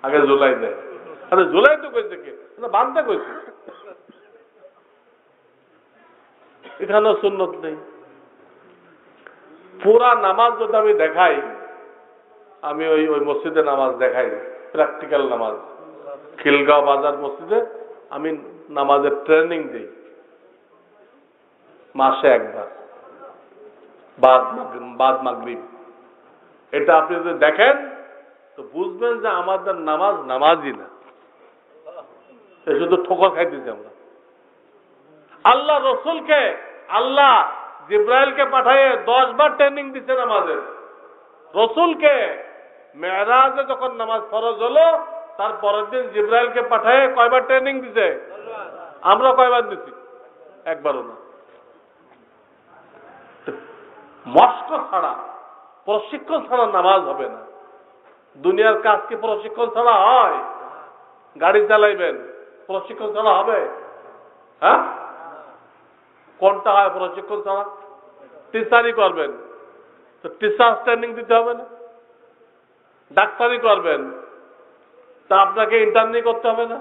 আগে ঝুলাই দেয়। আরে ঝুলাই তো কইছে কে? বাঁধতে কইছে। এখানেও সুন্নত নেই। পুরা নামাজ যদি আমি দেখাই, আমি ওই মসজিদে নামাজ দেখাই, প্র্যাকটিক্যাল নামাজ, খিলগাঁও বাজার মসজিদে আমি নামাজের ট্রেনিং দিই মাসে 1 বার। বাদ মাগরিব। এটা আপনি যদি দেখেন তো বুঝবেন যে আমাদের নামাজ নামাজই না, শুধু ঠোকর খাইতেছি আমরা। আল্লাহ রসুলকে আল্লাহ জিব্রাইলকে পাঠিয়ে 10 বার ট্রেনিং দিচ্ছে নামাজের। রসুলকে মেরাজে যখন নামাজ ফরজ হলো তার পরের দিন জিব্রাইলকে পাঠিয়ে কয়বার ট্রেনিং দিছে? আমরা কয়বার দিছি? একবারও না। মস্ক ছাড়া, প্রশিক্ষণ ছাড়া নামাজ হবে না। দুনিয়ার কাজ কি প্রশিক্ষণ ছাড়া হয়? গাড়ি চালাইবেন, প্রশিক্ষণ ছাড়া হবে? হ্যাঁ, কোনটা হয় প্রশিক্ষণ ছাড়া? টিচারই করবেন তো টিচার ট্রেনিং দিতে হবে না? ডাক্তারি করবেন তা আপনাকে ইন্টার্নি করতে হবে না?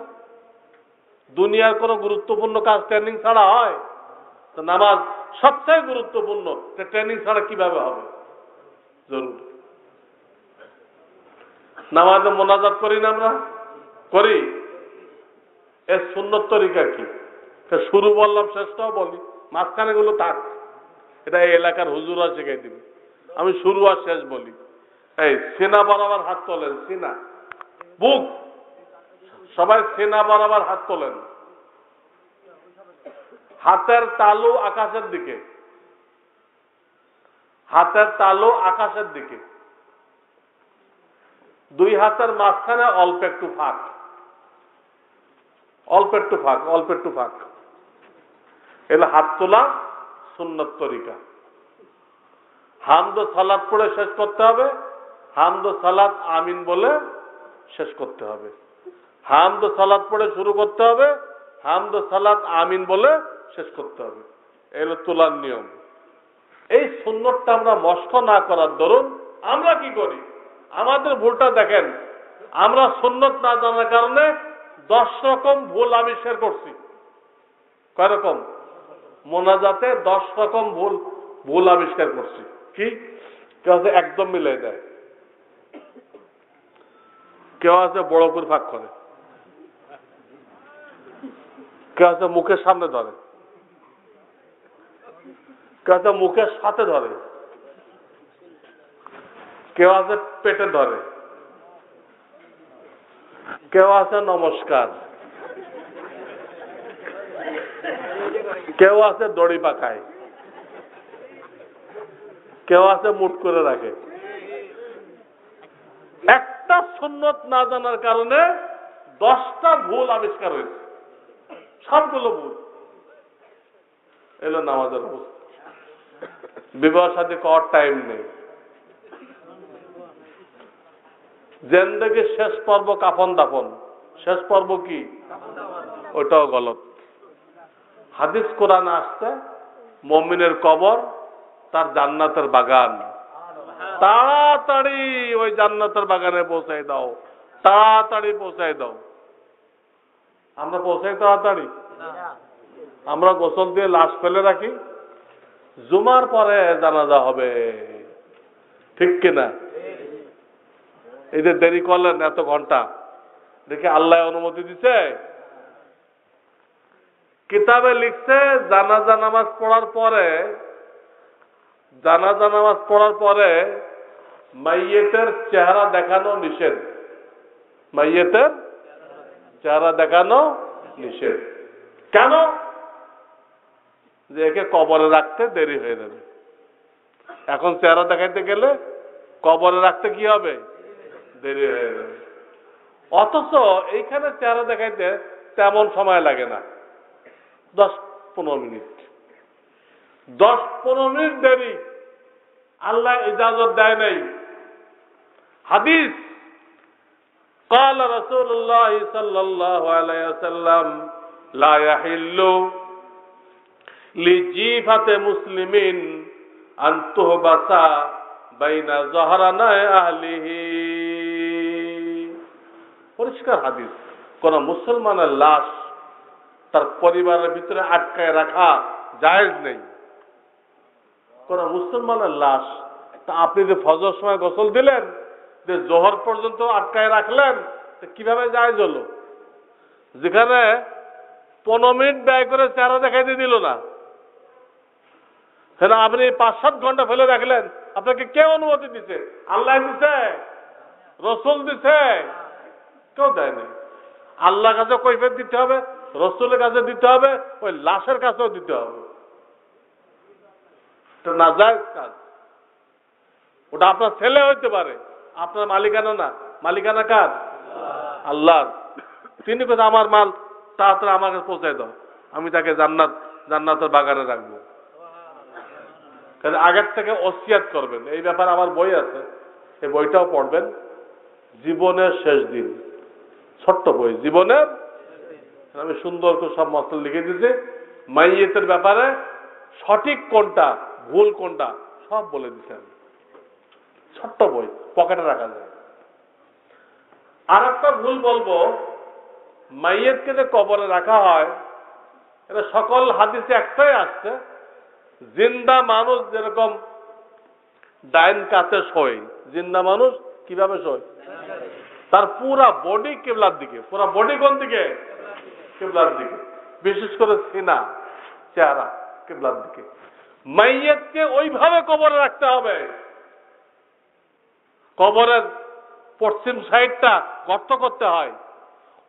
দুনিয়ার কোনো গুরুত্বপূর্ণ কাজ ট্রেনিং ছাড়া হয়? তো নামাজ সবচেয়ে গুরুত্বপূর্ণ, ট্রেনিং ছাড়া কিভাবে হবে? জরুরি। নামাজে মোনাজাত করি না আমরা? করি। এর সুন্নত তরিকা কি? শুরু বললাম, শেষটাও বলি, মাঝখানে গুলো থাক। এটা এই এলাকার হুজুরা শিখাই দিবে। আমি শুরু আর শেষ বলি। এই সিনা বরাবর হাত তোলেন, সিনা বুক, সবাই সিনা বরাবর হাত তোলেন। হাতের তালু আকাশের দিকে, হাতের তালু আকাশের দিকে, 2 হাতের মাঝখানে অল্প একটু ফাঁক, অল্প একটু ফাঁক, অল্প একটু ফাঁক। এগুলো হাত তোলা সুন্নত তরিকা। হামদ সালাত পড়ে শেষ করতে হবে। হামদ সালাত আমিন বলে শেষ করতে হবে। হামদ সালাত পড়ে শুরু করতে হবে, হামদ সালাত আমিন বলে শেষ করতে হবে। এগুলো তোলার নিয়ম। এই সুন্নতটা আমরা মস্ক না করার দরুন আমরা কি করি? আমাদের ভুলটা দেখেন, আমরা সুন্নত না জানার কারণে 10 রকম ভুল আবিষ্কার করছি। কয় রকম? মোনাজাতে 10 রকম ভুল আবিষ্কার করছি। কি? কেউ আছে একদম মিলাই দেয়, কেউ আছে বড় করে ফাঁক করে, কেউ আছে মুখের সামনে ধরে, কেউ আছে মুখের সাথে ধরে, কেউ আছে পেটে ধরে, কেউ আছে নমস্কার, কেউ আছে দড়ি পাকায়, কেউ আছে মুট করে রাখে। একটা সুন্নত না জানার কারণে 10টা ভুল আবিষ্কার হয়েছে, সবগুলো ভুল। এলো নামাজের অবস্থা। বিবাহ সাথে করার টাইম নেই। জিন্দেগির শেষ পর্ব কাফন দাফন। শেষ পর্ব কি? ওটাও গলত। হাদিস কোরআনে আসছে মুমিনের কবর তার জান্নাতের বাগান। তাড়াতাড়ি ওই জান্নাতের বাগানে পৌঁছাই দাও, তাড়াতাড়ি পৌঁছাই দাও। আমরা পৌঁছাই তাড়াতাড়ি? আমরা গোসল দিয়ে লাশ ফেলে রাখি, জুমার পরে জানাজা হবে, ঠিক কিনা? এই যে দেরি করলেন এত ঘন্টা, দেখে আল্লাহ অনুমতি দিছে? কিতাবে লিখছে জানাজা নামাজ পড়ার পরে, জানাজা নামাজ পড়ার পরে মাইয়েতের চেহারা দেখানো নিষেধ। মাইয়েতের চেহারা দেখানো নিষেধ। কেন? যে একে কবরে রাখতে দেরি হয়ে যাবে। এখন চেহারা দেখাইতে গেলে কবরে রাখতে কি হবে? দেরি হয়ে যাবে। অথচ এইখানে চেহারা দেখাইতে তেমন সময় লাগে না, 10-15 মিনিট। 10-15 মিনিট দেরি আল্লাহ ইজাজত দেয় নাই। হাদিস قال رسول الله صلى الله عليه وسلم لا يحل لجيفة مسلم أن تهبس بين ظهراني أهله। পরিষ্কার হাদিস, কোন মুসলমানের লাশ তার পরিবারের ভিতরে আটকায় রাখা জায়েজ নেই। কোন মুসলমানের লাশ, তা আপনি যে ফজর সময় গোসল দিলেন, যে জোহর পর্যন্ত আটকায় রাখলেন, কিভাবে জায়েজ হলো? যেখানে 15 মিনিট ব্যয় করে চেহারা দেখাইতে দিল না, হ্যাঁ, আপনি 5-7 ঘন্টা ফেলে রাখলেন, আপনাকে কে অনুমতি দিছে? আল্লাহ দিছে? রসুল দিছে? কেউ দেয় নাই। আল্লাহর কাছে কৈফিয়ত দিতে হবে, রসুলের কাছে দিতে হবে, ওই লাশের কাছেও দিতে হবে। এটা নাজায়েজ কাজ। ওটা আপনার ছেলে হইতে পারে, আপনার মালিকানা না। মালিকানা কার? আল্লাহর। তিনি কথা আমার মাল তাড়াতাড়ি আমার কাছে পৌঁছায় দাও, আমি তাকে জান্নাতের বাগানে রাখবো। আগের থেকে ওসিয়াত করবেন। এই ব্যাপারে আমার বই আছে, এই বইটাও পড়বেন। জীবনের শেষ দিন, ছোট্ট বই, জীবনের। আমি সুন্দর করে সব মসলা লিখে দিয়েছি। মাইয়েতের ব্যাপারে সঠিক কোনটা, ভুল কোনটা, সব বলে দিচ্ছেন। ছোট্ট বই, পকেটে রাখা যায়। আর একটা ভুল বলবো, মাইয়েতকে যে কবরে রাখা হয়, এটা সকল হাদিসে একটাই আসছে, জিন্দা মানুষ যেরকম ডাইন কাতে শোয়, জিন্দা মানুষ কিভাবে শোয়? তার পুরা বডি কিবলার দিকে। পুরা বডি কোন দিকে? কিবলার দিকে। বিশেষ করে সিনা, চেহারা কিবলার দিকে। মাইয়েতকে ওইভাবে কবরে রাখতে হবে। কবরের পশ্চিম সাইডটা গর্ত করতে হয়,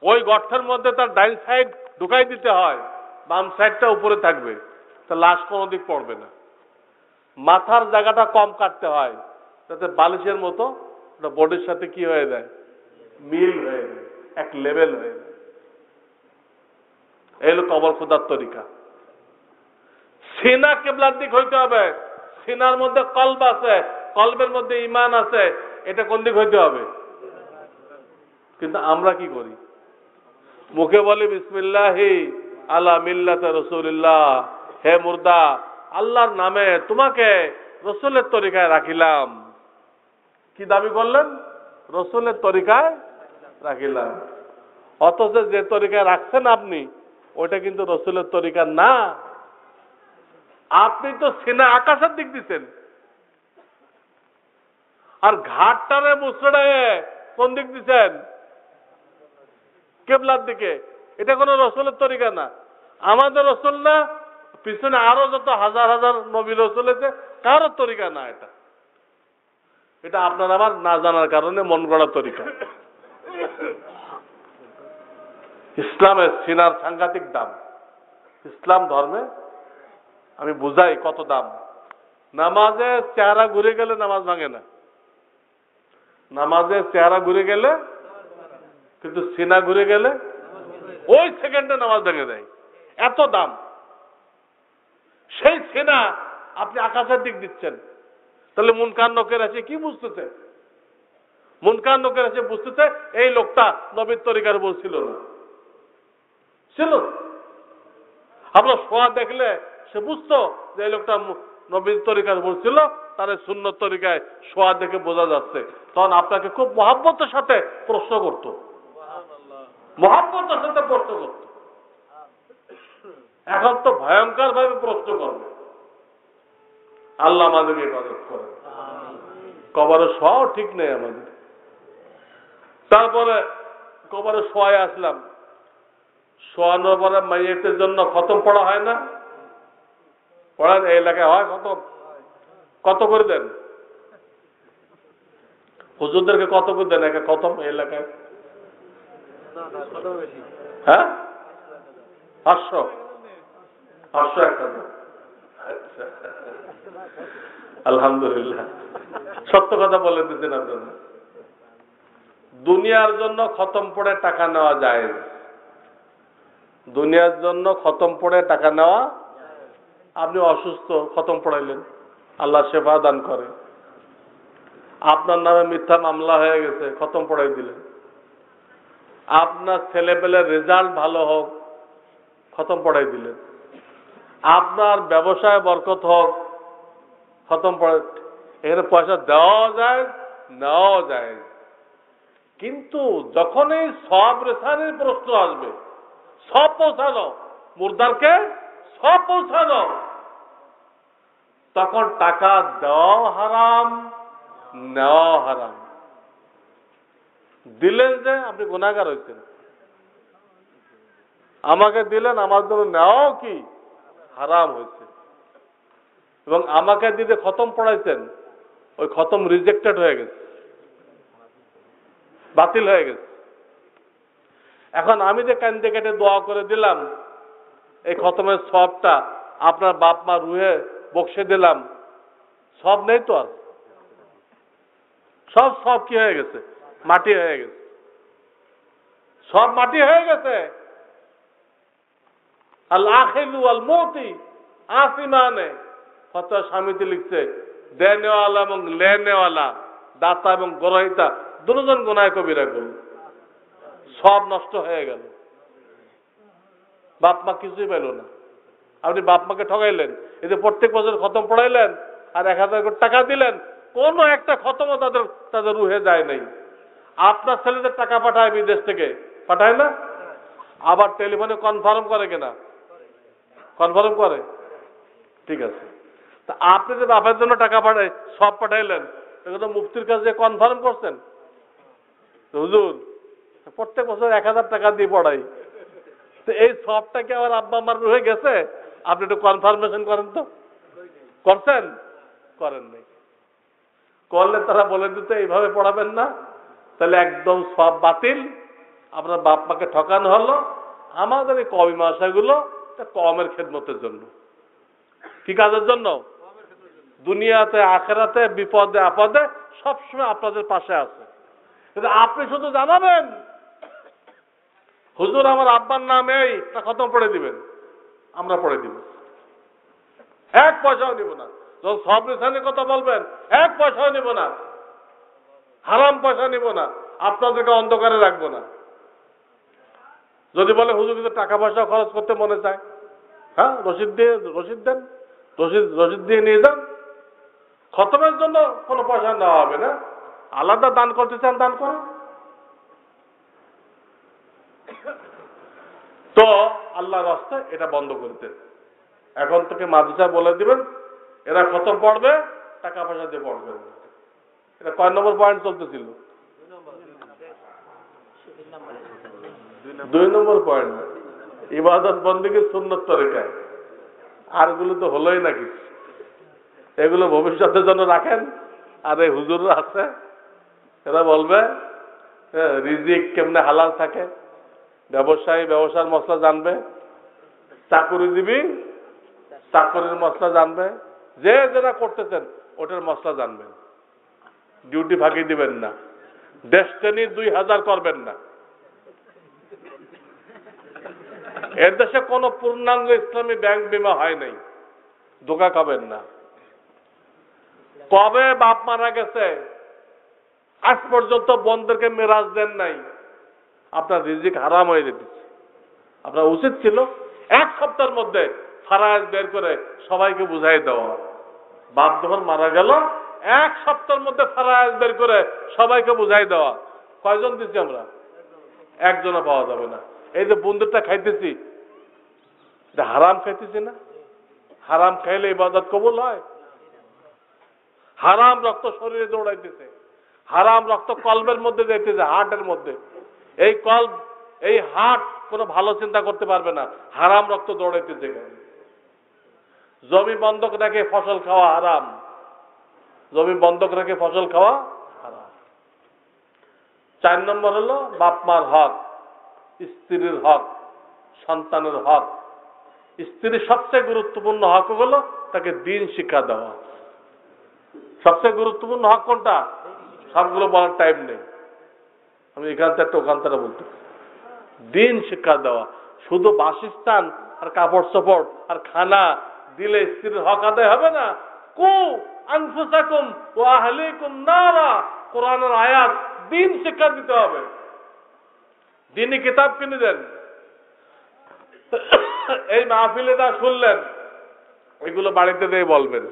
ওই গর্তের মধ্যে তার ডাইন সাইড ঢুকাই দিতে হয়, বাম সাইডটা উপরে থাকবে, তা লাশ কোনো দিক পড়বে না। মাথার জায়গাটা কম কাটতে হয়, যাতে বালিশের মতো বডির সাথে কি হয়ে যায়, মিল হয়ে যায়, এক লেভেল হয়ে যায়। এই হলো কবর খোদার তরিকা। সিনা কেবলার দিক হইতে হবে। সিনার মধ্যে কলব আছে, কলবের মধ্যে ঈমান আছে, এটা কোন দিক হইতে হবে? কিন্তু আমরা কি করি? মুখে বলি বিসমিল্লাহি আলা মিল্লাতে রাসূলুল্লাহ, হে মুর্দা, আল্লাহর নামে তোমাকে রসুলের তরিকায় রাখিলাম। কি দাবি করলেন? রসুলের তরিকায় রাখিলাম। অথচ যে তরিকায় রাখছেন আপনি, ওইটা কিন্তু রসুলের তরিকা না। আপনি তো সিনা আকাশের দিক দিচ্ছেন, আর ঘাটটারে মুসড়ে কোন দিক দিচ্ছেন? কেবলার দিকে। এটা কোনো রসুলের তরিকা না। আমাদের রসুল না, পিছনে আরো যত হাজার হাজার নবী রসুল আছে, কারোর তরিকা না এটা। এটা আপনার আমার না জানার কারণে মন গড়া তরিকা। ইসলামের সিনার সাংঘাতিক দাম। ইসলাম ধর্মে আমি বুঝাই কত দাম। নামাজে চেহারা ঘুরে গেলে নামাজ ভাঙে না। নামাজে চেহারা ঘুরে গেলে, কিন্তু সিনা ঘুরে গেলে ওই সেকেন্ডে নামাজ ভেঙে দেয়। এত দাম। সেই সিনা আপনি আকাশের দিক দিচ্ছেন, তাহলে মুনকার নকের আছে কি বুঝতেছে? মুনকার নকের আছে বুঝতেছে এই লোকটা নবীর তরিকার বলছিল না, ছিল। আপনার শোয়া দেখলে সে বুঝতো যে এই লোকটা নবীর তরিকার বলছিল, তার সুন্নত তরিকায় শোয়া দেখে বোঝা যাচ্ছে। তখন আপনাকে খুব মহব্বতের সাথে প্রশ্ন করত, মহব্বতের সাথে প্রশ্ন করত। এখন তো ভয়ঙ্কর ভাবে প্রশ্ন করবে। আল্লাহ আমাদেরকে ইবাদত করে। কবরে শোয়াও ঠিক নেই আমাদের। তারপরে কবরে শোয়ায় আসলাম, শোয়ানোর পরে মাইয়েতের জন্য খতম পড়া হয় না? পড়ার এই এলাকায় হয় খতম? কত করে দেন? হুজুরদেরকে কত করে দেন একা খতম এই এলাকায়? হ্যাঁ, 500 500 একটা। আচ্ছা, আলহামদুলিল্লাহ, সত্য কথা বলে দিচ্ছেন আপনারা। দুনিয়ার জন্য খতম পড়ে টাকা নেওয়া যায়। দুনিয়ার জন্য খতম পড়ে টাকা নেওয়া। আপনি অসুস্থ, খতম পড়াইলেন, আল্লাহ সেবা দান করে। আপনার নামে মিথ্যা মামলা হয়ে গেছে, খতম পড়াই দিলেন। আপনার ছেলেপেলের রেজাল্ট ভালো হোক, খতম পড়াই দিলেন। আপনার ব্যবসায় বরকত হোক, খতম পড়াই। এখানে পয়সা দেওয়াও যায়, নেওয়াও যায়। কিন্তু যখনই সব রেসানির প্রশ্ন আসবে, সব পৌঁছানো, মুর্দারকে সব পৌঁছানো, তখন টাকা দেওয়াও হারাম, নেওয়াও হারাম। দিলেন যে আপনি গুনাহগার হয়েছেন, আমাকে দিলেন, আমার জন্য নেওয়াও কি হারাম হয়েছে। এবং আমাকে দিতে খতম পড়াইছেন, ওই খতম রিজেক্টেড হয়ে গেছে, বাতিল হয়ে গেছে। এখন আমি যে কান্দে কেটে দোয়া করে দিলাম, এই খতমের সবটা আপনার বাপ মা রুহে বক্সে দিলাম, সব নেই তো আর, সব কি হয়ে গেছে, মাটি হয়ে গেছে, সব মাটি হয়ে গেছে। আল আখিলু আল মৌতি আসিমানে, ফতোয়া স্বামীতে লিখছে, দেনেওয়ালা এবং লেনেওয়ালা, দাতা এবং গ্রহিতা দুজন গুনাহ কবিরা করল, সব নষ্ট হয়ে গেল। বাপ মা কিছুই পেল না। আপনি বাপ মাকে ঠকাইলেন, এই যে প্রত্যেক বছর খতম পড়াইলেন আর 1000 করে টাকা দিলেন, কোনো একটা খতমও তাদের রুহে যায় নাই। আপনার ছেলেদের টাকা পাঠায় বিদেশ থেকে, পাঠায় না? আবার টেলিফোনে কনফার্ম করে কিনা? কনফার্ম করে, ঠিক আছে। তা আপনি যে বাপের জন্য টাকা পাঠায় সব পাঠাইলেন, এগুলো মুফতির কাছে কনফার্ম করছেন? হুজুর প্রত্যেক বছর 1000 টাকা দিয়ে পড়াই, তো এই সবটা কি আবার আব্বা আমার রয়ে গেছে? আপনি একটু কনফার্মেশন করেন তো। করছেন? করেন নাই। করলে তারা বলে দিতে এইভাবে পড়াবেন না, তাহলে একদম সব বাতিল। আপনার বাপ মাকে ঠকানো হলো। আমাদের এই কওমি মাদ্রাসাগুলো কওমের খেদমতের জন্য। কি কাজের জন্য? দুনিয়াতে আখেরাতে বিপদে আপদে সবসময় আপনাদের পাশে আছে। কিন্তু আপনি শুধু জানাবেন হুজুর আমার আব্বার নাম এই, তা খতম পড়ে দিবেন, আমরা পড়ে দিব, 1 পয়সাও নিব না। যখন সব লিসানের কথা বলবেন 1 পয়সাও নিব না, হারাম পয়সা নিব না, আপনাদেরকে অন্ধকারে রাখবো না। যদি বলে হুজুর কিন্তু টাকা পয়সা খরচ করতে মনে চায়, হ্যাঁ রসিদ দেন, রসিদ দিয়ে নিয়ে যান। খতমের জন্য কোনো পয়সা নেওয়া হবে না, আলাদা দান করতে চান দান করুন। তো আল্লাহর রাস্তায় এটা বন্ধ করতে, এখন থেকে মাদ্রাসা বলে দিবেন এরা খতম পড়বে, টাকা পয়সা দিয়ে পড়বে। এটা কয় নম্বর পয়েন্ট চলতেছিল? 2 নম্বর পয়েন্ট, ইবাদত বন্দেগীর সুন্নত তরিকায়। আরগুলো তো হলোই নাকি, এগুলো ভবিষ্যতের জন্য রাখেন। আর এই হুজুররা আছে, এরা বলবে রিজিক কেমনে হালাল থাকে, ব্যবসায়ী ব্যবসার মশলা জানবে, চাকুরিজীবী চাকরির মশলা জানবে, যে যেটা করতেছেন ওটার মশলা জানবেন। ডিউটি ফাঁকি দিবেন না, ডেস্টিনি 2000 করবেন না। এর দেশে কোন পূর্ণাঙ্গ ইসলামী ব্যাংক বিমা হয় নাই, ধোকা খাবেন না। কবে বাপ মারা গেছে আজ পর্যন্ত বোনদেরকে মেরাজ দেন নাই, আপনার রিজিক হারাম হয়ে যেতেছে। আপনার উচিত ছিল 1 সপ্তাহের মধ্যে ফারায়েজ বের করে সবাইকে বুঝাই দেওয়া। বাপ যখন মারা গেল 1 সপ্তাহের মধ্যে ফারায়েজ বের করে সবাইকে বুঝাই দেওয়া। কয়জন দিচ্ছি আমরা? একজনও পাওয়া যাবে না। এই যে বন্ধুটা খাইতেছি, এটা হারাম খাইতেছি না? হারাম খাইলে ইবাদত কবুল হয়? হারাম রক্ত শরীরে দৌড়াইতেছে, হারাম রক্ত কলবের মধ্যে যাইতেছে, হার্টের মধ্যে। এই কলব এই হার্ট কোনো ভালো চিন্তা করতে পারবে না, হারাম রক্ত দৌড়াইতেছে। জমি বন্ধক রেখে ফসল খাওয়া হারাম, জমি বন্ধক রেখে ফসল খাওয়া হারাম। 4 নম্বর হলো বাপ মার হক, স্ত্রীর হক, সন্তানের হক। স্ত্রীর সবচেয়ে গুরুত্বপূর্ণ হক হলো তাকে দিন শিক্ষা দেওয়া। সবচেয়ে গুরুত্বপূর্ণ হক কোনটা? সবগুলো বলার টাইম নেই, আমি এখান থেকে ওখান থেকে বলতে। দিন শিক্ষা দেওয়া, শুধু বাসস্থান আর কাপড় চোপড় আর খানা দিলে স্ত্রীর হক আদায় হবে না। কু আনফুসাকুম ওয়া আহলিকুম নারা, কোরআনের আয়াত, দিন শিক্ষা দিতে হবে। দিনই কিতাব কিনে দেন। এই মাহফিলে যা শুনলেন এগুলো বাড়িতে দিয়ে বলবেন।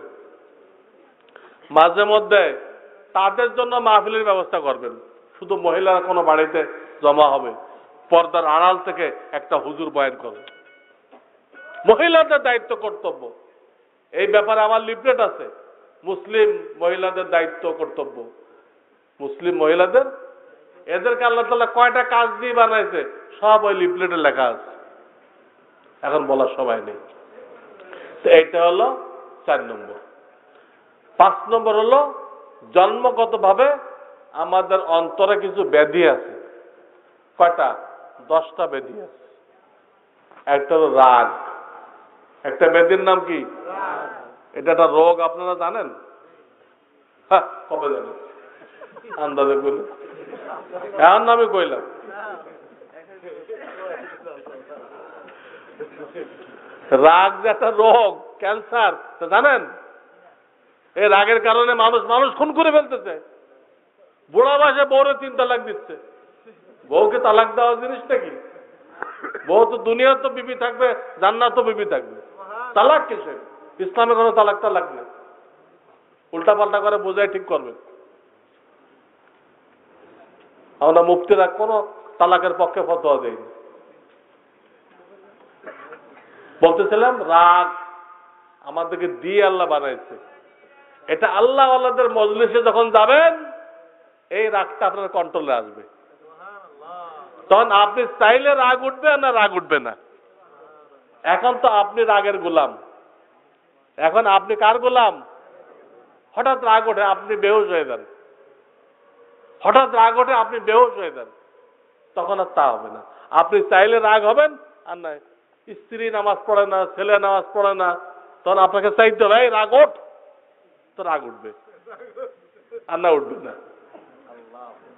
মাঝে মধ্যে তাদের জন্য মাহফিলের ব্যবস্থা করবেন। শুধু মহিলারা কোনো বাড়িতে জমা হবে, পর্দার আড়াল থেকে একটা হুজুর বয়ান করে। মহিলাদের দায়িত্ব কর্তব্য, এই ব্যাপারে আমার লিফলেট আছে। মুসলিম মহিলাদের দায়িত্ব কর্তব্য, মুসলিম মহিলাদের, এদেরকে আল্লাহ তাআলা কয়টা কাজ দিয়ে বানাইছে সব ওই লিফলেটে লেখা আছে, এখন বলার সময় নেই। তো এইটা হলো 4 নম্বর। 5 নম্বর হলো জন্মগতভাবে আমাদের অন্তরে কিছু ব্যাধি আছে। কয়টা? 10টা ব্যাধি আছে। একটা হলো রাগ। একটা ব্যাধির নাম কি? এটা একটা রোগ, আপনারা জানেন? কবে জানেন? আন্দাজে কইলে এর নামই কইলাম। রাগ যে একটা রোগ, ক্যান্সার, জানেন? এই রাগের কারণে মানুষ খুন করে ফেলতেছে। বুড়া বয়সে বউরে 3 তালাক দিচ্ছে। বউকে তালাক দেওয়া জিনিসটা কি? বউ তো দুনিয়ার তো বিবি থাকবে, জান্নাত তো বিবি থাকবে। তালাক কিসে? ইসলামে কোনো তালাক নেই। উল্টা পাল্টা করে বোঝাই ঠিক করবে। আমরা মুফতিরা কোনো তালাকের পক্ষে ফতোয়া দেয়নি। বলতেছিলাম রাগ আমাদেরকে দিয়ে আল্লাহ বানাইছে। এটা আল্লাহ আল্লাহদের মজলিসে যখন যাবেন, এই রাগটা আপনার কন্ট্রোলে আসবে। তখন আপনি চাইলে রাগ উঠবে না, রাগ উঠবে না। এখন তো আপনি রাগের গোলাম। এখন আপনি কার গোলাম? হঠাৎ রাগ ওঠে, আপনি বেহুশ হয়ে যান। হঠাৎ রাগ ওঠে, আপনি বেহুশ হয়ে যান। তখন আর তা হবে না। আপনি চাইলে রাগ হবেন, আর না স্ত্রী নামাজ পড়ে না, ছেলে নামাজ পড়ে না, তখন আপনাকে চাইতে হবে এই রাগ ওঠ, তো রাগ উঠবে, আর না উঠবে না।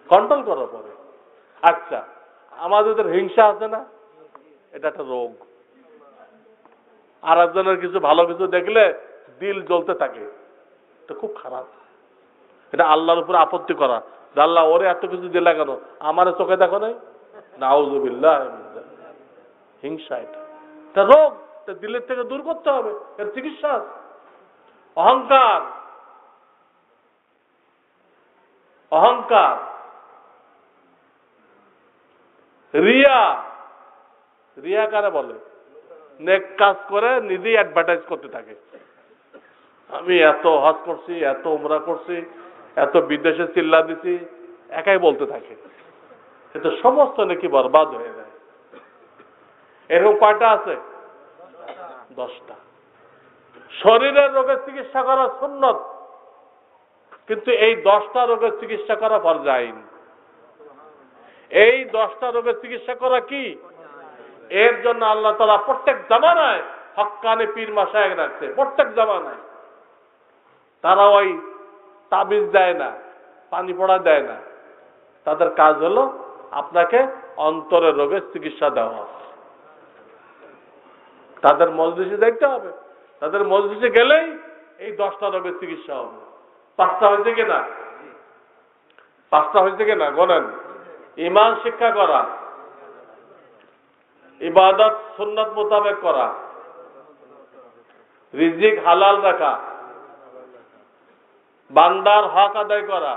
কন্ট্রোল করার পরে। আচ্ছা, আমাদের হিংসা আছে না? এটা একটা রোগ। আর একজনের কিছু ভালো কিছু দেখলে দিল জ্বলতে থাকে, এটা খুব খারাপ। এটা আল্লাহর উপর আপত্তি করা, যে আল্লাহ ওরে এত কিছু দিলা কেন, আমার চোখে দেখো নাই? নাউযুবিল্লাহ। হিংসা এটা রোগ, দিলের থেকে দূর করতে হবে, এর চিকিৎসা আছে। অহংকার, অহংকার, রিয়া। রিয়া কারে বলে? নেক কাজ করে নিজেই অ্যাডভার্টাইজ করতে থাকে। আমি এত হজ করছি, এত উমরা করছি, এত বিদেশে চিল্লা দিছি, একাই বলতে থাকে। এটা সমস্ত নাকি বরবাদ হয়ে যায়। এরকম কয়টা আছে? 10টা। শরীরের রোগের চিকিৎসা করা সুন্নত, কিন্তু এই 10টা রোগের চিকিৎসা করা ফরজ আইন। এই 10টা রোগের চিকিৎসা করা কি? এর জন্য আল্লাহ তাআলা প্রত্যেক জামানায় হক্কানি পীর মাশায়েখ রাখছে। প্রত্যেক জামানায় তারা ওই তাবিজ দেয় না, পানি পড়া দেয় না। তাদের কাজ হলো আপনাকে অন্তরের রোগের চিকিৎসা দেওয়া। তাদের মজলিসে দেখতে হবে, তাদের মজলিসে গেলেই এই 10টা রোগের চিকিৎসা হবে। 5টা হয়েছে কিনা? 5টা হয়েছে কিনা বলেন? ঈমান শিক্ষা করা, ইবাদত সুন্নাত মোতাবেক করা, রিজিক হালাল রাখা, বান্দার হক আদায় করা,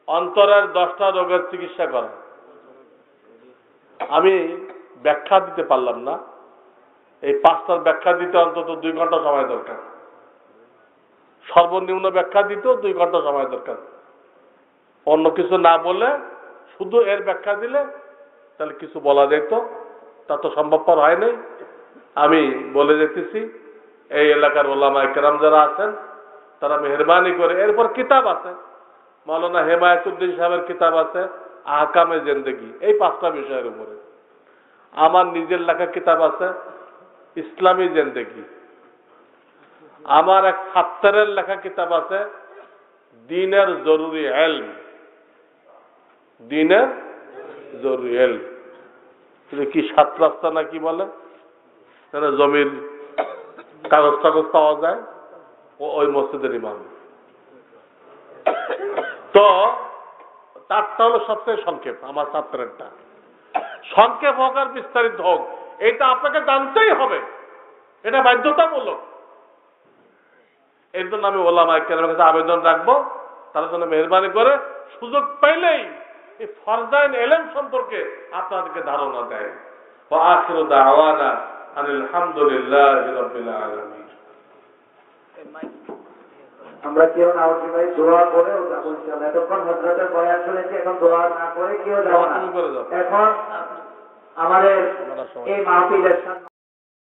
অন্তরের 10টা রোগের চিকিৎসা করা। আমি ব্যাখ্যা দিতে পারলাম না, এই 5টার ব্যাখ্যা দিতে অন্তত 2 ঘন্টা সময় দরকার। সর্বনিম্ন ব্যাখ্যা দিতেও 2 ঘন্টা সময় দরকার। অন্য কিছু না বলে শুধু এর ব্যাখ্যা দিলে তাহলে কিছু বলা যেত, তা তো সম্ভবপর হয় নাই। আমি বলে যেতেছি, এই এলাকার ওলামায়ে কেরাম যারা আছেন তারা মেহরবানি করে, এরপর কিতাব আছে, মাওলানা হেমায়েতুদ্দিন সাহেবের কিতাব আছে আহকামে জিন্দেগি, এই 5টা বিষয়ের উপরে। আমার নিজের লেখা কিতাব আছে ইসলামী জিন্দেগি। আমার এক ছাত্রের লেখা কিতাব আছে দ্বীনের জরুরি ইলম। দ্বীনের জরুরি ইলম কি 7 রাস্তা না কি বলে, জমির কাগজ টাগজ পাওয়া যায়, ওই মসজিদের ইমাম। তো তারটা হলো সবচেয়ে সংক্ষেপ, আমার ছাত্রেরটা। সংক্ষেপ হোক আর বিস্তারিত হোক, এটা আপনাকে জানতেই হবে, এটা বাধ্যতামূলক। এর জন্য আমি ওলামায়ে কেরামের কাছে আবেদন রাখবো, তারা যেন মেহরবানি করে সুযোগ পাইলেই এই ফরজাইন ইলম সম্পর্কে আপনাদেরকে ধারণা দেয়। ওয়া আখিরু দাওয়ানা আনিল হামদুলিল্লাহি রাব্বিল আলামিন। আমরা কেউ না উঠি ভাই, দোয়া করে যাবো ইনশাআল্লাহ। এতক্ষণ হযরতের বয়ান শুনেছি, এখন দোয়া না করে কেউ যাবো না। এখন আমাদের এই মাহফিলের